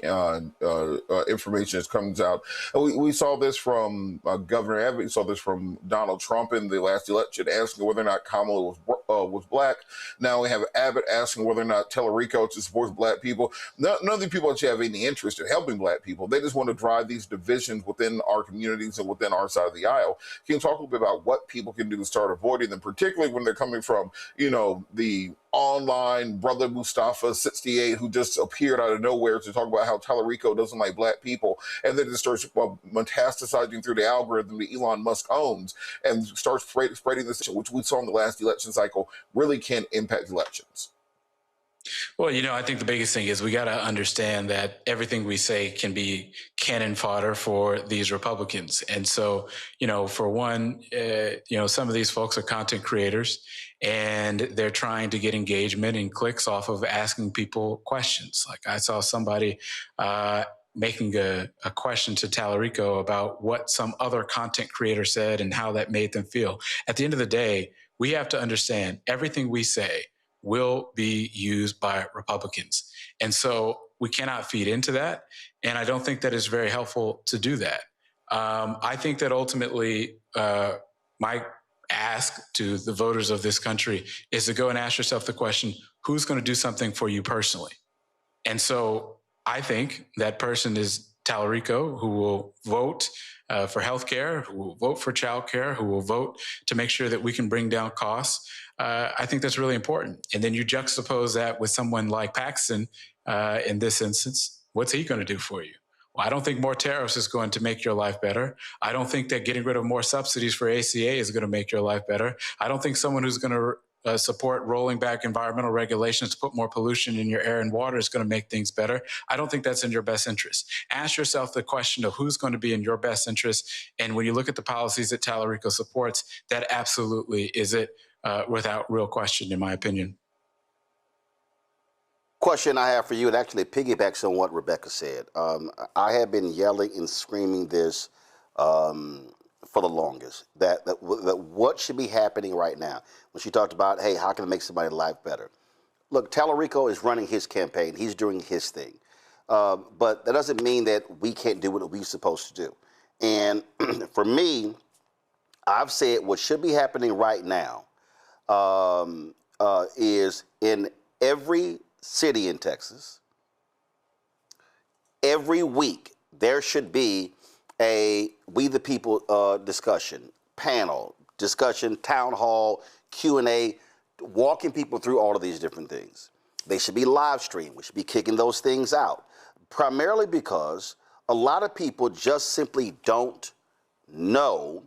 information that comes out? We saw this from Governor Abbott. We saw this from Donald Trump in the last election, asking whether or not Kamala was Black. Now we have Abbott asking whether or not Tellerico supports Black people. None of the people actually have any interest in helping Black people. They just want to drive these divisions within our communities and within our side of the aisle. Can you talk a little bit about what people can do to start avoiding them, particularly when they're coming from, the online Brother Mustafa 68 who just appeared out of nowhere to talk about how Tellerico doesn't like Black people, and then it starts metastasizing through the algorithm that Elon Musk owns and starts spreading this, which we saw in the last election cycle, really can impact elections.
Well, I think the biggest thing is we got to understand that everything we say can be cannon fodder for these Republicans. And so, for one, some of these folks are content creators and they're trying to get engagement and clicks off of asking people questions. Like I saw somebody making a question to Tellerico about what some other content creator said and how that made them feel. At the end of the day, we have to understand everything we say will be used by Republicans. And so we cannot feed into that. And I don't think that it's very helpful to do that. I think that ultimately my ask to the voters of this country is to go and ask yourself the question, who's going to do something for you personally? And so I think that person is Tellerico, who will vote for healthcare, who will vote for childcare, who will vote to make sure that we can bring down costs. I think that's really important. And then you juxtapose that with someone like Paxton in this instance. What's he going to do for you? Well, I don't think more tariffs is going to make your life better. I don't think that getting rid of more subsidies for ACA is going to make your life better. I don't think someone who's going to support rolling back environmental regulations to put more pollution in your air and water is going to make things better. I don't think that's in your best interest. Ask yourself the question of who's going to be in your best interest. And when you look at the policies that Tellerico supports, that absolutely is it without real question, in my opinion.
Question I have for you, it actually piggybacks on what Rebecca said. I have been yelling and screaming this for the longest, that what should be happening right now. When she talked about, hey, how can I make somebody's life better? Look, Tellerico is running his campaign. He's doing his thing. But that doesn't mean that we can't do what we're supposed to do. And for me, I've said what should be happening right now is in every city in Texas, every week, there should be a We the People discussion, panel, discussion, town hall, Q&A, walking people through all of these different things. They should be live streamed. We should be kicking those things out, primarily because a lot of people just simply don't know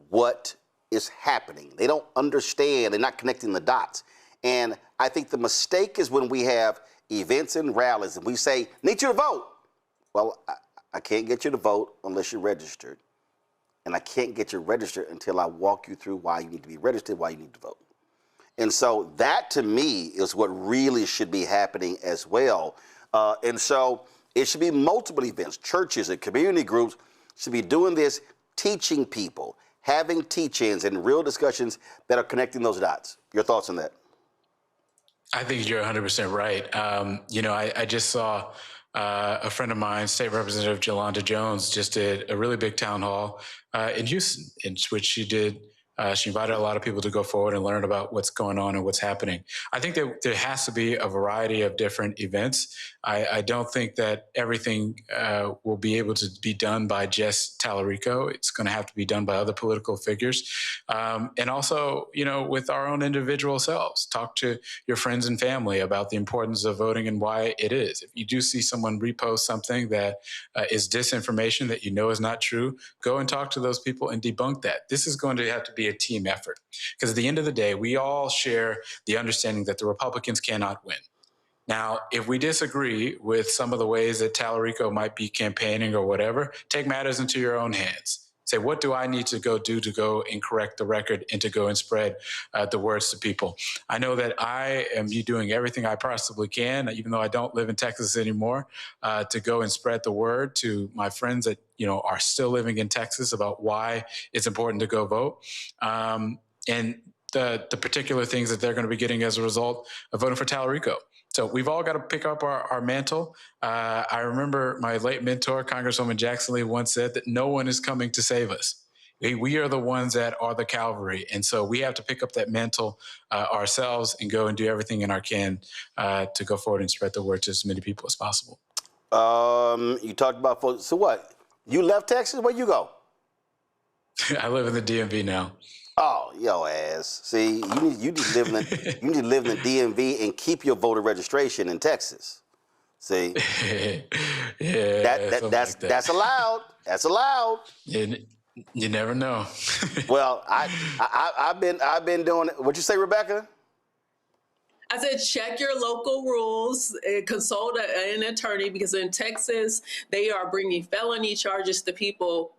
what is happening. They don't understand. They're not connecting the dots. And I think the mistake is when we have events and rallies and we say, need you to vote. Well, I can't get you to vote unless you're registered. And I can't get you registered until I walk you through why you need to be registered, why you need to vote. And so that, to me, is what really should be happening as well. And so it should be multiple events. Churches and community groups should be doing this, teaching people, having teach-ins and real discussions that are connecting those dots. Your thoughts on that?
I think you're 100% right. I just saw a friend of mine, State Representative Jolanda Jones, just did a really big town hall in Houston, in which she did. She invited a lot of people to go forward and learn about what's going on and what's happening. I think that there has to be a variety of different events. I don't think that everything will be able to be done by just Tallarico. It's going to have to be done by other political figures. And also, with our own individual selves. Talk to your friends and family about the importance of voting and why it is. If you do see someone repost something that is disinformation that you know is not true, go and talk to those people and debunk that. This is going to have to be a team effort, because at the end of the day, we all share the understanding that the Republicans cannot win. Now, if we disagree with some of the ways that Tallarico might be campaigning or whatever, take matters into your own hands. Say, what do I need to go do to go and correct the record and to go and spread the words to people? I know that I am doing everything I possibly can, even though I don't live in Texas anymore, to go and spread the word to my friends that are still living in Texas about why it's important to go vote. And the particular things that they're going to be getting as a result of voting for Tallarico. So we've all got to pick up our mantle. I remember my late mentor, Congresswoman Jackson Lee, once said that no one is coming to save us. We are the ones that are the cavalry. And so we have to pick up that mantle ourselves and go and do everything in our can to go forward and spread the word to as many people as possible.
You talked about folks. So what? You left Texas? Where you go?
I live in the DMV now.
Oh, yo ass. See, you need to live in the DMV and keep your voter registration in Texas. See, that's allowed. That's allowed.
You never know.
Well, I've been doing it. What'd you say, Rebecca?
I said, check your local rules, consult an attorney, because in Texas, they are bringing felony charges to people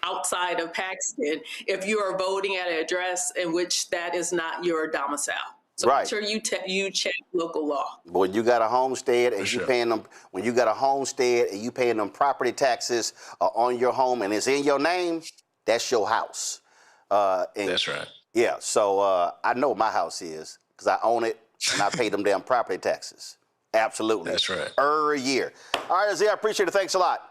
outside of Paxton if you are voting at an address in which that is not your domicile. So
right.
Make sure you check local law.
When you got a homestead and
sure.
paying them, when you got a homestead and you paying them property taxes on your home and it's in your name, that's your house.
That's right.
Yeah. So I know my house is because I own it and I pay them damn property taxes. Absolutely.
That's right.
Every year. All right, Azia, I appreciate it. Thanks a lot.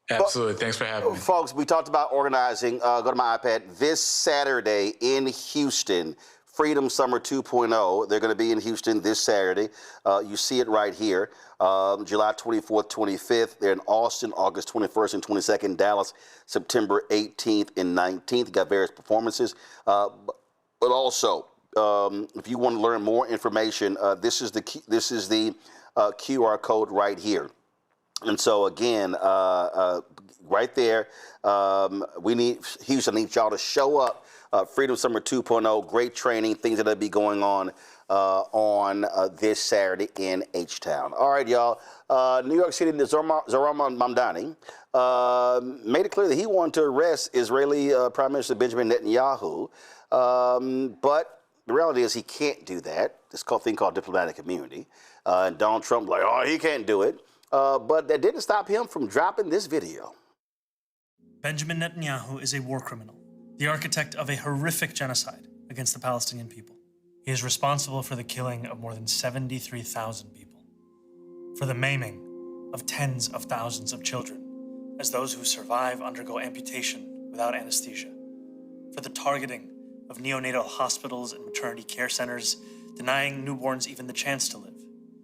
Absolutely. Thanks for having me.
Folks, we talked about organizing. Go to my iPad. This Saturday in Houston, Freedom Summer 2.0. They're going to be in Houston this Saturday. You see it right here. July 24th, 25th. They're in Austin, August 21st and 22nd. Dallas, September 18th and 19th. Got various performances. But also, if you want to learn more information, this is the QR code right here. And so again, right there, Houston needs y'all to show up. Freedom Summer 2.0, great training, things that'll be going on this Saturday in H-Town. All right, y'all. New York City, Zohran Mamdani made it clear that he wanted to arrest Israeli Prime Minister Benjamin Netanyahu, but the reality is he can't do that. This thing called diplomatic immunity. And Donald Trump like, oh, he can't do it. But that didn't stop him from dropping this video.
Benjamin Netanyahu is a war criminal, the architect of a horrific genocide against the Palestinian people. He is responsible for the killing of more than 73,000 people, for the maiming of tens of thousands of children, as those who survive undergo amputation without anesthesia, for the targeting of neonatal hospitals and maternity care centers, denying newborns even the chance to live,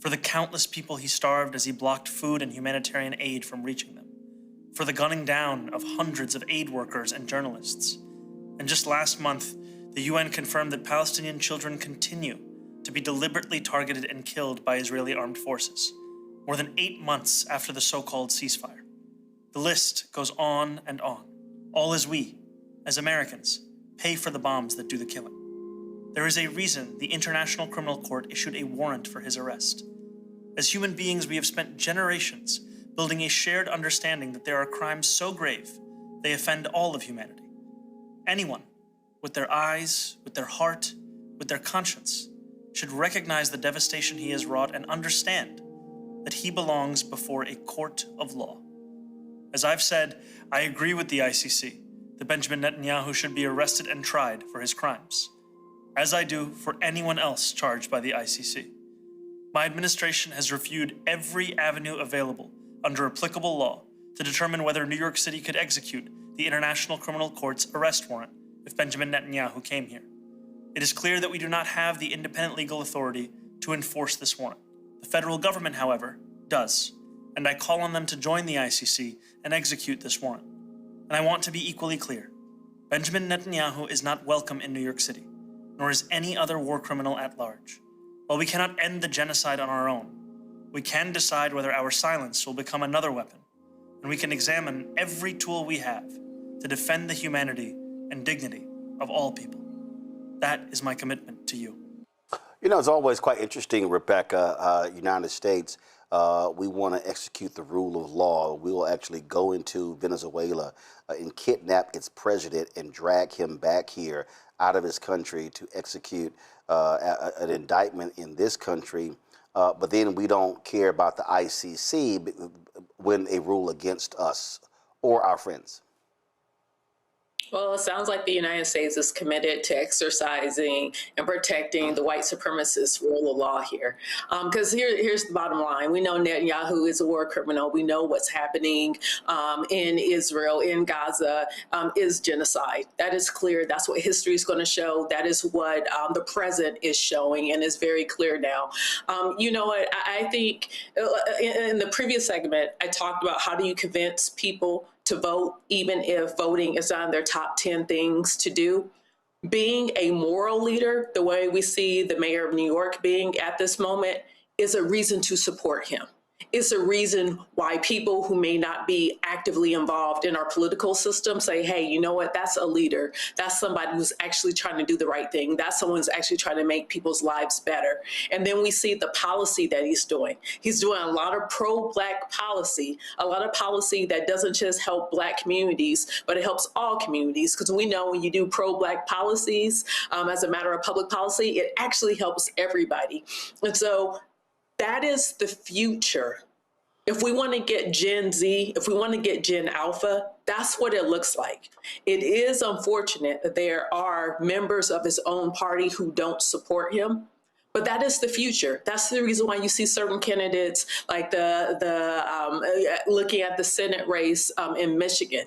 for the countless people he starved as he blocked food and humanitarian aid from reaching them, for the gunning down of hundreds of aid workers and journalists. And just last month, the UN confirmed that Palestinian children continue to be deliberately targeted and killed by Israeli armed forces, more than 8 months after the so-called ceasefire. The list goes on and on, all as we, as Americans, pay for the bombs that do the killing. There is a reason the International Criminal Court issued a warrant for his arrest. As human beings, we have spent generations building a shared understanding that there are crimes so grave they offend all of humanity. Anyone, with their eyes, with their heart, with their conscience, should recognize the devastation he has wrought and understand that he belongs before a court of law. As I've said, I agree with the ICC that Benjamin Netanyahu should be arrested and tried for his crimes, as I do for anyone else charged by the ICC. My administration has reviewed every avenue available under applicable law to determine whether New York City could execute the International Criminal Court's arrest warrant if Benjamin Netanyahu came here. It is clear that we do not have the independent legal authority to enforce this warrant. The federal government, however, does, and I call on them to join the ICC and execute this warrant. And I want to be equally clear. Benjamin Netanyahu is not welcome in New York City, nor is any other war criminal at large. While we cannot end the genocide on our own, we can decide whether our silence will become another weapon, and we can examine every tool we have to defend the humanity and dignity of all people. That is my commitment to you.
You know, it's always quite interesting, Rebecca, United States, we want to execute the rule of law. We will actually go into Venezuela and kidnap its president and drag him back here out of his country to execute an indictment in this country. But then we don't care about the ICC when they rule against us or our friends.
Well, it sounds like the United States is committed to exercising and protecting the white supremacist rule of law here. Because here's the bottom line. We know Netanyahu is a war criminal. We know what's happening in Israel, in Gaza, is genocide. That is clear. That's what history is going to show. That is what the present is showing, and is very clear now. You know what? I think in the previous segment, I talked about how do you convince people to vote, even if voting is on their top 10 things to do. Being a moral leader, the way we see the mayor of New York being at this moment, is a reason to support him. It's a reason why people who may not be actively involved in our political system say, hey, you know what, that's a leader. That's somebody who's actually trying to do the right thing. That's someone who's actually trying to make people's lives better. And then we see the policy that he's doing. He's doing a lot of pro-Black policy, a lot of policy that doesn't just help Black communities, but it helps all communities. Because we know when you do pro-Black policies as a matter of public policy, it actually helps everybody. And so that is the future. If we want to get Gen Z, if we want to get Gen Alpha, that's what it looks like. It is unfortunate that there are members of his own party who don't support him, but that is the future. That's the reason why you see certain candidates like looking at the Senate race in Michigan.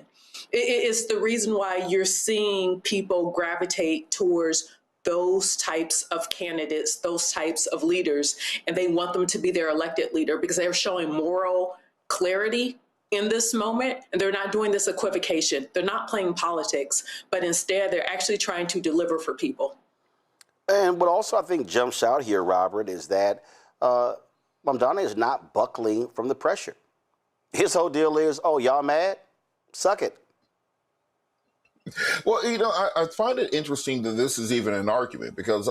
It's the reason why you're seeing people gravitate towards those types of candidates, those types of leaders, and they want them to be their elected leader because they're showing moral clarity in this moment, and they're not doing this equivocation. They're not playing politics, but instead they're actually trying to deliver for people.
And what also I think jumps out here, Robert, is that Mamdani is not buckling from the pressure. His whole deal is, oh, y'all mad? Suck it.
Well, you know, I find it interesting that this is even an argument because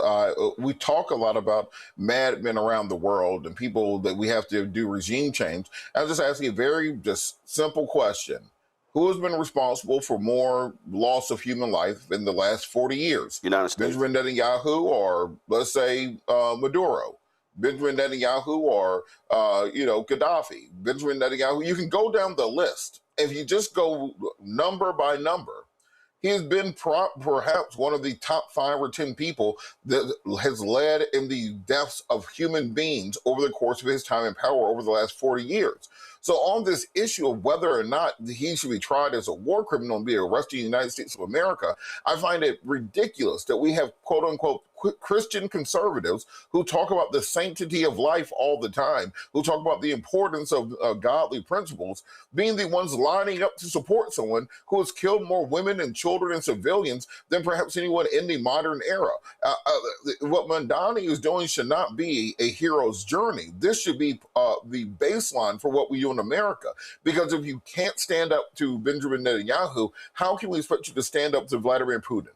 we talk a lot about madmen around the world and people that we have to do regime change. I'm just asking a very just simple question. Who has been responsible for more loss of human life in the last 40 years?
United States.
Benjamin Netanyahu or, let's say, Maduro? Benjamin Netanyahu or, Gaddafi? Benjamin Netanyahu? You can go down the list. If you just go number by number, he has been perhaps one of the top 5 or 10 people that has led in the deaths of human beings over the course of his time in power over the last 40 years. So on this issue of whether or not he should be tried as a war criminal and be arrested in the United States of America, I find it ridiculous that we have, quote unquote, Christian conservatives who talk about the sanctity of life all the time, who talk about the importance of godly principles, being the ones lining up to support someone who has killed more women and children and civilians than perhaps anyone in the modern era. What Mamdani is doing should not be a hero's journey. This should be the baseline for what we do in America. Because if you can't stand up to Benjamin Netanyahu, how can we expect you to stand up to Vladimir Putin?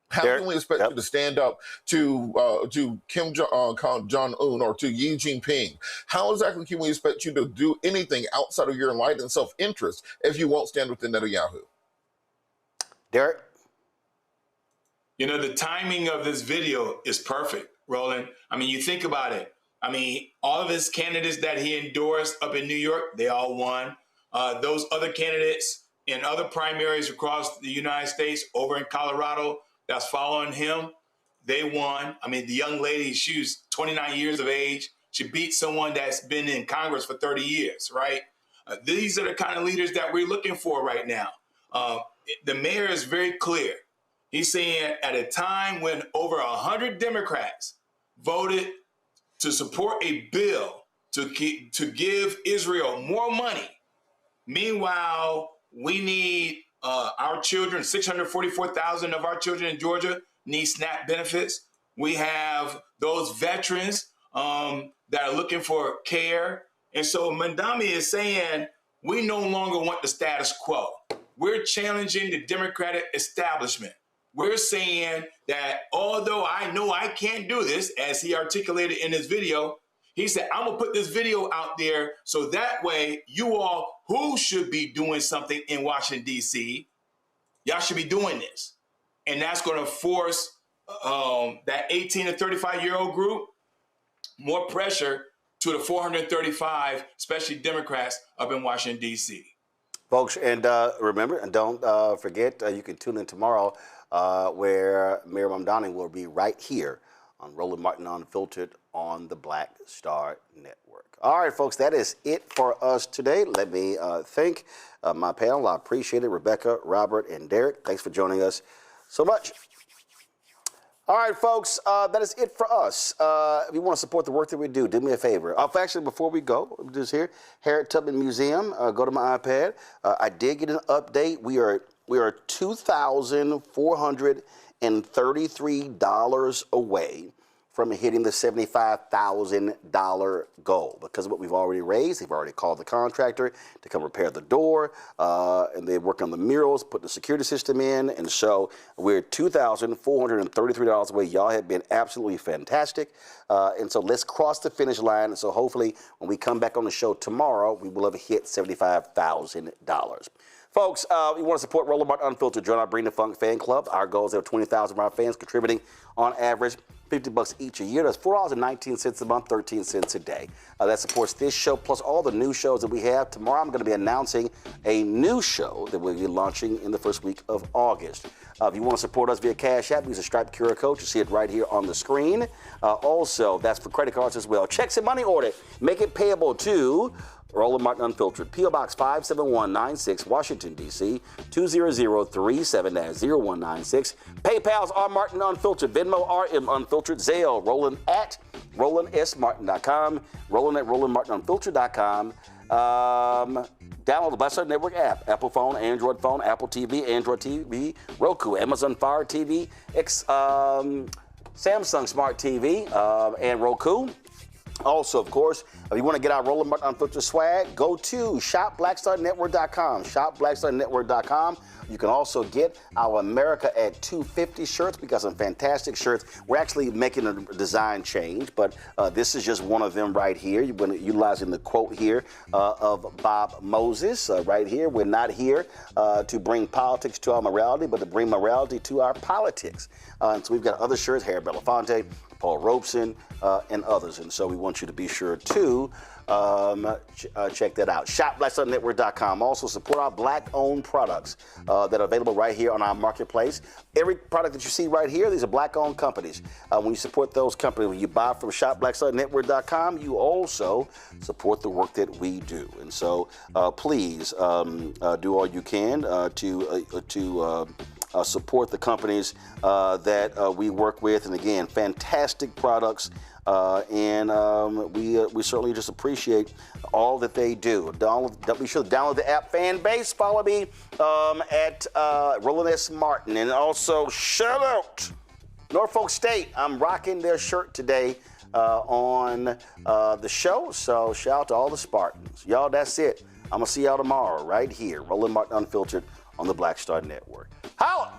How can we expect you to stand up to Kim Jong-un or to Xi Jinping? How exactly can we expect you to do anything outside of your enlightened self-interest if you won't stand with the Netanyahu?
Derek?
You know, the timing of this video is perfect, Roland. I mean, you think about it. I mean, all of his candidates that he endorsed up in New York, they all won. Those other candidates in other primaries across the United States, over in Colorado, that's following him, they won. I mean, the young lady, she was 29 years of age. She beat someone that's been in Congress for 30 years, right? These are the kind of leaders that we're looking for right now. The mayor is very clear. He's saying at a time when over 100 Democrats voted to support a bill to give Israel more money. Meanwhile, we need our children, 644,000 of our children in Georgia need SNAP benefits. We have those veterans that are looking for care. And so Mamdani is saying, we no longer want the status quo. We're challenging the Democratic establishment. We're saying that although I know I can't do this, as he articulated in his video, he said, I'm gonna put this video out there so that way you all who should be doing something in Washington, D.C., y'all should be doing this. And that's gonna force that 18 to 35-year-old group more pressure to the 435, especially Democrats up in Washington, D.C.
Folks, and remember, and don't forget, you can tune in tomorrow where Mayor Mamdani will be right here on Roland Martin Unfiltered on the Black Star Network. All right, folks, that is it for us today. Let me thank my panel. I appreciate it. Rebecca, Robert, and Derek, thanks for joining us so much. All right, folks, that is it for us. If you want to support the work that we do me a favor. Actually, before we go, just here, Harriet Tubman Museum, go to my iPad. I did get an update. We are $2,433 away from hitting the $75,000 goal because of what we've already raised. They've already called the contractor to come repair the door, and they work on the murals, put the security system in, and so we're $2,433 away. Y'all have been absolutely fantastic, and so let's cross the finish line. And so hopefully when we come back on the show tomorrow, we will have hit $75,000. Folks, you want to support Roland Martin Unfiltered, join our Bring the Funk fan club. Our goal is to have 20,000 of our fans contributing on average $50 each a year. That's $4.19 a month, 13 cents a day. That supports this show, plus all the new shows that we have. Tomorrow I'm going to be announcing a new show that we'll be launching in the first week of August. If you want to support us via Cash App, use a Stripe QR code. You see it right here on the screen. Also, that's for credit cards as well. Checks and money order. Make it payable to Roland Martin Unfiltered, P.O. Box 57196, Washington, D.C., 20037-0196. PayPal's R. Martin Unfiltered, Venmo RM Unfiltered, Zelle, Roland at RolandSMartin.com, Roland at RolandMartinUnfiltered.com. Download the Black Star Network app, Apple phone, Android phone, Apple TV, Android TV, Roku, Amazon Fire TV, Samsung Smart TV, and Roku. Also, of course, if you want to get our Roland Martin Unfiltered swag, go to shopblackstarnetwork.com, shopblackstarnetwork.com. You can also get our America at 250 shirts. We got some fantastic shirts. We're actually making a design change, but this is just one of them right here. You've been utilizing the quote here of Bob Moses right here. We're not here to bring politics to our morality, but to bring morality to our politics. And so we've got other shirts, Harry Belafonte, Paul Robeson, and others. And so we want you to be sure to check that out. ShopBlackStarNetwork.com. Also support our Black-owned products that are available right here on our marketplace. Every product that you see right here, these are Black-owned companies. When you support those companies, when you buy from ShopBlackStarNetwork.com, you also support the work that we do. And so please do all you can to support the companies that we work with. And again, fantastic products. We certainly just appreciate all that they do. Be sure to download the app Fan Base. Follow me at Roland S. Martin. And also, shout out Norfolk State. I'm rocking their shirt today on the show. So shout out to all the Spartans. Y'all, that's it. I'm going to see y'all tomorrow right here. Roland Martin Unfiltered on the Black Star Network. Holla!